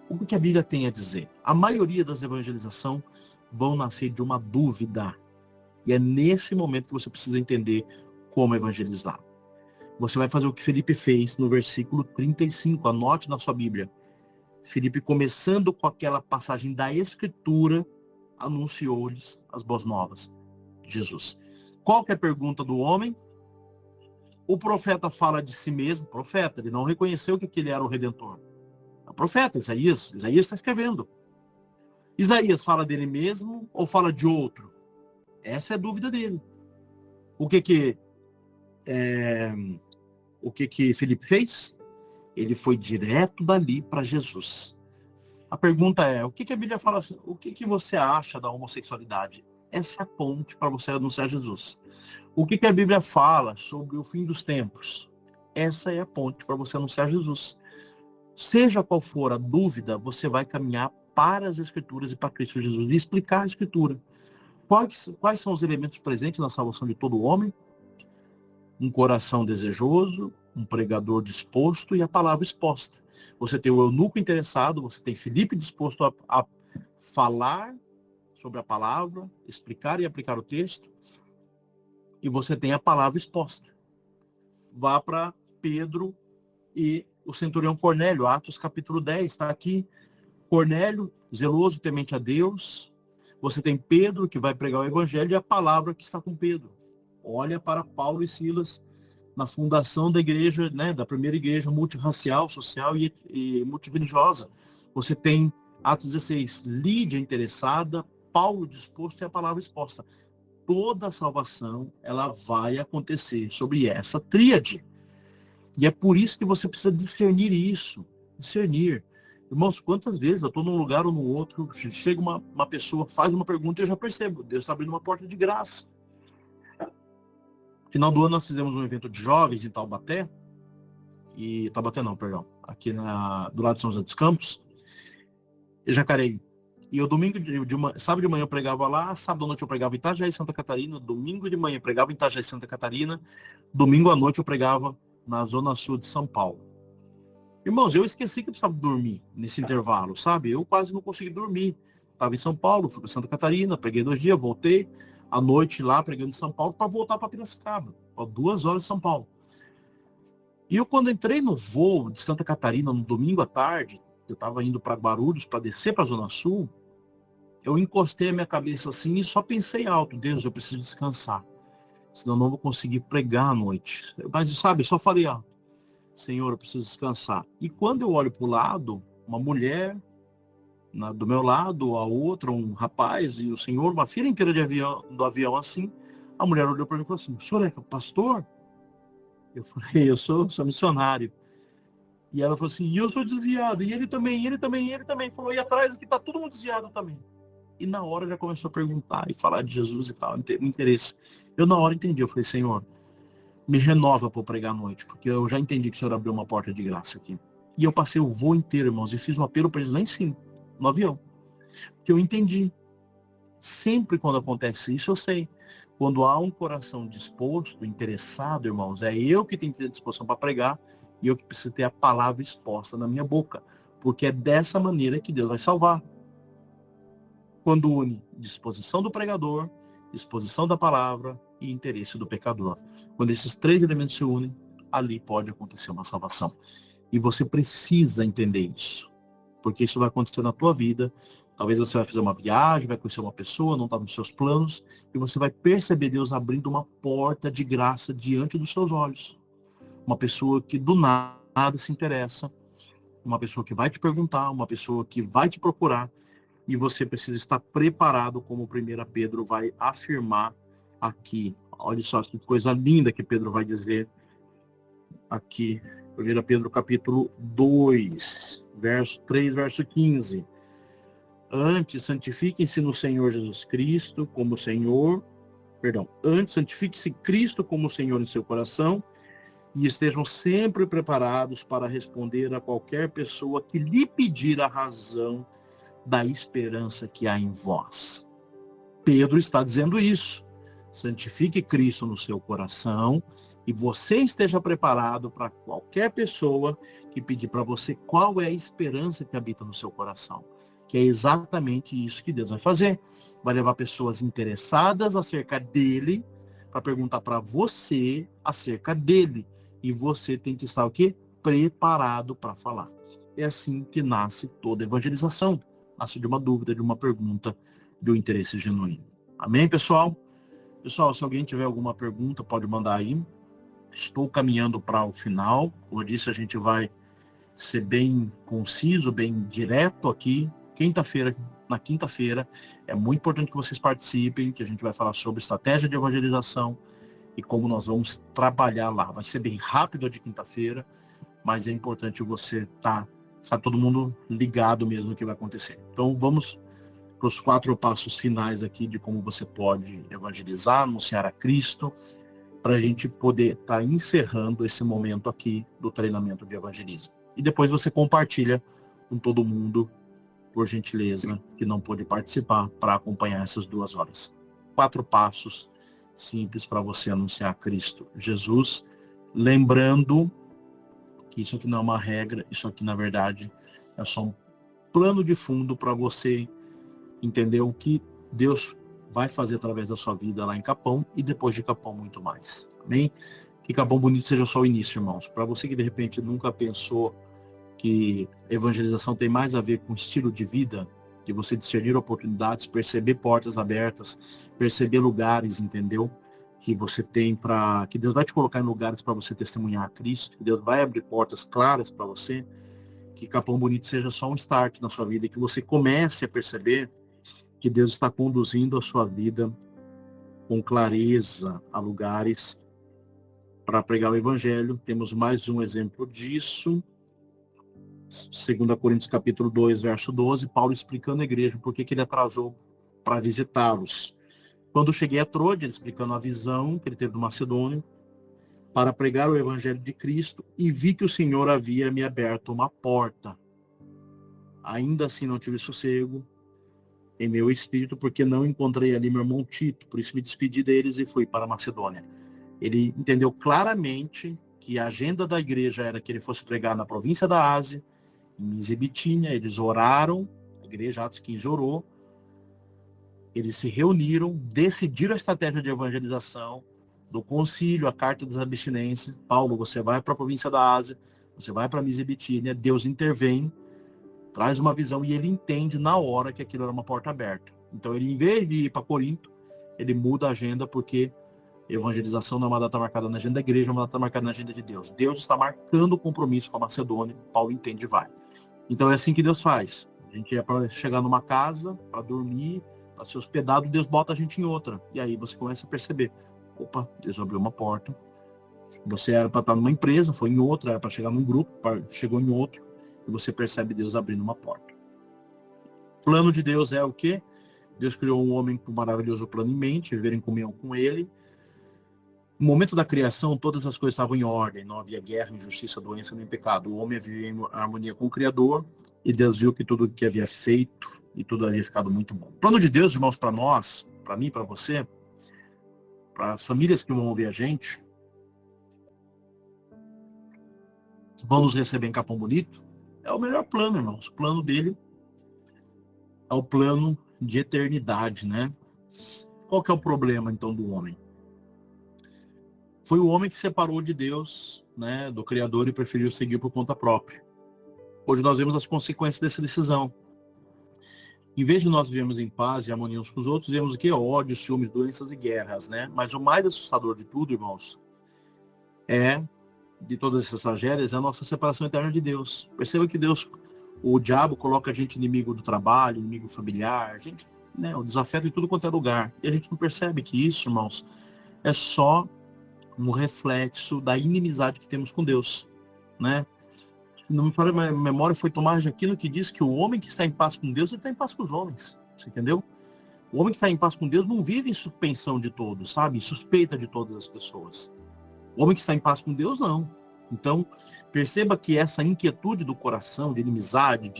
O que a Bíblia tem a dizer? A maioria das evangelizações vão nascer de uma dúvida. E é nesse momento que você precisa entender como evangelizar. Você vai fazer o que Felipe fez no versículo 35. Anote na sua Bíblia. Felipe, começando com aquela passagem da Escritura, anunciou-lhes as boas novas de Jesus. Qual que é a pergunta do homem? O profeta fala de si mesmo. Profeta, ele não reconheceu que ele era o Redentor. É o profeta, Isaías está escrevendo. Isaías fala dele mesmo ou fala de outro? Essa é a dúvida dele. O que Felipe fez? Ele foi direto dali para Jesus. A pergunta é: o que a Bíblia fala? O que você acha da homossexualidade? Essa é a ponte para você anunciar Jesus. O que a Bíblia fala sobre o fim dos tempos? Essa é a ponte para você anunciar Jesus. Seja qual for a dúvida, você vai caminhar para as Escrituras e para Cristo Jesus e explicar a Escritura. Quais são os elementos presentes na salvação de todo homem? Um coração desejoso, um pregador disposto e a palavra exposta. Você tem o eunuco interessado, você tem Felipe disposto a falar sobre a palavra, explicar e aplicar o texto, e você tem a palavra exposta. Vá para Pedro e o centurião Cornélio, Atos capítulo 10, está aqui. Cornélio, zeloso, temente a Deus. Você tem Pedro, que vai pregar o evangelho, e a palavra que está com Pedro. Olha para Paulo e Silas na fundação da igreja, né, da primeira igreja multirracial, social e multirreligiosa. Você tem Atos 16, Lídia interessada, Paulo disposto e a palavra exposta. Toda a salvação, ela vai acontecer sobre essa tríade. E é por isso que você precisa discernir isso. Discernir. Irmãos, quantas vezes eu estou num lugar ou no outro, chega uma pessoa, faz uma pergunta e eu já percebo, Deus está abrindo uma porta de graça. Final do ano nós fizemos um evento de jovens em Taubaté, aqui do lado de São José dos Campos, e Jacareí. E eu sábado de manhã eu pregava lá, sábado à noite eu pregava em Itajaí, Santa Catarina, domingo de manhã eu pregava em Itajaí, Santa Catarina, domingo à noite eu pregava na zona sul de São Paulo. Irmãos, eu esqueci que eu precisava dormir nesse intervalo, sabe? Eu quase não consegui dormir. Estava em São Paulo, fui para Santa Catarina, preguei 2 dias, voltei. À noite lá, pregando em São Paulo, para voltar para Piracicaba. 2 horas de São Paulo. E eu, quando entrei no voo de Santa Catarina, no domingo à tarde, eu estava indo para Guarulhos, para descer para a Zona Sul, eu encostei a minha cabeça assim e só pensei alto, Deus, eu preciso descansar, senão eu não vou conseguir pregar à noite. Mas sabe, eu só falei alto, Senhor, eu preciso descansar. E quando eu olho para o lado, uma mulher do meu lado, a outra, um rapaz, e o senhor, uma fila inteira do avião assim, a mulher olhou para mim e falou assim, o senhor é pastor? Eu falei, eu sou missionário. E ela falou assim, e eu sou desviado, e ele também, ele também, ele também. Falou, e atrás aqui tá todo mundo desviado também. E na hora já começou a perguntar e falar de Jesus e tal, interesse. Eu na hora entendi, eu falei, Senhor, me renova para eu pregar à noite, porque eu já entendi que o Senhor abriu uma porta de graça aqui. E eu passei o voo inteiro, irmãos, e fiz um apelo para eles lá em cima, no avião. Porque eu entendi. Sempre quando acontece isso, eu sei. Quando há um coração disposto, interessado, irmãos, é eu que tenho que ter disposição para pregar e eu que preciso ter a palavra exposta na minha boca. Porque é dessa maneira que Deus vai salvar. Quando une disposição do pregador, disposição da palavra e interesse do pecador. Quando esses três elementos se unem, ali pode acontecer uma salvação. E você precisa entender isso. Porque isso vai acontecer na tua vida. Talvez você vai fazer uma viagem, vai conhecer uma pessoa, não está nos seus planos, e você vai perceber Deus abrindo uma porta de graça diante dos seus olhos. Uma pessoa que do nada se interessa, uma pessoa que vai te perguntar, uma pessoa que vai te procurar, e você precisa estar preparado, como o 1 Pedro vai afirmar aqui. Olha só que coisa linda que Pedro vai dizer aqui. 1 Pedro capítulo 2, verso 3, verso 15. Antes, santifiquem-se no Senhor Jesus Cristo como Senhor. Antes, santifique-se Cristo como Senhor em seu coração e estejam sempre preparados para responder a qualquer pessoa que lhe pedir a razão da esperança que há em vós. Pedro está dizendo isso. Santifique Cristo no seu coração e você esteja preparado para qualquer pessoa que pedir para você qual é a esperança que habita no seu coração. Que é exatamente isso que Deus vai fazer. Vai levar pessoas interessadas acerca dele para perguntar para você acerca dele. E você tem que estar o quê? Preparado para falar. É assim que nasce toda evangelização. Nasce de uma dúvida, de uma pergunta, de um interesse genuíno. Amém, pessoal? Pessoal, se alguém tiver alguma pergunta, pode mandar aí. Estou caminhando para o final. Como eu disse, a gente vai ser bem conciso, bem direto aqui. Na quinta-feira, é muito importante que vocês participem, que a gente vai falar sobre estratégia de evangelização e como nós vamos trabalhar lá. Vai ser bem rápido a de quinta-feira, mas é importante você estar, sabe, todo mundo ligado mesmo no que vai acontecer. Então, vamos para os 4 passos finais aqui de como você pode evangelizar, anunciar a Cristo, para a gente poder estar encerrando esse momento aqui do treinamento de evangelismo. E depois você compartilha com todo mundo, por gentileza, que não pôde participar, para acompanhar essas 2 horas. 4 passos simples para você anunciar Cristo Jesus, lembrando que isso aqui não é uma regra, isso aqui na verdade é só um plano de fundo para você entender o que Deus vai fazer através da sua vida lá em Capão e depois de Capão muito mais. Amém? Que Capão Bonito seja só o início, irmãos. Para você que de repente nunca pensou que evangelização tem mais a ver com estilo de vida, de você discernir oportunidades, perceber portas abertas, perceber lugares, entendeu? Que você tem que Deus vai te colocar em lugares para você testemunhar a Cristo, que Deus vai abrir portas claras para você, que Capão Bonito seja só um start na sua vida, e que você comece a perceber que Deus está conduzindo a sua vida com clareza a lugares para pregar o Evangelho. Temos mais um exemplo disso. 2 Coríntios capítulo 2, verso 12, Paulo explicando à igreja por que ele atrasou para visitá-los. Quando cheguei a Troade, ele explicando a visão que ele teve do Macedônio, para pregar o Evangelho de Cristo, e vi que o Senhor havia me aberto uma porta. Ainda assim não tive sossego em meu espírito, porque não encontrei ali meu irmão Tito, por isso me despedi deles e fui para a Macedônia. Ele entendeu claramente que a agenda da igreja era que ele fosse pregar na província da Ásia, em Mísia e Bitínia. Eles oraram, a igreja Atos 15 orou, eles se reuniram, decidiram a estratégia de evangelização, do concílio, a carta das abstinências. Paulo, você vai para a província da Ásia, você vai para a Mísia e Bitínia, Deus intervém, traz uma visão e ele entende na hora que aquilo era uma porta aberta. Então ele, em vez de ir para Corinto, ele muda a agenda, porque evangelização não é uma data marcada na agenda da igreja, é uma data marcada na agenda de Deus. Deus está marcando o compromisso com a Macedônia, Paulo entende e vai. Então é assim que Deus faz. A gente é para chegar numa casa, para dormir, para ser hospedado, Deus bota a gente em outra. E aí você começa a perceber, opa, Deus abriu uma porta. Você era para estar numa empresa, foi em outra, era para chegar num grupo, chegou em outro, e você percebe Deus abrindo uma porta. O plano de Deus é o quê? Deus criou um homem com um maravilhoso plano em mente, viver em comunhão com ele. No momento da criação, todas as coisas estavam em ordem, não havia guerra, injustiça, doença, nem pecado. O homem vivia em harmonia com o Criador, e Deus viu que tudo o que havia feito, e tudo havia ficado muito bom. O plano de Deus, irmãos, para nós, para mim, para você, para as famílias que vão ouvir a gente, vão nos receber em Capão Bonito, é o melhor plano, irmãos. O plano dele é o plano de eternidade, né? Qual que é o problema, então, do homem? Foi o homem que separou de Deus, né, do Criador, e preferiu seguir por conta própria. Hoje nós vemos as consequências dessa decisão. Em vez de nós vivermos em paz e harmonia uns com os outros, vemos o que? Ódio, ciúmes, doenças e guerras, né? Mas o mais assustador de tudo, irmãos, de todas essas tragédias, é a nossa separação eterna de Deus. Perceba que Deus, o diabo coloca a gente inimigo do trabalho, inimigo familiar, a gente, né, o desafeto em tudo quanto é lugar. E a gente não percebe que isso, irmãos, é só um reflexo da inimizade que temos com Deus, né? Não me falha a memória, foi Tomás de Aquino que diz que o homem que está em paz com Deus, ele está em paz com os homens. Você entendeu? O homem que está em paz com Deus não vive em suspensão de todos, sabe? Suspeita de todas as pessoas. O homem que está em paz com Deus, não. Então, perceba que essa inquietude do coração, de inimizade,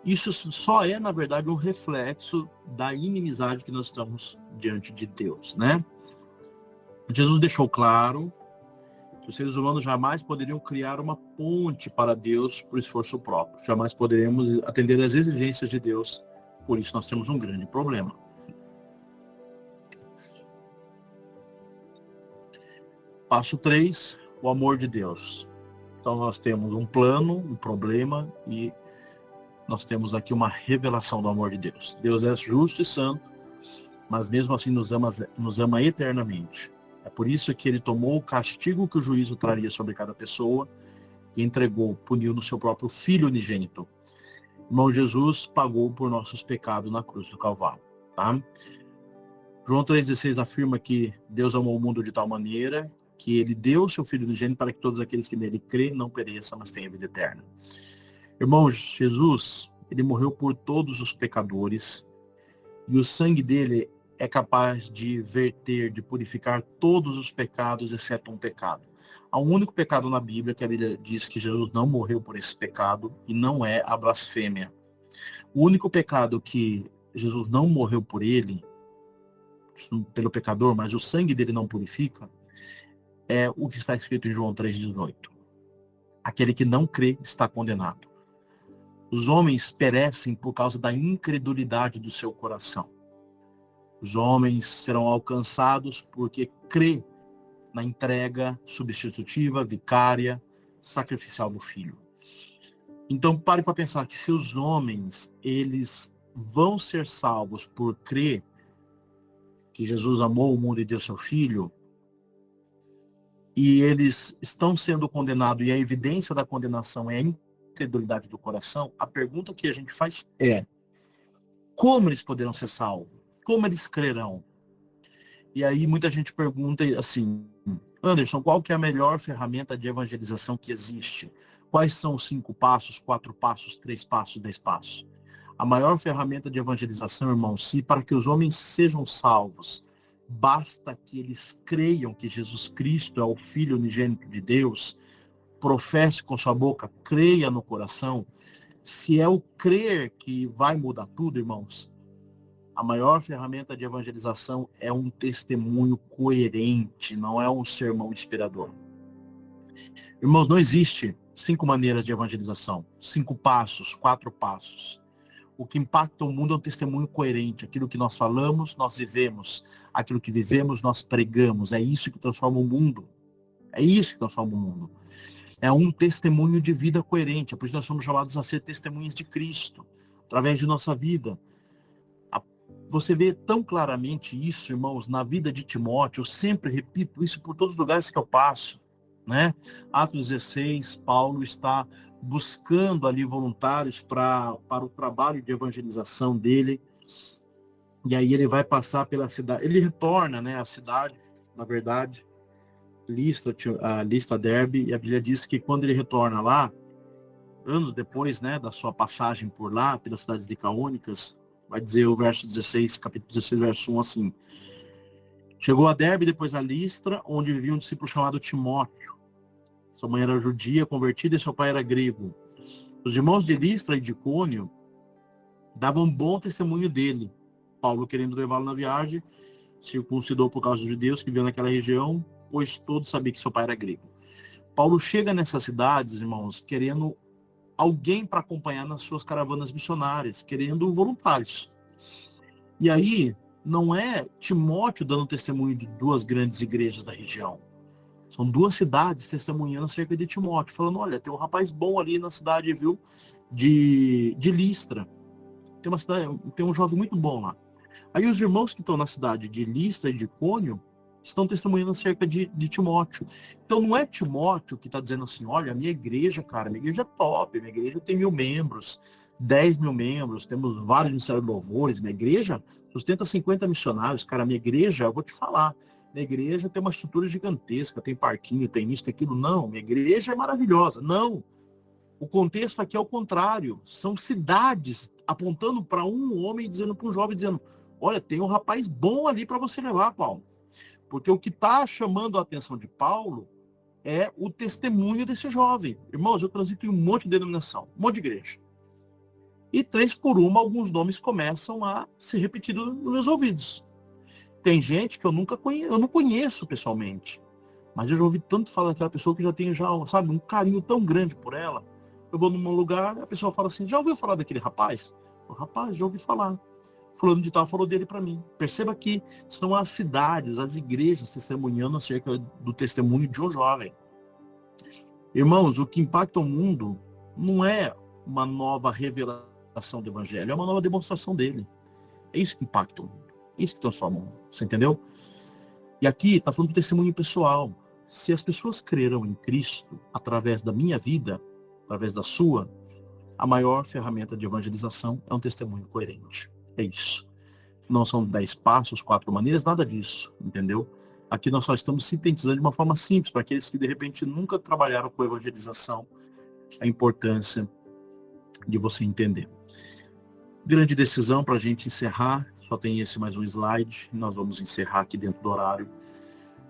isso só é, na verdade, um reflexo da inimizade que nós estamos diante de Deus, né? Jesus deixou claro que os seres humanos jamais poderiam criar uma ponte para Deus por esforço próprio. Jamais poderemos atender às exigências de Deus. Por isso nós temos um grande problema. Passo 3, o amor de Deus. Então nós temos um plano, um problema, e nós temos aqui uma revelação do amor de Deus. Deus é justo e santo, mas mesmo assim nos ama eternamente. É por isso que ele tomou o castigo que o juízo traria sobre cada pessoa e entregou, puniu no seu próprio Filho unigênito. Irmão, Jesus pagou por nossos pecados na cruz do Calvário. Tá? João 3,16 afirma que Deus amou o mundo de tal maneira que ele deu o seu Filho unigênito para que todos aqueles que nele creem não pereçam, mas tenham vida eterna. Irmãos, Jesus, ele morreu por todos os pecadores, e o sangue dele é capaz de verter, de purificar todos os pecados, exceto um pecado. Há um único pecado na Bíblia que a Bíblia diz que Jesus não morreu por esse pecado, e não é a blasfêmia. O único pecado que Jesus não morreu por ele, pelo pecador, mas o sangue dele não purifica, é o que está escrito em João 3,18. Aquele que não crê está condenado. Os homens perecem por causa da incredulidade do seu coração. Os homens serão alcançados porque crê na entrega substitutiva, vicária, sacrificial do Filho. Então pare para pensar que se os homens, eles vão ser salvos por crer que Jesus amou o mundo e deu seu Filho, e eles estão sendo condenados, e a evidência da condenação é a incredulidade do coração, a pergunta que a gente faz é: como eles poderão ser salvos? Como eles crerão? E aí muita gente pergunta assim: Anderson, qual que é a melhor ferramenta de evangelização que existe? Quais são os 5 passos, 4 passos, 3 passos, 10 passos? A maior ferramenta de evangelização, irmãos, se para que os homens sejam salvos, basta que eles creiam que Jesus Cristo é o Filho unigênito de Deus, professe com sua boca, creia no coração. Se é o crer que vai mudar tudo, irmãos, a maior ferramenta de evangelização é um testemunho coerente, não é um sermão inspirador. Irmãos, não existe 5 maneiras de evangelização, 5 passos, 4 passos. O que impacta o mundo é um testemunho coerente. Aquilo que nós falamos, nós vivemos. Aquilo que vivemos, nós pregamos. É isso que transforma o mundo. É isso que transforma o mundo. É um testemunho de vida coerente. É por isso que nós somos chamados a ser testemunhas de Cristo, através de nossa vida. Você vê tão claramente isso, irmãos, na vida de Timóteo. Eu sempre repito isso por todos os lugares que eu passo, né? Atos 16, Paulo está buscando ali voluntários para o trabalho de evangelização dele. E aí ele vai passar pela cidade. Ele retorna, né, à cidade, na verdade, Listra, Derbe, e a Bíblia diz que quando ele retorna lá, anos depois, né, da sua passagem por lá, pelas cidades licaônicas, vai dizer o verso 16, capítulo 16, verso 1, assim: chegou a Derbe, depois a Listra, onde vivia um discípulo chamado Timóteo. Sua mãe era judia, convertida, e seu pai era grego. Os irmãos de Listra e de Icônio davam bom testemunho dele. Paulo, querendo levá-lo na viagem, circuncidou por causa dos judeus que viviam naquela região, pois todos sabiam que seu pai era grego. Paulo chega nessas cidades, irmãos, querendo alguém para acompanhar nas suas caravanas missionárias, querendo voluntários. E aí, não é Timóteo dando testemunho de duas grandes igrejas da região. São duas cidades testemunhando acerca de Timóteo, falando: olha, tem um rapaz bom ali na cidade, viu, de Listra. Tem um jovem muito bom lá. Aí os irmãos que estão na cidade de Listra e de Icônio estão testemunhando acerca de Timóteo. Então não é Timóteo que está dizendo assim: olha, a minha igreja, cara, minha igreja é top, minha igreja tem 1.000 membros, 10.000 membros, temos vários ministérios de louvores, minha igreja sustenta 50 missionários, cara, minha igreja, eu vou te falar, minha igreja tem uma estrutura gigantesca, tem parquinho, tem isso, tem aquilo. Não, minha igreja é maravilhosa. Não, o contexto aqui é o contrário, são cidades apontando para um homem, dizendo para um jovem, dizendo: olha, tem um rapaz bom ali para você levar, Paulo. Porque o que está chamando a atenção de Paulo é o testemunho desse jovem. Irmãos, eu transito em um monte de denominação, um monte de igreja. E 3 por 1, alguns nomes começam a ser repetidos nos meus ouvidos. Tem gente que eu não conheço pessoalmente. Mas eu já ouvi tanto falar daquela pessoa que já tenho, sabe, um carinho tão grande por ela. Eu vou num lugar, a pessoa fala assim: já ouviu falar daquele rapaz? O rapaz, já ouvi falar. Fulano de tal falou dele para mim. Perceba que são as cidades, as igrejas testemunhando acerca do testemunho de um jovem. Irmãos, o que impacta o mundo não é uma nova revelação do evangelho, é uma nova demonstração dele. É isso que impacta o mundo. É isso que transforma o mundo. Você entendeu? E aqui está falando do testemunho pessoal. Se as pessoas creram em Cristo através da minha vida, através da sua, a maior ferramenta de evangelização é um testemunho coerente. É isso. Não são 10 passos, 4 maneiras, nada disso, entendeu? Aqui nós só estamos sintetizando de uma forma simples, para aqueles que de repente nunca trabalharam com evangelização, a importância de você entender. Grande decisão para a gente encerrar, só tem esse mais um slide, nós vamos encerrar aqui dentro do horário.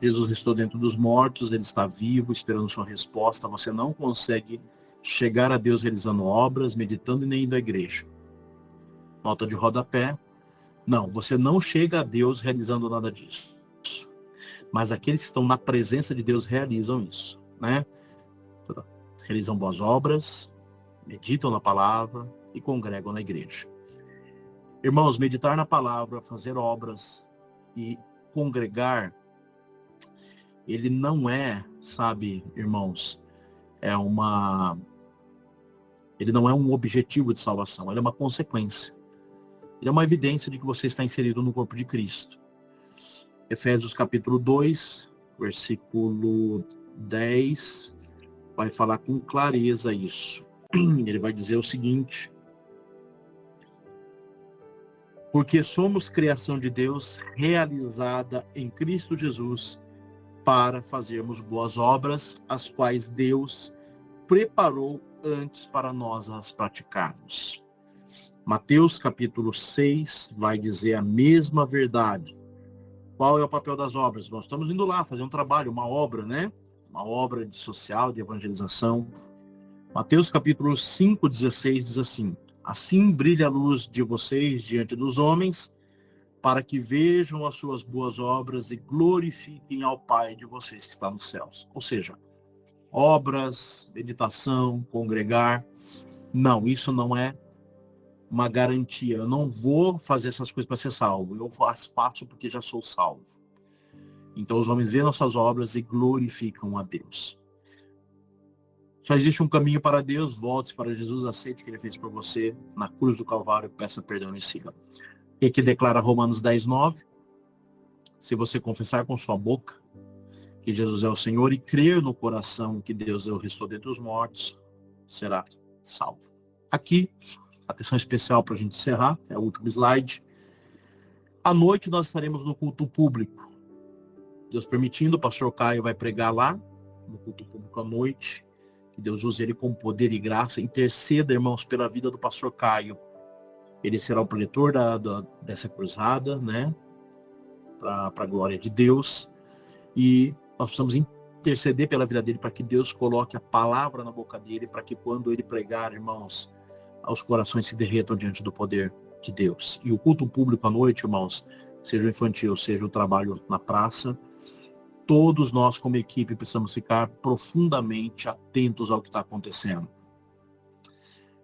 Jesus restou dentro dos mortos, ele está vivo, esperando sua resposta. Você não consegue chegar a Deus realizando obras, meditando e nem indo à igreja. Nota de rodapé: não, você não chega a Deus realizando nada disso. Mas aqueles que estão na presença de Deus realizam isso, né? Realizam boas obras, meditam na palavra e congregam na igreja. Irmãos, meditar na palavra, fazer obras e congregar, ele não é, sabe, irmãos, ele não é um objetivo de salvação, ele é uma consequência. Ele é uma evidência de que você está inserido no corpo de Cristo. Efésios capítulo 2, versículo 10, vai falar com clareza isso. Ele vai dizer o seguinte: porque somos criação de Deus realizada em Cristo Jesus para fazermos boas obras, as quais Deus preparou antes para nós as praticarmos. Mateus capítulo 6 vai dizer a mesma verdade. Qual é o papel das obras? Nós estamos indo lá fazer um trabalho, uma obra, né? Uma obra de social, de evangelização. Mateus capítulo 5, 16 diz assim: assim brilha a luz de vocês diante dos homens, para que vejam as suas boas obras e glorifiquem ao Pai de vocês que está nos céus. Ou seja, obras, meditação, congregar. Não, isso não é uma garantia. Eu não vou fazer essas coisas para ser salvo. Eu faço porque já sou salvo. Então os homens veem nossas obras e glorificam a Deus. Só existe um caminho para Deus, volte para Jesus, aceite o que ele fez por você na cruz do Calvário, peça perdão e siga. E que declara Romanos 10:9, se você confessar com sua boca que Jesus é o Senhor e crer no coração que Deus é o restou dentre os mortos, será salvo. Aqui, atenção especial para a gente encerrar, é o último slide. À noite nós estaremos no culto público. Deus permitindo, o pastor Caio vai pregar lá, no culto público à noite. Que Deus use ele com poder e graça. Interceda, irmãos, pela vida do pastor Caio. Ele será o preletor dessa cruzada, né? Para a glória de Deus. E nós precisamos interceder pela vida dele para que Deus coloque a palavra na boca dele, para que quando ele pregar, irmãos, os corações se derretam diante do poder de Deus. E o culto público à noite, irmãos, seja o infantil, seja o trabalho na praça, todos nós como equipe precisamos ficar profundamente atentos ao que está acontecendo.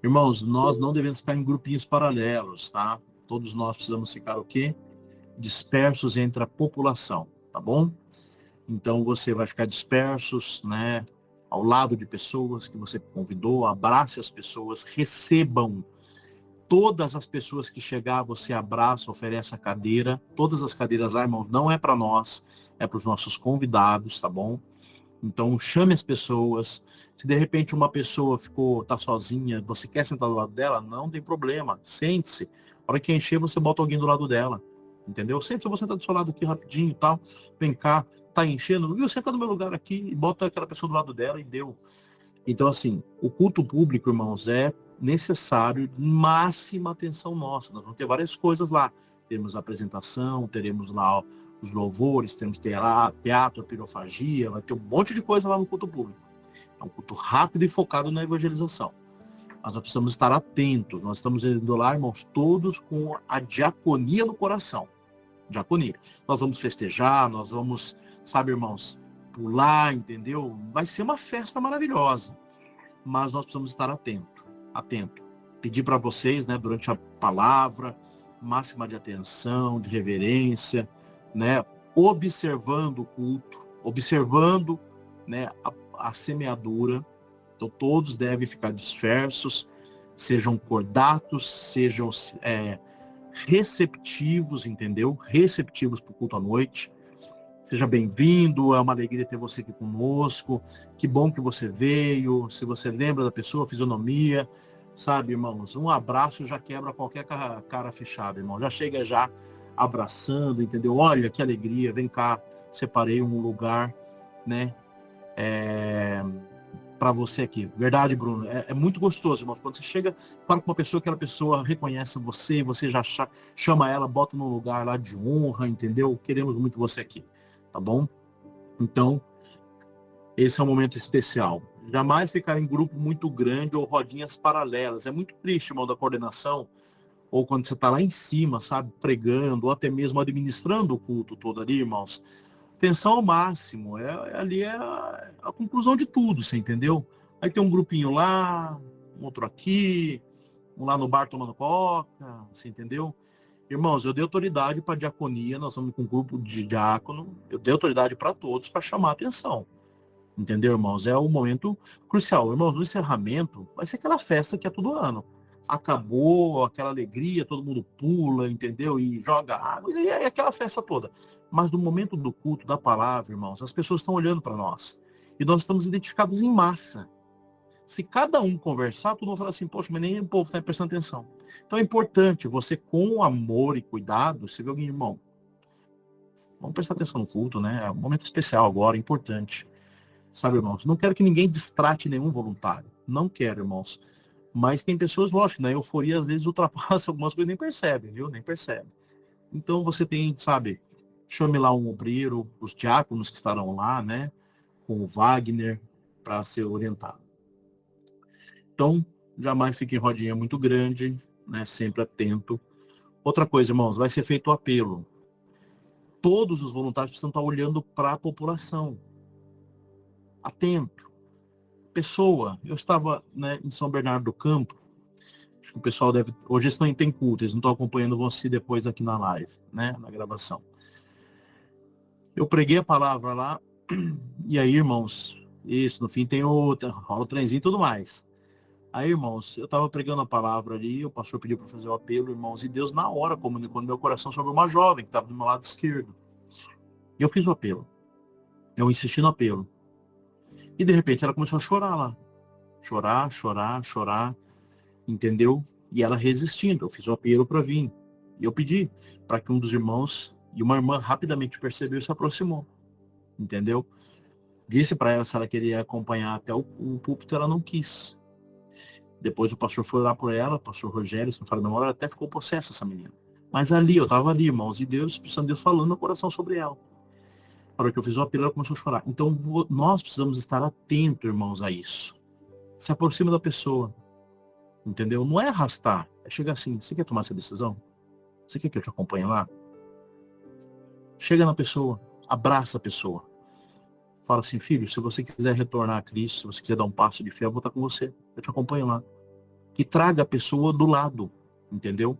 Irmãos, nós não devemos ficar em grupinhos paralelos, tá? Todos nós precisamos ficar o quê? Dispersos entre a população, tá bom? Então você vai ficar dispersos, né? Ao lado de pessoas que você convidou, abrace as pessoas, recebam todas as pessoas que chegar, você abraça, oferece a cadeira, todas as cadeiras lá, irmãos, não é para nós, é para os nossos convidados, tá bom? Então chame as pessoas. Se de repente uma pessoa tá sozinha, você quer sentar do lado dela, não tem problema, sente-se. A hora que encher, você bota alguém do lado dela, entendeu? Sente-se, você tá do seu lado aqui rapidinho e tal, vem cá, tá enchendo, viu? Senta no meu lugar aqui e bota aquela pessoa do lado dela e deu. Então assim, o culto público, irmãos, é necessário máxima atenção nossa. Nós vamos ter várias coisas lá. Teremos a apresentação, teremos lá os louvores, temos teatro, pirofagia, vai ter um monte de coisa lá no culto público. É um culto rápido e focado na evangelização. Mas nós precisamos estar atentos. Nós estamos indo lá, irmãos, todos com a diaconia no coração. Diaconia. Nós vamos festejar, nós vamos, sabe, irmãos, pular, entendeu? Vai ser uma festa maravilhosa. Mas nós precisamos estar atento. Pedir para vocês, né, durante a palavra, máxima de atenção, de reverência, né, observando o culto, observando, né, a semeadura. Então todos devem ficar dispersos, sejam cordatos, sejam receptivos, entendeu? Receptivos para o culto à noite. Seja bem-vindo, é uma alegria ter você aqui conosco. Que bom que você veio. Se você lembra da pessoa, fisionomia, sabe, irmãos? Um abraço já quebra qualquer cara fechada, irmão. Já chega já abraçando, entendeu? Olha que alegria, vem cá, separei um lugar, né? Para você aqui. Verdade, Bruno. É muito gostoso, irmão. Quando você chega, fala com uma pessoa, aquela pessoa reconhece você já chama ela, bota num lugar lá de honra, entendeu? Queremos muito você aqui. Tá bom? Então, esse é um momento especial. Jamais ficar em grupo muito grande ou rodinhas paralelas. É muito triste, irmão, da coordenação, ou quando você está lá em cima, sabe, pregando, ou até mesmo administrando o culto todo ali, irmãos. Atenção ao máximo. Ali é a conclusão de tudo, você entendeu? Aí tem um grupinho lá, um outro aqui, um lá no bar tomando coca, você entendeu? Irmãos, eu dei autoridade para a diaconia, nós estamos com um grupo de diácono, eu dei autoridade para todos para chamar a atenção. Entendeu, irmãos? É um momento crucial. Irmãos, no encerramento, vai ser aquela festa que é todo ano. Acabou, aquela alegria, todo mundo pula, entendeu? E joga água, e é aquela festa toda. Mas no momento do culto, da palavra, irmãos, as pessoas estão olhando para nós. E nós estamos identificados em massa. Se cada um conversar, todo mundo fala assim, poxa, mas nem o povo está prestando atenção. Então é importante você, com amor e cuidado, você vê alguém, irmão, vamos prestar atenção no culto, né? É um momento especial agora, importante. Sabe, irmãos? Não quero que ninguém distrate nenhum voluntário. Não quero, irmãos. Mas tem pessoas, lógico, na euforia, às vezes ultrapassa algumas coisas e nem percebe, viu? Nem percebe. Então você tem, sabe, chame lá um obreiro, os diáconos que estarão lá, né? Com o Wagner, para ser orientado. Então, jamais fique em rodinha muito grande, né? Sempre atento. Outra coisa, irmãos, vai ser feito o apelo. Todos os voluntários precisam estar olhando para a população. Atento. Pessoa, eu estava, né, em São Bernardo do Campo, acho que o pessoal deve, hoje eles não tem culto, eles não estão acompanhando você depois aqui na live, né, na gravação. Eu preguei a palavra lá, e aí, irmãos, Isso, no fim rola o trenzinho e tudo mais. Aí, irmãos, eu estava pregando a palavra ali, o pastor pediu para fazer o apelo, irmãos, e Deus na hora comunicou no meu coração sobre uma jovem que estava do meu lado esquerdo. E eu fiz o apelo. Eu insisti no apelo. E de repente ela começou a chorar lá. Chorar, chorar, chorar, entendeu? E ela resistindo. Eu fiz o apelo para vir. E eu pedi para que um dos irmãos e uma irmã rapidamente percebeu e se aproximou. Entendeu? Disse para ela se ela queria acompanhar até o púlpito, ela não quis. Depois o pastor foi lá por ela, o pastor Rogério, se não fala a memória, ela até ficou possessa essa menina. Mas ali, eu estava ali, irmãos, e Deus, precisando de Deus falando no coração sobre ela. Na hora que eu fiz o apelo, ela começou a chorar. Então, nós precisamos estar atentos, irmãos, a isso. Se aproxima da pessoa, entendeu? Não é arrastar, é chegar assim, você quer tomar essa decisão? Você quer que eu te acompanhe lá? Chega na pessoa, abraça a pessoa. Fala assim, filho, se você quiser retornar a Cristo, se você quiser dar um passo de fé, eu vou estar com você. Eu te acompanho lá. Que traga a pessoa do lado, entendeu?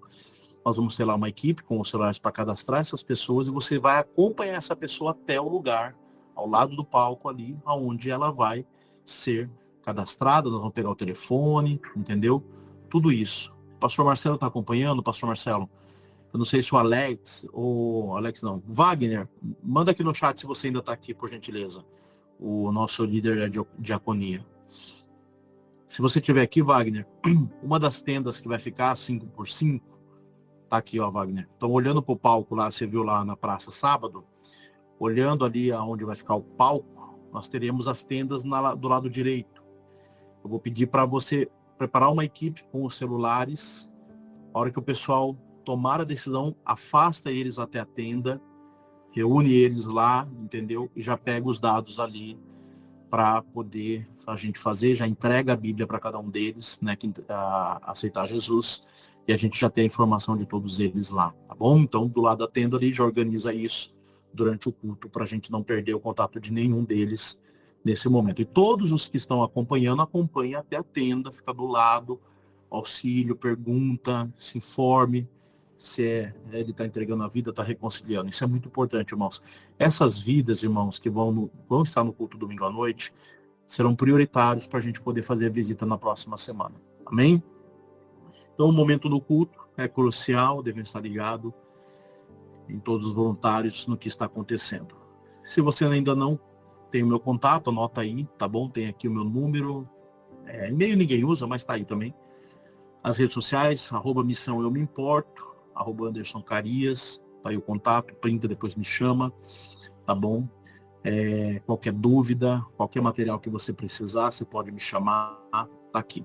Nós vamos ter lá uma equipe com os celulares para cadastrar essas pessoas e você vai acompanhar essa pessoa até o lugar, ao lado do palco ali, aonde ela vai ser cadastrada, nós vamos pegar o telefone, entendeu? Tudo isso. O pastor Marcelo está acompanhando, pastor Marcelo? Eu não sei se o Alex, ou Alex não, Wagner, manda aqui no chat se você ainda está aqui, por gentileza. O nosso líder da diaconia. Se você estiver aqui, Wagner, uma das tendas que vai ficar 5x5, tá aqui, ó, Wagner. Então, olhando para o palco lá, você viu lá na praça sábado, olhando ali aonde vai ficar o palco, nós teremos as tendas do lado direito. Eu vou pedir para você preparar uma equipe com os celulares. A hora que o pessoal tomar a decisão, afasta eles até a tenda, reúne eles lá, entendeu? E já pega os dados ali para poder a gente fazer, já entrega a Bíblia para cada um deles, né, que aceitar Jesus, e a gente já tem a informação de todos eles lá, tá bom? Então, do lado da tenda ali, já organiza isso durante o culto, para a gente não perder o contato de nenhum deles nesse momento. E todos os que estão acompanhando, acompanhem até a tenda, fica do lado, auxílio, pergunta, se informe, se ele está entregando a vida, está reconciliando. Isso é muito importante, irmãos. Essas vidas, irmãos, que vão estar no culto domingo à noite, serão prioritários para a gente poder fazer a visita na próxima semana. Amém? Então, o momento do culto é crucial, devemos estar ligados em todos os voluntários no que está acontecendo. Se você ainda não tem o meu contato, anota aí, tá bom? Tem aqui o meu número. E-mail ninguém usa, mas está aí também. As redes sociais, @missão eu me importo, @Anderson Carias, tá aí o contato, printa, depois me chama, tá bom? Qualquer dúvida, qualquer material que você precisar, você pode me chamar, tá aqui.